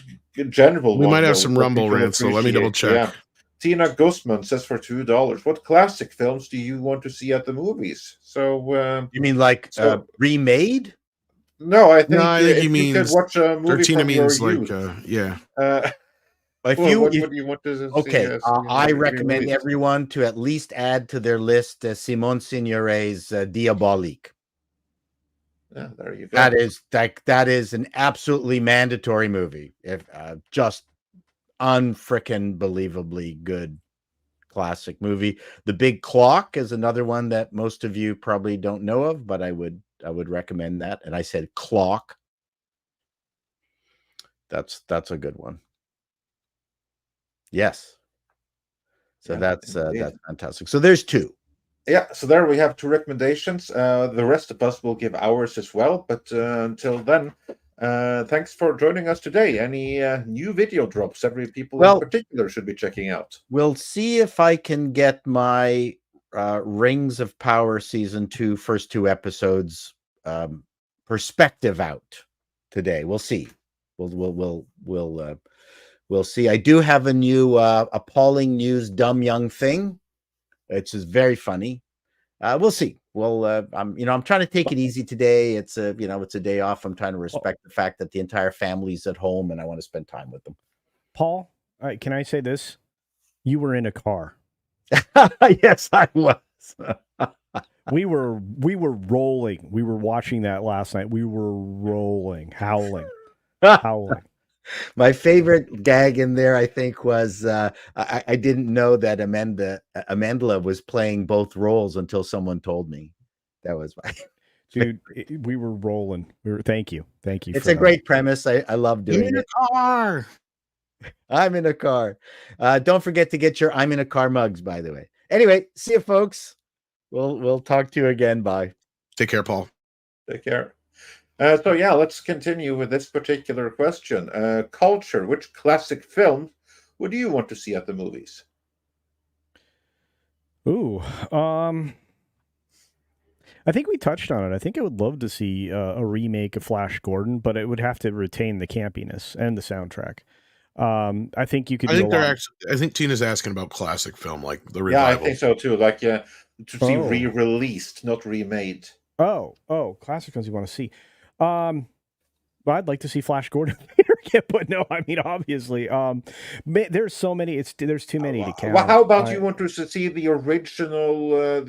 general We one. might have though, some that Rumble people rants, so let me double appreciate. check. Yeah. Tina Gustman says for $2, what classic films do you want to see at the movies? So you mean like remade? No, I think, he means you could watch a movie Tina from your means like youth. yeah. If what do you want to see? Okay, I recommend everyone to at least add to their list Simone Signoret's Diabolique. Yeah, there you go. That is an absolutely mandatory movie. If just unfrickin' believably good classic movie. The Big Clock is another one that most of you probably don't know of, but I would recommend that. And I said clock. That's a good one. Yes. So that's fantastic. So there's two. Yeah, so there we have two recommendations. The rest of us will give ours as well. But until then, thanks for joining us today. Any new video drops every people in particular should be checking out? We'll see if I can get my Rings of Power season 2 first 2 episodes perspective out today. We'll see. We'll see. I do have a new appalling news dumb young thing. Which is very funny. We'll see. Well, I'm trying to take it easy today. It's a day off. I'm trying to respect the fact that the entire family's at home and I want to spend time with them. Paul, all right, can I say this? You were in a car. Yes, I was. we were rolling. We were watching that last night. We were rolling, howling. My favorite gag in there, I think, was I didn't know that Amandla was playing both roles until someone told me. That was my dude. We were rolling. Thank you. It's a great premise. I love doing it. In a car. I'm in a car. Don't forget to get your I'm in a car mugs, by the way. Anyway, see you, folks. We'll talk to you again. Bye. Take care, Paul. Take care. So yeah, let's continue with this particular question. Culture, which classic film would you want to see at the movies? Ooh, I think we touched on it. I think I would love to see a remake of Flash Gordon, but it would have to retain the campiness and the soundtrack. I think you could. I do think a they're lot. actually. I think Tina's asking about classic film, like the Yeah, I revival. think so too. Like to see Oh. re-released, not remade. Oh, classic films you want to see. Well, I'd like to see Flash Gordon again, but no, I mean obviously, there's so many. There's too many to count. Well, how about you want to see the original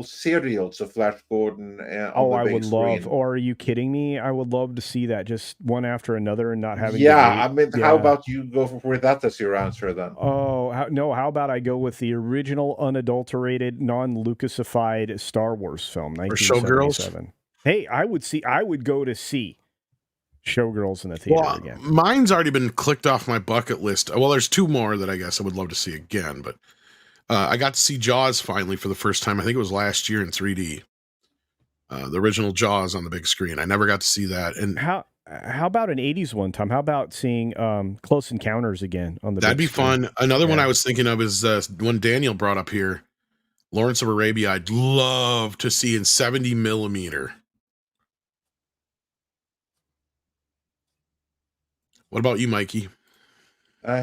serials of Flash Gordon on the I big would screen? love. Or are you kidding me? I would love to see that just one after another and not having. Yeah, to wait. I mean, how about you go for that as your answer then? Oh how about I go with the original, unadulterated, non-Lucasified Star Wars film, 1977. Hey, I would go to see Showgirls in the theater again. Mine's already been clicked off my bucket list. Well, there's two more that I guess I would love to see again, but I got to see Jaws finally for the first time. I think it was last year in 3D. The original Jaws on the big screen. I never got to see that. And how about an 80s one, Tom? How about seeing Close Encounters again on the that'd big be screen? fun. Another one I was thinking of is one Daniel brought up here, Lawrence of Arabia. I'd love to see in 70 millimeter. What about you, Mikey?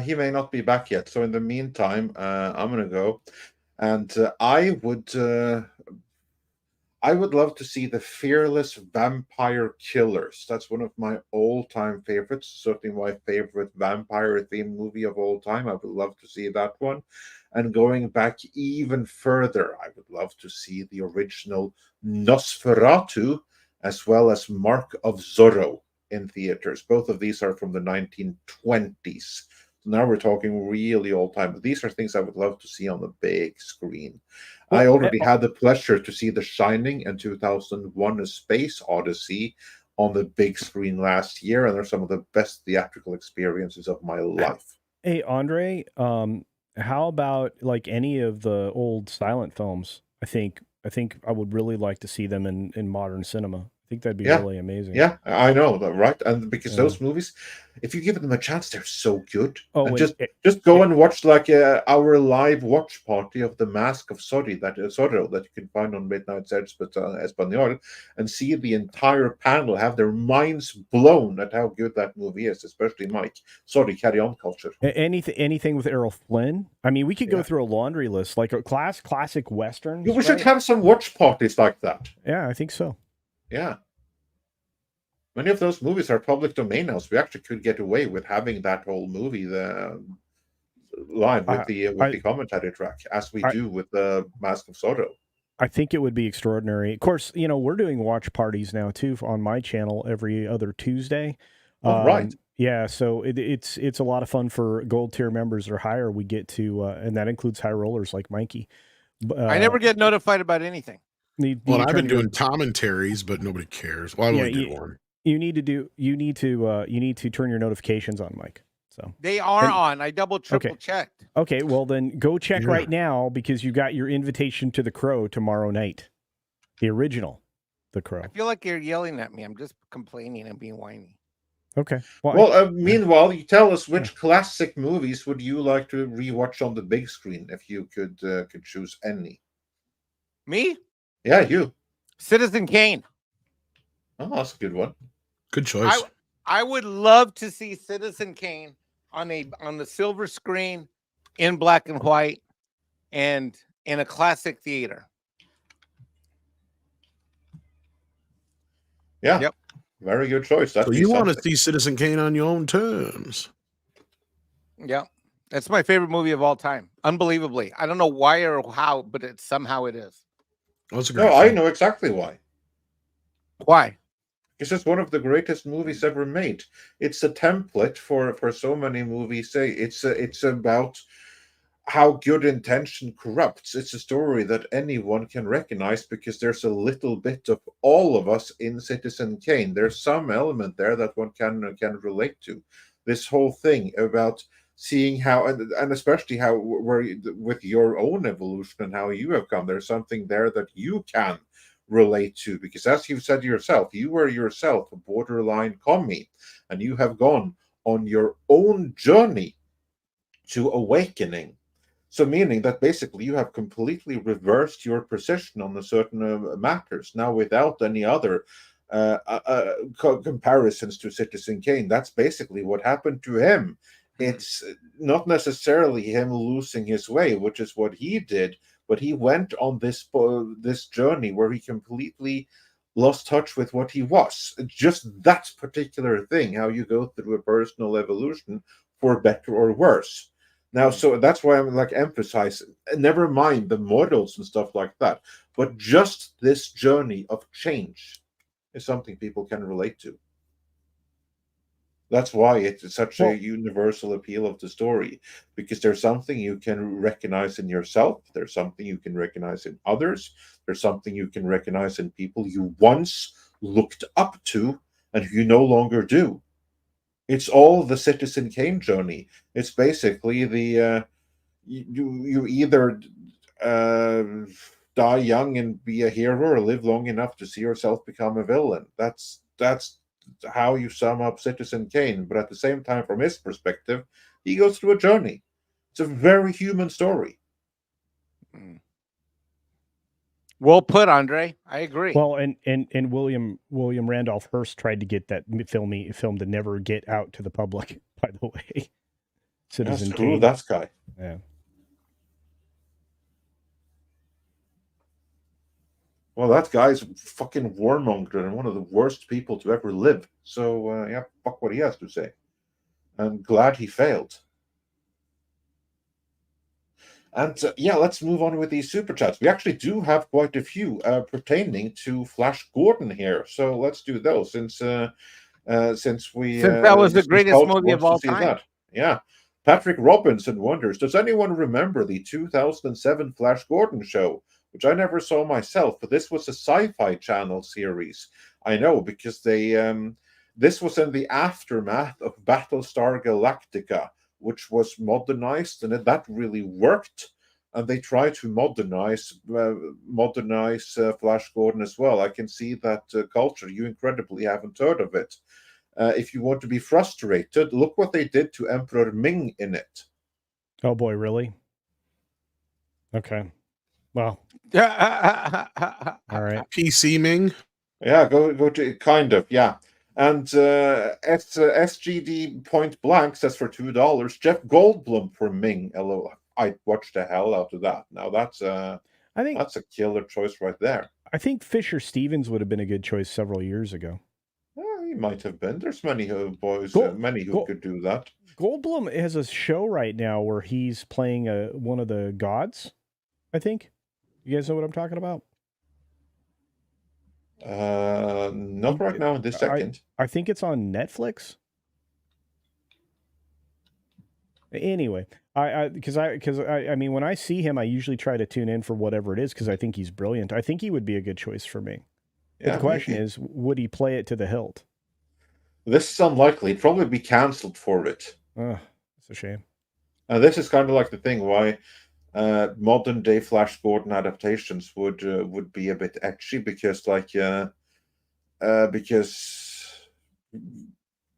He may not be back yet. So in the meantime, I'm going to go. And I would love to see The Fearless Vampire Killers. That's one of my all-time favorites. Certainly my favorite vampire-themed movie of all time. I would love to see that one. And going back even further, I would love to see the original Nosferatu, as well as Mark of Zorro in theaters. Both of these are from the 1920s. So now we're talking really old time. But these are things I would love to see on the big screen. Well, I already had the pleasure to see The Shining and 2001: A Space Odyssey on the big screen last year, and they're some of the best theatrical experiences of my life. Hey, Andre, how about like any of the old silent films? I think I would really like to see them in modern cinema. I think that'd be really amazing. Yeah, I know, right? And because those movies, if you give them a chance, they're so good. Oh, and just go and watch like our live watch party of The Mask of Zorro that you can find on Midnight Español, and see the entire panel have their minds blown at how good that movie is, especially Mike. Sorry, carry on, culture. Anything with Errol Flynn. I mean, we could go through a laundry list, like a classic westerns. We should have some watch parties like that. Yeah, I think so. Yeah. Many of those movies are public domain now, so we actually could get away with having that whole movie live with the commentary track, as we do with the Mask of Zorro. I think it would be extraordinary. Of course, we're doing watch parties now too on my channel every other Tuesday. Right. Yeah, so it's a lot of fun for gold tier members or higher. We get to, and that includes high rollers like Mikey. I never get notified about anything. I've been doing commentaries, but nobody cares. Well, I only do one. You need to turn your notifications on, Mike. So they are on. I triple checked. Okay, well then go check right now, because you got your invitation to The Crow tomorrow night. The original The Crow. I feel like you're yelling at me. I'm just complaining and being whiny. Okay. Meanwhile, you tell us, which classic movies would you like to rewatch on the big screen if you could choose any? Me? Yeah, you. Citizen Kane. Oh, that's a good one. Good choice. I would love to see Citizen Kane on the silver screen in black and white and in a classic theater. Yeah. Yep. Very good choice. So you want to see Citizen Kane on your own terms? Yeah. That's my favorite movie of all time. Unbelievably. I don't know why or how, but somehow it is. That's a great I know exactly why. Why? It's just one of the greatest movies ever made. It's a template for so many movies. It's about how good intention corrupts. It's a story that anyone can recognize, because there's a little bit of all of us in Citizen Kane. There's some element there that one can relate to. This whole thing about seeing how, and especially how, with your own evolution and how you have come, there's something there that you can relate to, because as you've said yourself, you were yourself a borderline commie, and you have gone on your own journey to awakening. So meaning that basically you have completely reversed your position on the certain matters now, without any other comparisons to Citizen Kane. That's basically what happened to him. It's not necessarily him losing his way, which is what he did, but he went on this journey where he completely lost touch with what he was. Just that particular thing, how you go through a personal evolution for better or worse. Now, so that's why I'm like emphasizing, never mind the models and stuff like that, but just this journey of change is something people can relate to. That's why it's such a universal appeal of the story, because there's something you can recognize in yourself, there's something you can recognize in others, there's something you can recognize in people you once looked up to and who you no longer do. It's all the Citizen Kane journey. It's basically the you either die young and be a hero, or live long enough to see yourself become a villain. That's how you sum up Citizen Kane. But at the same time, from his perspective, he goes through a journey. It's a very human story. Well put, Andre. I agree. Well, and William Randolph Hearst tried to get that film to never get out to the public. By the way, Citizen Kane. That guy. Yeah. Well, that guy's fucking warmonger and one of the worst people to ever live. So, yeah, fuck what he has to say. I'm glad he failed. And, yeah, let's move on with these super chats. We actually do have quite a few pertaining to Flash Gordon here. So let's do those since that was the greatest movie of all time. That. Yeah. Patrick Robinson wonders, does anyone remember the 2007 Flash Gordon show? Which I never saw myself, but this was a Sci-Fi Channel series. I know, because they this was in the aftermath of Battlestar Galactica, which was modernized, and that really worked. And they tried to modernize Flash Gordon as well. I can see that culture. You incredibly haven't heard of it. If you want to be frustrated, look what they did to Emperor Ming in it. Oh boy, really? Okay. Well, all right. PC Ming. Yeah, go to kind of, yeah. And SGD Point Blank says for $2, Jeff Goldblum for Ming. Hello, I watched the hell out of that. Now that's I think that's a killer choice right there. I think Fisher Stevens would have been a good choice several years ago. He might have been. There's many boys, many who could do that. Goldblum has a show right now where he's playing one of the gods, I think. You guys know what I'm talking about? Not right now in this second. I think it's on Netflix. Anyway, I mean, when I see him, I usually try to tune in for whatever it is because I think he's brilliant. I think he would be a good choice for me. But the question is, would he play it to the hilt? This is unlikely. He'd probably be cancelled for it. Oh, that's a shame. This is kind of like the thing why modern day Flash Gordon adaptations would be a bit etchy because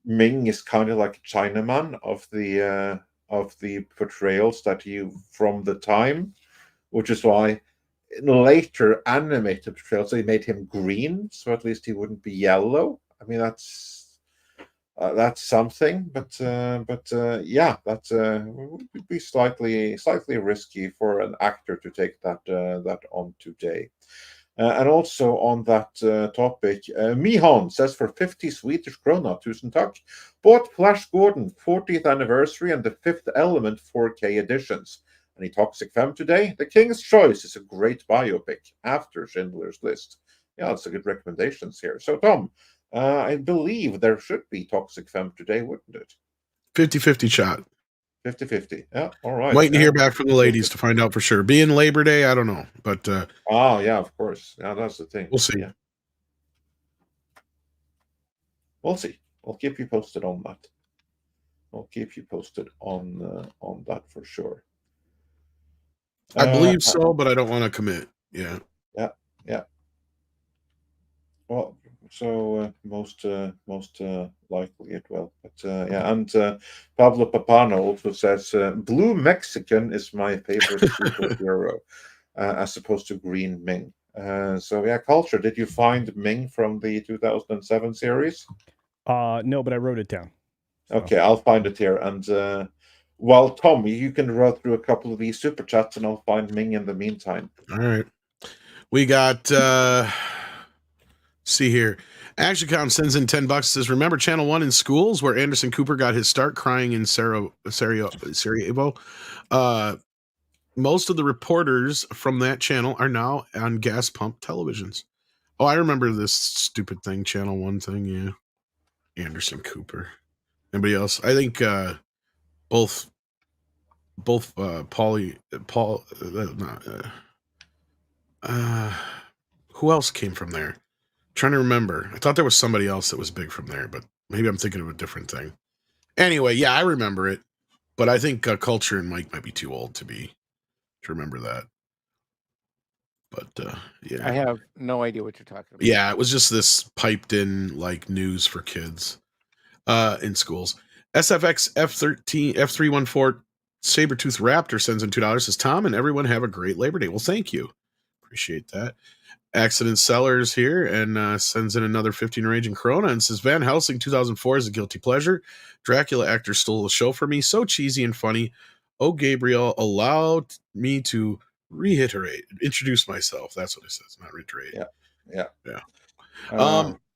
Ming is kind of like a Chinaman of the portrayals that you from the time, which is why in later animated portrayals they made him green, so at least he wouldn't be yellow. I mean that's something, but yeah, that would be slightly risky for an actor to take that on today. And also on that topic, Mihon says for 50 Swedish krona, tusen tack, bought Flash Gordon 40th anniversary and the Fifth Element 4K editions. Any Toxic Femme today? The King's Choice is a great biopic after Schindler's List. Yeah, that's a good recommendations here. So Tom, I believe there should be Toxic Femme today, wouldn't it? 50-50 shot. 50-50. Yeah, all right. Waiting to hear back from the ladies to find out for sure. Being Labor Day, I don't know, but oh yeah, of course. Yeah, that's the thing. We'll see. Yeah. We'll see. I'll keep you posted on that. I'll keep you posted on that for sure. I believe so, but I don't want to commit. Yeah. Yeah. Well, so most likely it will. But yeah, and Pablo Papano also says Blue Mexican is my favorite superhero, as opposed to Green Ming. So yeah, culture. Did you find Ming from the 2007 series? No, but I wrote it down. Okay, I'll find it here. And while Tom, you can run through a couple of these super chats, and I'll find Ming in the meantime. All right. We got see here. Action Count sends in $10, says, remember Channel 1 in schools where Anderson Cooper got his start crying in Sarajevo? Most of the reporters from that channel are now on gas pump televisions. Oh, I remember this stupid thing, Channel 1 thing, yeah. Anderson Cooper. Anybody else? I think both Paul who else came from there? Trying to remember. I thought there was somebody else that was big from there, but maybe I'm thinking of a different thing. Anyway, yeah, I remember it, but I think Culture and Mike might be too old to remember that. But yeah, I have no idea what you're talking about. Yeah, it was just this piped in like news for kids in schools. SFX F314 Sabretooth Raptor sends in $2. Says, Tom and everyone have a great Labor Day. Well, thank you. Appreciate that. Accident Sellers here and sends in another 15 Raging Corona and says, Van Helsing 2004 is a guilty pleasure. Dracula actor stole the show for me. So cheesy and funny. Oh, Gabriel, allowed me to introduce myself. That's what it says, not reiterate. Yeah.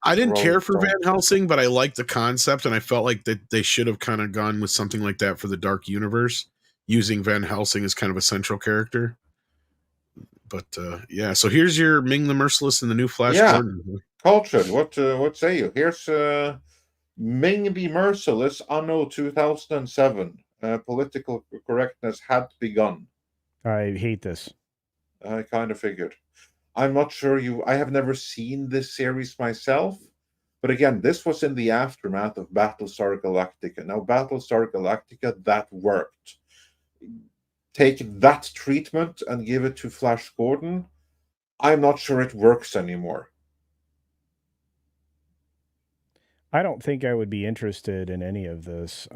I didn't care for Van Helsing, but I liked the concept, and I felt like that they should have kind of gone with something like that for the Dark Universe, using Van Helsing as kind of a central character. But yeah, so here's your Ming the Merciless and the new Flash Gordon. Culture, what say you? Here's Ming the Merciless anno 2007. Political correctness had begun. I hate this. I kind of figured. I'm not sure I have never seen this series myself, but again, this was in the aftermath of Battlestar Galactica. Now, Battlestar Galactica, that worked. Take that treatment and give it to Flash Gordon, I'm not sure it works anymore. I don't think I would be interested in any of this.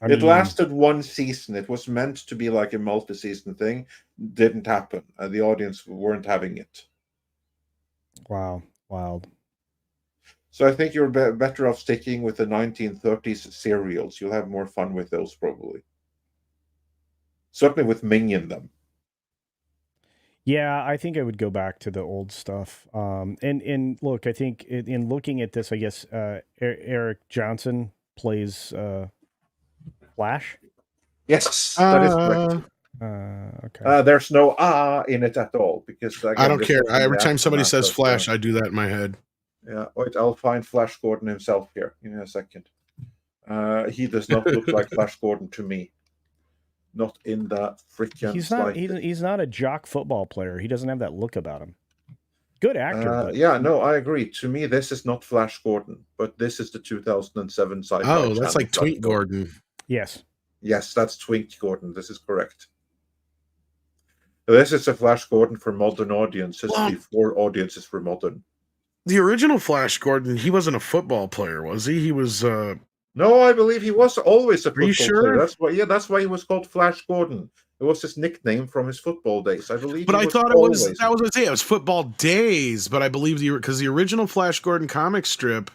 It lasted one season. It was meant to be like a multi-season thing. Didn't happen. The audience weren't having it. Wow. Wild. So I think you're better off sticking with the 1930s serials. You'll have more fun with those, probably. Certainly with Ming in them. Yeah, I think I would go back to the old stuff. And look, I think in looking at this, I guess Eric Johnson plays Flash. Yes, that is correct. Okay. There's no in it at all because again, I don't care. Every time somebody says Flash, I do that in my head. Yeah, wait, I'll find Flash Gordon himself here in a second. He does not look like Flash Gordon to me. Not in that freaking. He's not a jock football player. He doesn't have that look about him. Good actor. But... Yeah, no, I agree. To me, this is not Flash Gordon, but this is the 2007 sci-fi. Oh, that's like Twink Gordon. Yes. Yes, that's Twink Gordon. This is correct. This is a Flash Gordon for modern audiences before audiences were modern. The original Flash Gordon, he wasn't a football player, was he? He was. No, I believe he was always a football player. That's why he was called Flash Gordon. It was his nickname from his football days, I believe. But I thought it was football days. But I believe because the original Flash Gordon comic strip,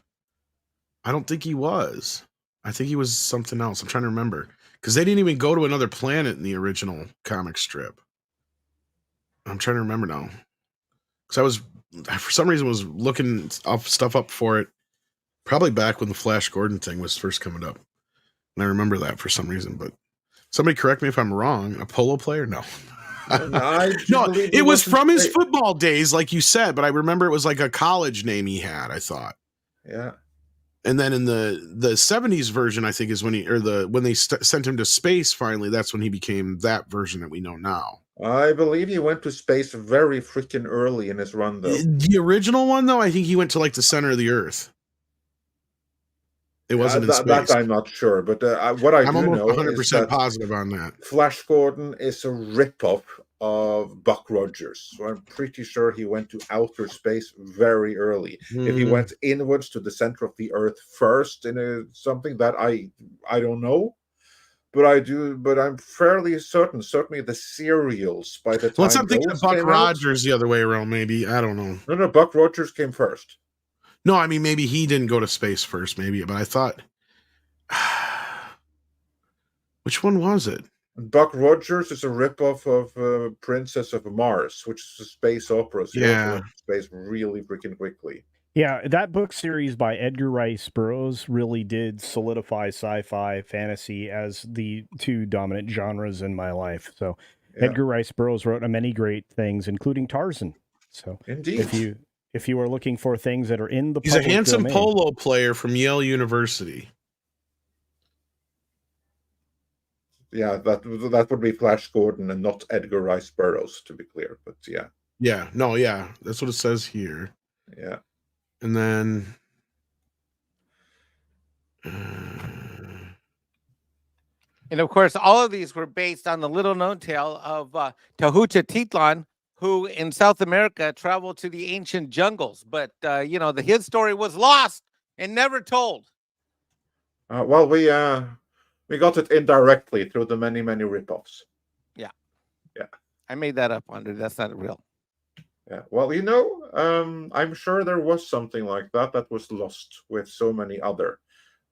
I don't think he was. I think he was something else. I'm trying to remember because they didn't even go to another planet in the original comic strip. I'm trying to remember now because for some reason was looking stuff up for it. Probably back when the Flash Gordon thing was first coming up. And I remember that for some reason, but somebody correct me if I'm wrong. A polo player? No. No, it was from his football days, like you said, but I remember it was like a college name he had, I thought. Yeah. And then in the 70s version, I think is when when they sent him to space finally, that's when he became that version that we know now. I believe he went to space very freaking early in his run, though. The original one, though, I think he went to like the center of the Earth. It wasn't in space. That I'm not sure, but what I do know 100% is that positive on that. Flash Gordon is a ripoff of Buck Rogers. So I'm pretty sure he went to outer space very early. If he went inwards to the center of the Earth first in something that I don't know. But I'm fairly certain, certainly the serials by the time. Unless I'm thinking of those Buck came out- Rogers the other way around, maybe. I don't know. No, Buck Rogers came first. No, I mean, maybe he didn't go to space first, maybe, but I thought. Which one was it? Buck Rogers is a ripoff of Princess of Mars, which is a space opera. So you also went to space really freaking quickly. Yeah, that book series by Edgar Rice Burroughs really did solidify sci-fi fantasy as the two dominant genres in my life. So Yeah. Edgar Rice Burroughs wrote many great things, including Tarzan. So Indeed. if you are looking for things that are in the He's a public handsome domain, polo player from Yale University. Yeah, that would be Flash Gordon and not Edgar Rice Burroughs, to be clear. But yeah. Yeah, that's what it says here. Yeah. And then And of course, all of these were based on the little known tale of Tenochtitlan, who in South America traveled to the ancient jungles. But, his story was lost and never told. Well, we got it indirectly through the many ripoffs. Yeah. Yeah. I made that up, Andre. That's not real. Yeah. Well, I'm sure there was something like that was lost with so many other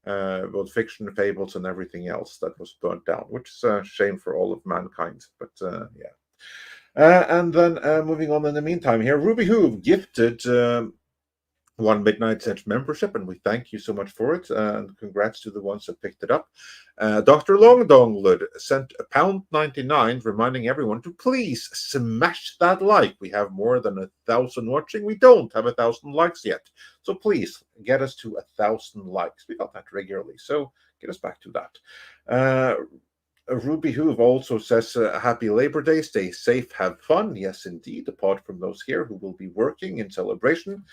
both fiction, fables, and everything else that was burnt down, which is a shame for all of mankind. But yeah. And then moving on in the meantime here, Ruby Hoove gifted one Midnight Edge membership, and we thank you so much for it, and congrats to the ones that picked it up. Dr. Longdonglud sent £1.99, reminding everyone to please smash that like. We have more than 1,000 watching. We don't have 1,000 likes yet, so please get us to 1,000 likes. We got that regularly, so get us back to that. Ruby Hoove also says, happy Labor Day, stay safe, have fun. Yes, indeed, apart from those here who will be working in celebration.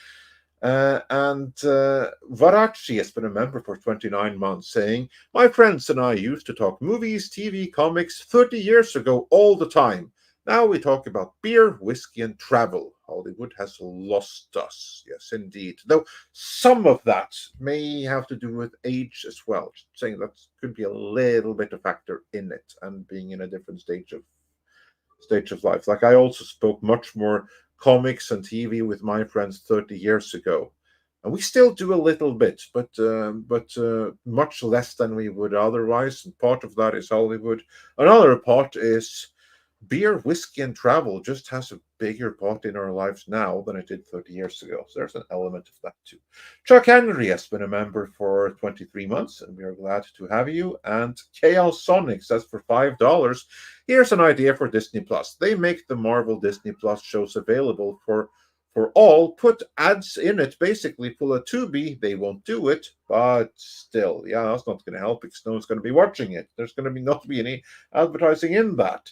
And Varachi has been a member for 29 months, saying, my friends and I used to talk movies, TV, comics 30 years ago all the time. Now we talk about beer, whiskey, and travel. Hollywood has lost us. Yes, indeed. Though some of that may have to do with age as well. Saying that could be a little bit a factor in it, and being in a different stage of life. Like, I also spoke much more comics and TV with my friends 30 years ago, and we still do a little bit, but much less than we would otherwise. And part of that is Hollywood. Another part is beer, whiskey, and travel just has a bigger part in our lives now than it did 30 years ago. So there's an element of that too. Chuck Henry has been a member for 23 months, and we are glad to have you. And KL Sonic says, for $5, here's an idea for Disney Plus. They make the Marvel Disney Plus shows available for all. Put ads in it. Basically, pull a Tubi. They won't do it, but still, yeah, that's not going to help because no one's going to be watching it. There's going to not be any advertising in that.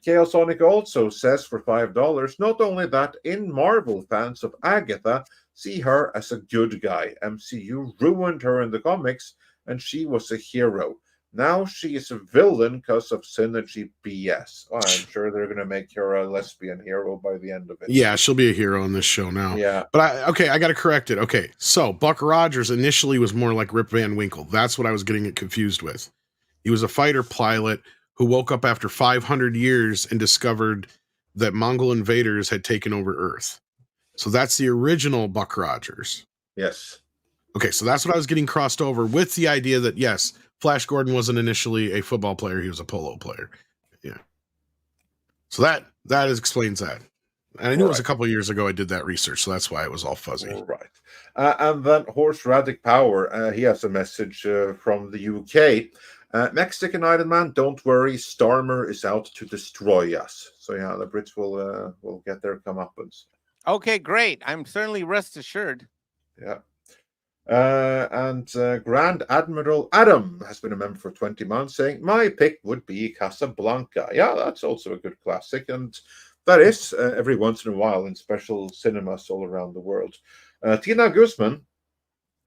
Chaos Sonic also says, for $5, not only that, in Marvel, fans of Agatha see her as a good guy. MCU ruined her in the comics, and she was a hero. Now she is a villain because of synergy BS. Well, I'm sure they're going to make her a lesbian hero by the end of it. Yeah, she'll be a hero in this show now. Yeah. But I got to correct it. Okay, so Buck Rogers initially was more like Rip Van Winkle. That's what I was getting it confused with. He was a fighter pilot who woke up after 500 years and discovered that Mongol invaders had taken over Earth. So that's the original Buck Rogers. Yes. Okay, so that's what I was getting crossed over with the idea that, yes, Flash Gordon wasn't initially a football player. He was a polo player. Yeah. So that explains that. And I knew it was a couple of years ago I did that research, so that's why it was all fuzzy. All right. And then Horse Radic Power, he has a message from the UK. Mexican Iron Man, don't worry, Starmer is out to destroy us. So yeah, the Brits will get their comeuppance. Okay, great. I'm certainly rest assured. Yeah. And Grand Admiral Adam has been a member for 20 months, saying, my pick would be Casablanca. Yeah, that's also a good classic. And that is every once in a while in special cinemas all around the world. Tina Guzman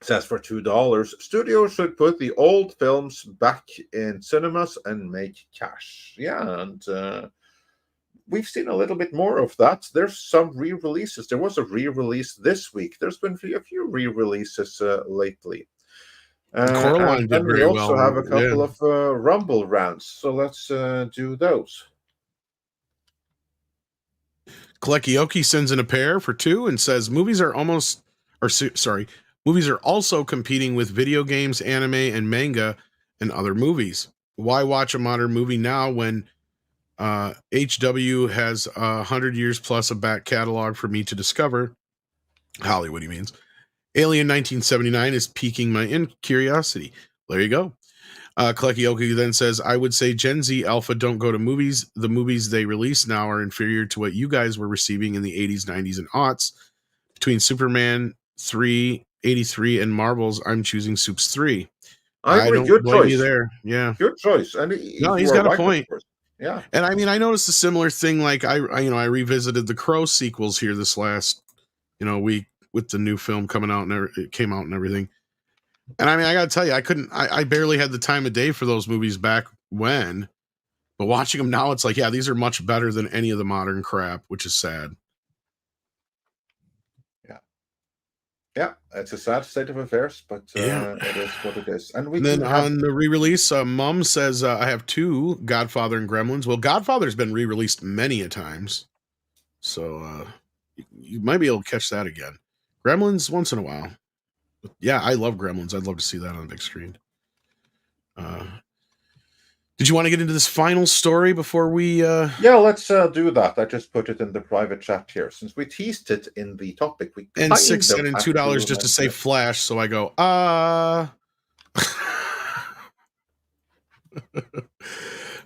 says, for $2, studios should put the old films back in cinemas and make cash. Yeah, and we've seen a little bit more of that. There's some re-releases. There was a re-release this week. There's been a few re-releases lately. Coraline And did then we very also well. have a Yeah. couple of Rumble rounds. So let's do those. Kalekioki sends in a pair for 2 and says movies are also competing with video games, anime, and manga and other movies. Why watch a modern movie now when HW has 100 years plus a back catalog for me to discover? Hollywood, he means. Alien 1979 is piquing my curiosity. There you go. Kalekioki then says, I would say Gen Z Alpha don't go to movies. The movies they release now are inferior to what you guys were receiving in the 80s, 90s, and aughts. Between Superman 3, 83, and Marvel's, I'm choosing Soups 3. I agree. don't Good blame choice. you there. Yeah. Good choice. And No, he's got a point. Yeah. And I mean, I noticed a similar thing. Like I revisited the Crow sequels here this last, week with the new film coming out and it came out and everything. And I mean, I got to tell you, I barely had the time of day for those movies back when, but watching them now, it's like, yeah, these are much better than any of the modern crap, which is sad. Yeah, it's a sad state of affairs, but it is what it is. And then on the re-release, Mum says, I have 2, Godfather and Gremlins. Well, Godfather's been re-released many a times, so you might be able to catch that again. Gremlins once in a while. But yeah, I love Gremlins. I'd love to see that on the big screen. Did you want to get into this final story before we... Yeah, let's do that. I just put it in the private chat here. Since we teased it in the topic, we and 6 cents and $2 just to say Flash, so I go,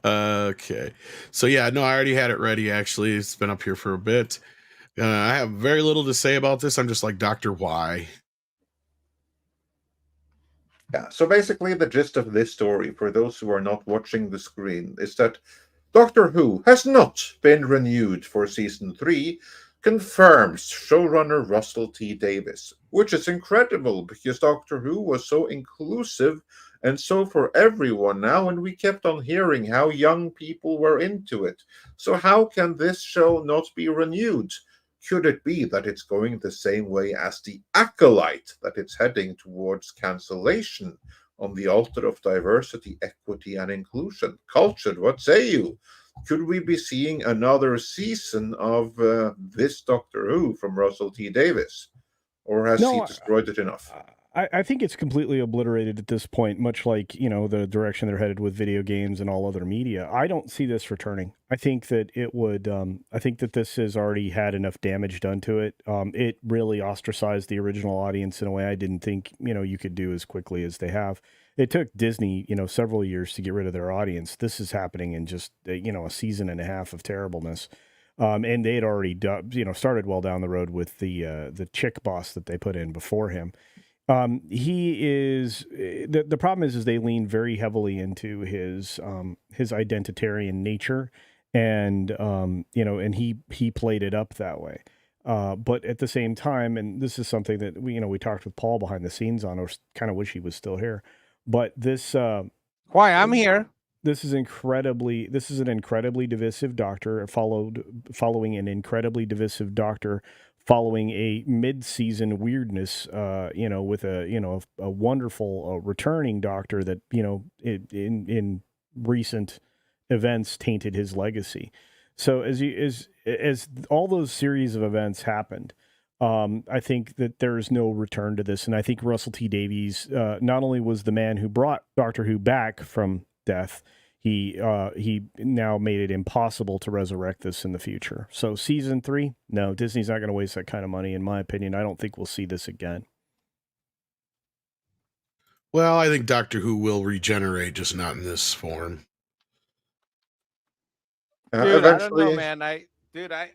okay. So yeah, no, I already had it ready, actually. It's been up here for a bit. I have very little to say about this. I'm just like, Dr. Why? Yeah, so basically the gist of this story, for those who are not watching the screen, is that Doctor Who has not been renewed for season 3, confirms showrunner Russell T. Davies, which is incredible because Doctor Who was so inclusive and so for everyone now, and we kept on hearing how young people were into it. So how can this show not be renewed? Could it be that it's going the same way as the Acolyte, that it's heading towards cancellation on the altar of diversity, equity, and inclusion? Cultured, what say you? Could we be seeing another season of this Doctor Who from Russell T. Davies? Or has he destroyed it enough? I think it's completely obliterated at this point, much like, the direction they're headed with video games and all other media. I don't see this returning. I think that it would, I think that this has already had enough damage done to it. It really ostracized the original audience in a way I didn't think, you could do as quickly as they have. It took Disney, several years to get rid of their audience. This is happening in just, a season and a half of terribleness. And they had already, started well down the road with the chick boss that they put in before him. He is the problem is they lean very heavily into his identitarian nature, and and he played it up that way. But at the same time, and this is something that we talked with Paul behind the scenes on, or kind of wish he was still here. But this why I'm here. This is an incredibly divisive Doctor following an incredibly divisive Doctor. Following a mid-season weirdness, with a wonderful returning Doctor that in recent events tainted his legacy. So as all those series of events happened, I think that there is no return to this, and I think Russell T. Davies not only was the man who brought Doctor Who back from death. He now made it impossible to resurrect this in the future. So season 3, no, Disney's not going to waste that kind of money. In my opinion, I don't think we'll see this again. Well, I think Doctor Who will regenerate, just not in this form. Dude, I don't know, man.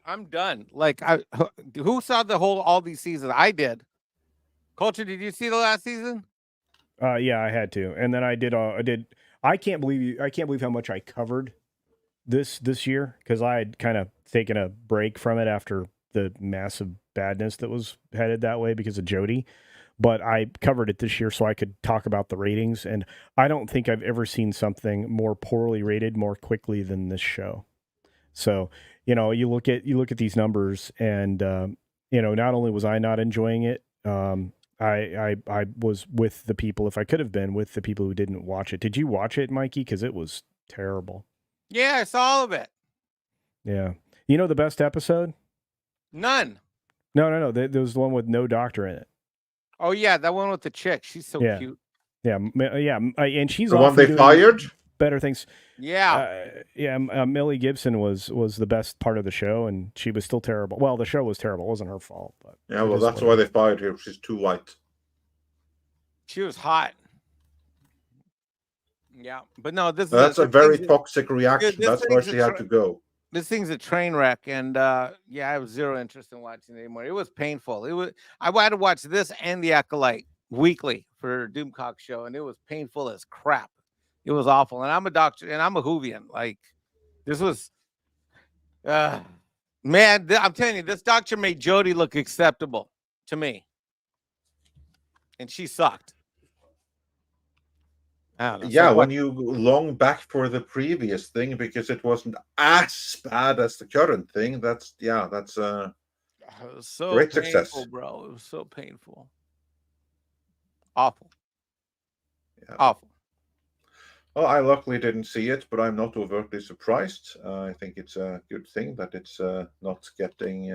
I'm done. Like, who saw all these seasons? I did. Culture, did you see the last season? Yeah, I had to, and then I did. I can't believe how much I covered this year, because I had kind of taken a break from it after the massive badness that was headed that way because of Jodie. But I covered it this year so I could talk about the ratings, and I don't think I've ever seen something more poorly rated more quickly than this show. So, you look at these numbers, and not only was I not enjoying it, I was with the people, if I could have been with the people who didn't watch it. Did you watch it, Mikey? Because it was terrible. Yeah, I saw all of it. Yeah. You know the best episode? None. No. There was the one with no doctor in it. Oh yeah, that one with the chick. She's so cute. Yeah, and she's the one they fired. Better things. Yeah, Millie Gibson was the best part of the show, and she was still terrible. Well, the show was terrible. It wasn't her fault. But yeah, well, that's why they fired her. She's too white. She was hot. Yeah, but no, that's a very toxic reaction. That's why she had to go. This thing's a train wreck, and I have zero interest in watching it anymore. It was painful. I had to watch this and the Acolyte weekly for Doomcock show, and it was painful as crap. It was awful. And I'm a doctor, and I'm a Whovian. Like, this was, man, I'm telling you, this doctor made Jodie look acceptable to me, and she sucked. I don't know. Yeah, when you long back for the previous thing because it wasn't as bad as the current thing, that's it was so great painful, success, bro. It was so painful, awful, yeah. Awful. Well, I luckily didn't see it, but I'm not overtly surprised. I think it's a good thing that it's not getting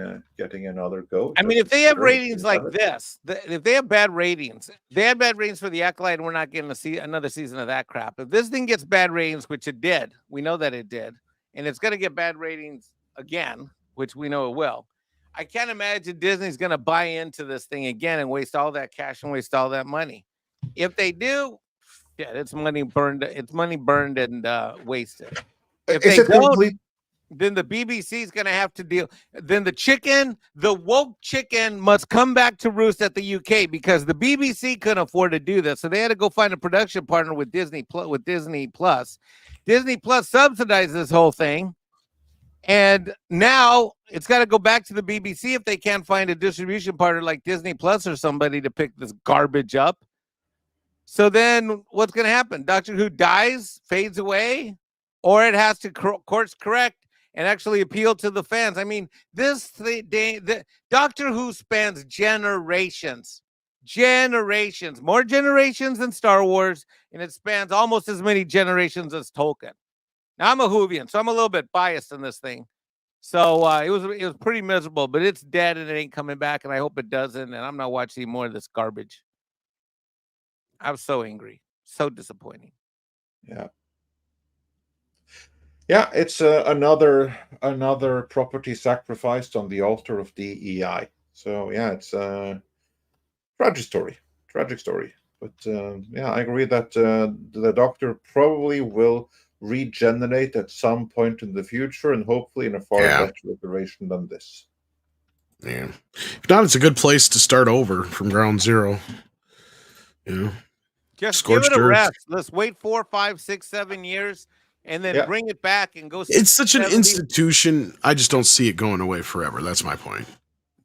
another go. I mean, if they have ratings like this, if they have bad ratings, they had bad ratings for the Acolyte, and we're not getting to see another season of that crap. If this thing gets bad ratings, which it did, we know that it did, and it's going to get bad ratings again, which we know it will. I can't imagine Disney's going to buy into this thing again and waste all that cash and waste all that money. If they do, yeah, it's money burned. It's money burned and wasted. If they don't, then the BBC is going to have to deal. Then the woke chicken must come back to roost at the UK because the BBC couldn't afford to do this, so they had to go find a production partner with Disney Plus. Disney Plus subsidized this whole thing, and now it's got to go back to the BBC if they can't find a distribution partner like Disney Plus or somebody to pick this garbage up. So then what's going to happen? Doctor Who dies, fades away, or it has to course correct and actually appeal to the fans. I mean, the Doctor Who spans generations, more generations than Star Wars, and it spans almost as many generations as Tolkien. Now, I'm a Whovian, so I'm a little bit biased in this thing. So it was pretty miserable, but it's dead and it ain't coming back, and I hope it doesn't, and I'm not watching more of this garbage. I'm so angry, so disappointing. Yeah, it's another property sacrificed on the altar of DEI. So yeah, it's a tragic story. But yeah, I agree that the Doctor probably will regenerate at some point in the future, and hopefully in a far better iteration than this. Yeah, if not, it's a good place to start over from ground zero. Yeah. Just give it a rest. Let's wait 4, 5, 6, 7 years and then bring it back and go. It's such an institution. I just don't see it going away forever. That's my point.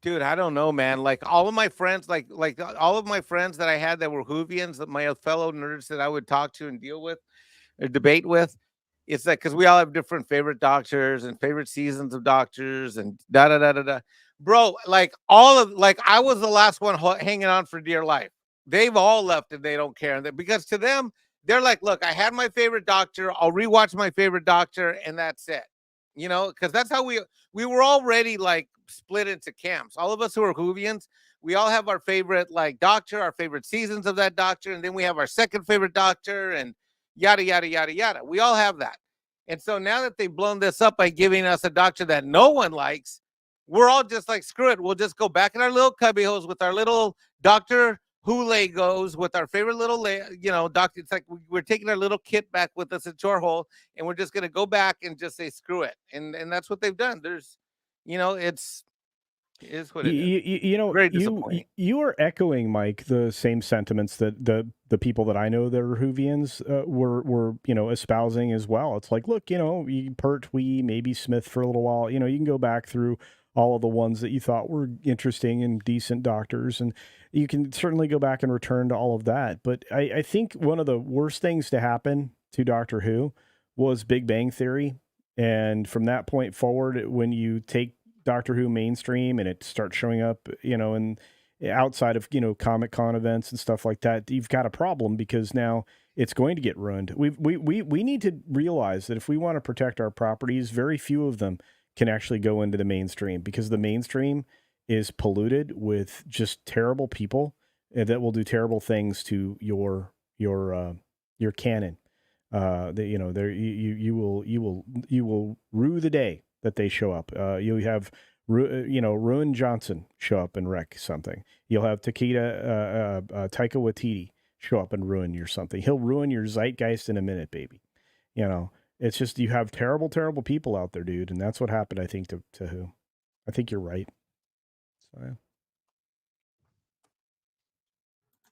Dude, I don't know, man. Like all of my friends, like all of my friends that I had that were Whovians, that my fellow nerds that I would talk to and deal with or debate with, it's like because we all have different favorite doctors and favorite seasons of doctors and da. Bro, like I was the last one hanging on for dear life. They've all left and they don't care. Because to them, they're like, look, I had my favorite doctor. I'll rewatch my favorite doctor, and that's it. You know, because that's how we were already like split into camps. All of us who are Whovians, we all have our favorite like doctor, our favorite seasons of that doctor, and then we have our second favorite doctor, and yada, yada, yada, yada. We all have that. And so now that they've blown this up by giving us a doctor that no one likes, we're all just like, screw it. We'll just go back in our little cubby holes with our little Doctor Who Legos, with our favorite little, doctor. It's like we're taking our little kit back with us at your hole, and we're just going to go back and just say, screw it. And that's what they've done. There's, it is what it is. Very disappointing. You are echoing, Mike, the same sentiments that the people that I know that are Whovians were espousing as well. It's like, look, Pertwee, maybe Smith for a little while. You can go back through all of the ones that you thought were interesting and decent doctors, and you can certainly go back and return to all of that. But I think one of the worst things to happen to Doctor Who was Big Bang Theory. And from that point forward, when you take Doctor Who mainstream and it starts showing up, in outside of, Comic-Con events and stuff like that, you've got a problem because now it's going to get ruined. We need to realize that if we want to protect our properties, very few of them can actually go into the mainstream because the mainstream is polluted with just terrible people that will do terrible things to your canon. You will rue the day that they show up. You have Ruin Johnson show up and wreck something. You'll have Taika Waititi show up and ruin your something. He'll ruin your zeitgeist in a minute, baby. It's just you have terrible, terrible people out there, dude, and that's what happened. I think to who. I think you're right. So, yeah.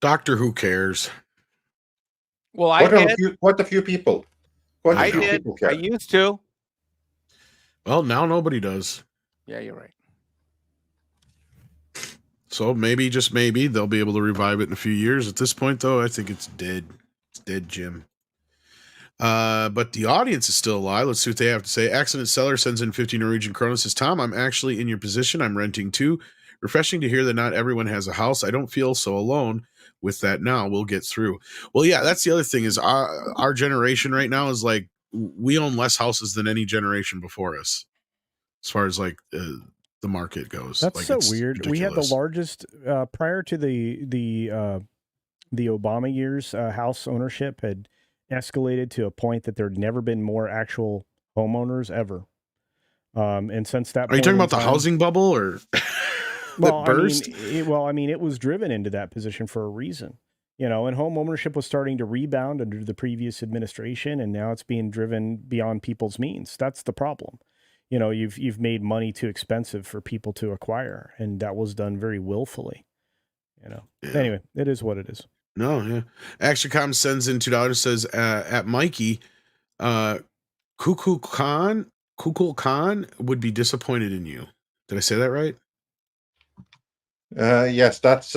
Doctor Who cares? Well, Quite a few people. I did. I used to. Well, now nobody does. Yeah, you're right. So maybe, just maybe, they'll be able to revive it in a few years. At this point, though, I think it's dead. It's dead, Jim. But the audience is still alive. Let's see what they have to say. Accident Seller sends in 50 Norwegian kroner. Says, Tom, I'm actually in your position. I'm renting too. Refreshing to hear that not everyone has a house. I don't feel so alone with that now. We'll get through. Well, yeah, that's the other thing is our generation right now is like, we own less houses than any generation before us. As far as like the market goes. That's like, so weird. ridiculous. We had the largest, prior to the Obama years, house ownership had escalated to a point that there'd never been more actual homeowners ever. And since that Are you talking about the housing bubble or that burst? It was driven into that position for a reason, and home ownership was starting to rebound under the previous administration, and now it's being driven beyond people's means. That's the problem. You've made money too expensive for people to acquire, and that was done very willfully. Yeah. Anyway, it is what it is. No, yeah. Actioncom sends in $2. Says at Mikey, Kukul Khan would be disappointed in you. Did I say that right? Yes, that's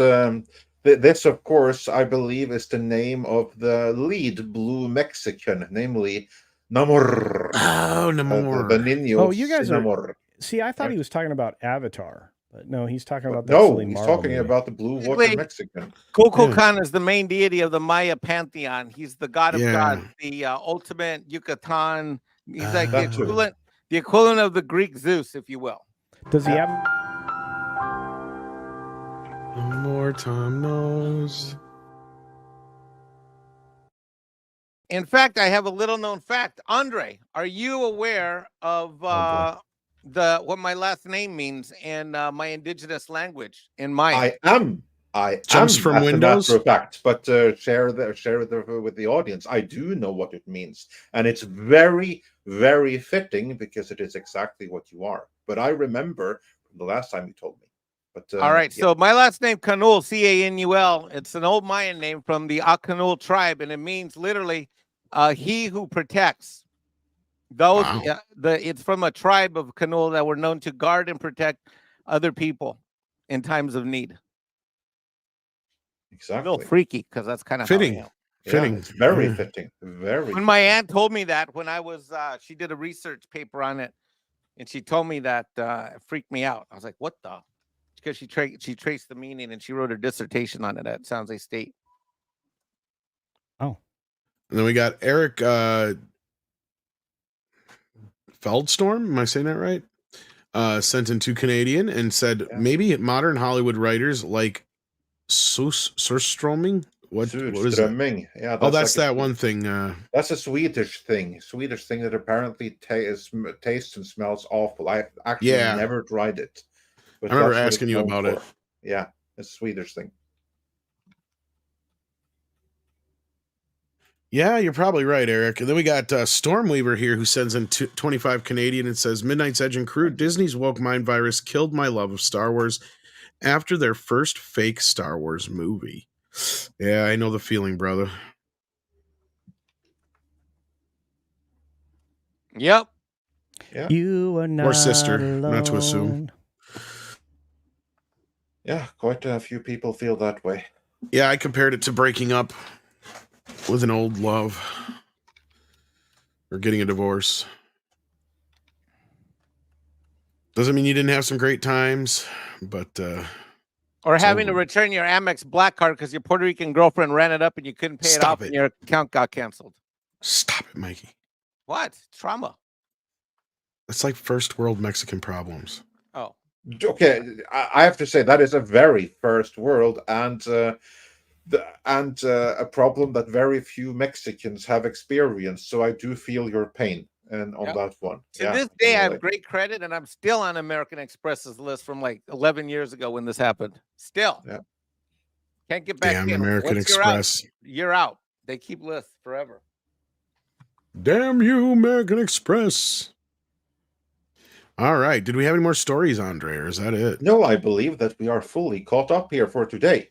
this, of course, I believe is the name of the lead blue Mexican, namely Namor. Oh, Namor. The Niños you guys Namor. See, I thought he was talking about Avatar, but no, he's talking about that. No, he's talking about the blue water Mexican. Kukulkan is the main deity of the Maya pantheon. He's the god of gods, the ultimate Yucatan. He's like the equivalent of the Greek Zeus, if you will. Does he have? No more Tom knows. In fact, I have a little known fact. Andre, are you aware of what my last name means in my indigenous language in Maya? I Jumps am, from as a windows? matter of fact, but share it with the audience. I do know what it means, and it's very, very fitting because it is exactly what you are. But I remember from the last time you told me. But all right, so my last name Canul, Canul. It's an old Mayan name from the Akanul tribe, and it means literally he who protects. Those it's from a tribe of Canul that were known to guard and protect other people in times of need. Exactly. A little freaky because that's kind of fitting. Fitting. It's very fitting. Very. When my aunt told me that, when I was, she did a research paper on it, and she told me that, it freaked me out. I was like, "What the?" Because she traced the meaning and she wrote her dissertation on it at San Jose State. Oh. And then we got Eric Feldstorm. Am I saying that right? Sent in to Canadian and said maybe modern Hollywood writers like Surströmming. What is that? Yeah, that's like that one thing. That's a Swedish thing that apparently tastes and smells awful. I actually never tried it. I remember asking you about it. Yeah, it's a Swedish thing. Yeah, you're probably right, Eric. And then we got Stormweaver here who sends in 25 Canadian and says, Midnight's Edge and crew, Disney's woke mind virus killed my love of Star Wars after their first fake Star Wars movie. Yeah, I know the feeling, brother. Yep. Yeah. You are not or sister, alone. not to assume. Yeah, quite a few people feel that way. Yeah, I compared it to breaking up with an old love or getting a divorce. Doesn't mean you didn't have some great times, but Or having to return your Amex Black Card because your Puerto Rican girlfriend ran it up and you couldn't pay it off and your account got canceled. Stop it, Mikey. What? Trauma. It's like first world Mexican problems. Oh. Okay, I have to say that is a very first world and a problem that very few Mexicans have experienced. So I do feel your pain on that one. To this day, I have great credit, and I'm still on American Express's list from like 11 years ago when this happened. Still. Yeah. Can't get back Damn in. American Once Express. You're out. They keep lists forever. Damn you, American Express. All right. Did we have any more stories, Andre, or is that it? No, I believe that we are fully caught up here for today.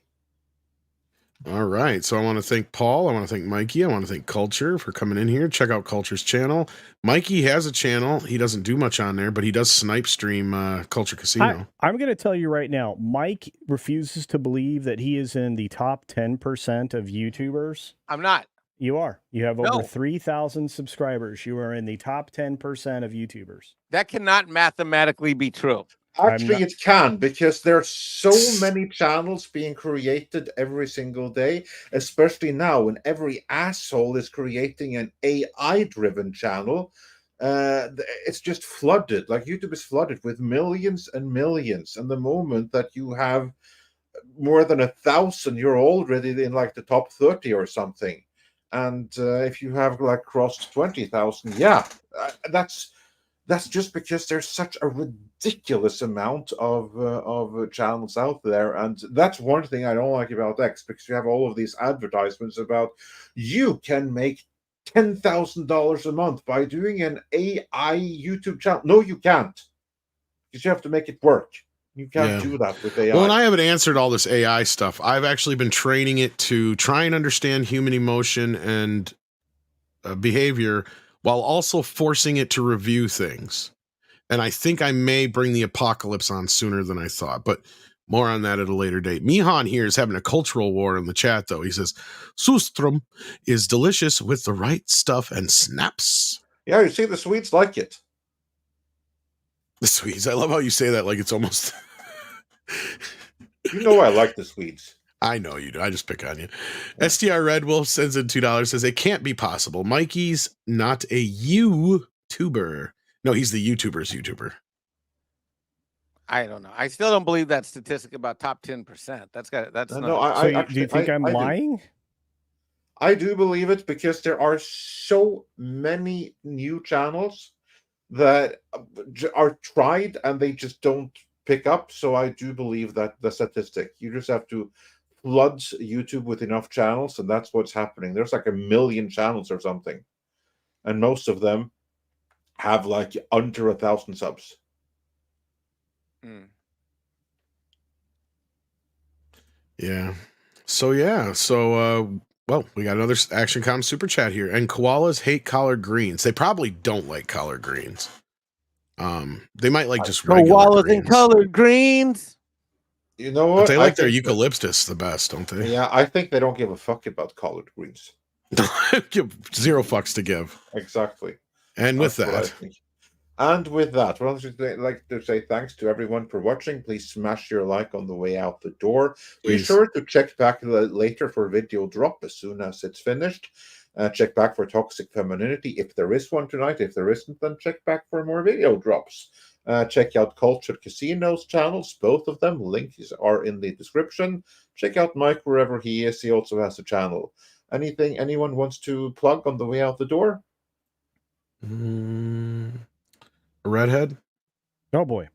All right. So I want to thank Paul. I want to thank Mikey. I want to thank Culture for coming in here. Check out Culture's channel. Mikey has a channel. He doesn't do much on there, but he does snipe stream Culture Casino. I'm going to tell you right now, Mike refuses to believe that he is in the top 10% of YouTubers. I'm not. You are. You have over 3,000 subscribers. You are in the top 10% of YouTubers. That cannot mathematically be true. Actually, it can, because there's so many channels being created every single day, especially now when every asshole is creating an AI-driven channel. It's just flooded. Like, YouTube is flooded with millions and millions. And the moment that you have more than 1,000, you're already in like the top 30 or something. And if you have like crossed 20,000, that's just because there's such a ridiculous amount of channels out there. And that's one thing I don't like about X, because you have all of these advertisements about you can make $10,000 a month by doing an AI YouTube channel. No, you can't, because you have to make it work. You can't do that with AI. Well, and I haven't answered all this AI stuff. I've actually been training it to try and understand human emotion and behavior, while also forcing it to review things. And I think I may bring the apocalypse on sooner than I thought, but more on that at a later date. Mihan here is having a cultural war in the chat, though. He says, Sustrum is delicious with the right stuff and snaps. Yeah, you see, the Swedes like it. The Swedes. I love how you say that like it's almost... You know I like the Swedes. I know you do. I just pick on you. STR Red Wolf sends in $2, says, it can't be possible. Mikey's not a YouTuber. No, he's the YouTuber's YouTuber. I don't know. I still don't believe that statistic about top 10%. That's not. Do you think I'm lying? I do believe it, because there are so many new channels that are tried and they just don't pick up. So I do believe that the statistic, you just have to flood YouTube with enough channels, and that's what's happening. There's like 1 million channels or something, and most of them have like under 1,000 subs. Yeah. So well, we got another Action Com super chat here. And koalas hate collard greens. They probably don't like collard greens. They might like just regular koalas greens. and collard greens. You know what? But they like their eucalyptus the best, don't they? Yeah, I think they don't give a fuck about collard greens. Give zero fucks to give. Exactly. And with that, well, I'd like to say thanks to everyone for watching. Please smash your like on the way out the door. Be sure to check back later for video drop as soon as it's finished. Check back for Toxic Femininity if there is one tonight. If there isn't, then check back for more video drops. Check out Cultured Casino's channels, both of them. Links are in the description. Check out Mike wherever he is. He also has a channel. Anything anyone wants to plug on the way out the door? A redhead? Oh boy.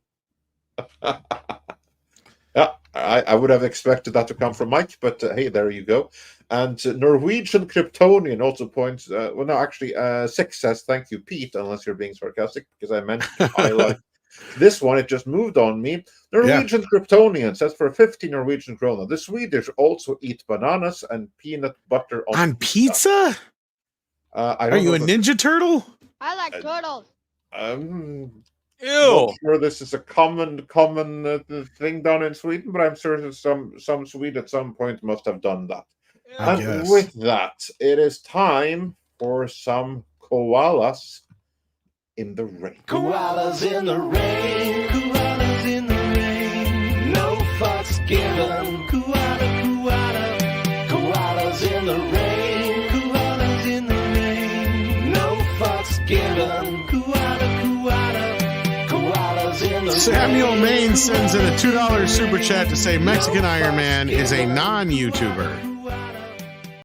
Yeah, I would have expected that to come from Mike, but hey, there you go. And Norwegian Kryptonian also points, well, no, actually, 6 says, thank you, Pete, unless you're being sarcastic, because I meant to highlight this one. It just moved on me. Norwegian Kryptonian says, for 50 Norwegian krona, the Swedish also eat bananas and peanut butter on pizza? Are you a Ninja Turtle? I like turtles. Ew. Not sure this is a common thing done in Sweden, but I'm sure that some Swede at some point must have done that. And with that, it is time for some koalas in the rain. Koalas in the rain, koalas in the rain. No fucks given. Koala, koala, koalas in the rain. Koalas in the rain. No fucks given. Koala, koala, koalas in the Samuel rain. Maine sends in a $2 super chat to say Mexican Iron Man is a non-YouTuber.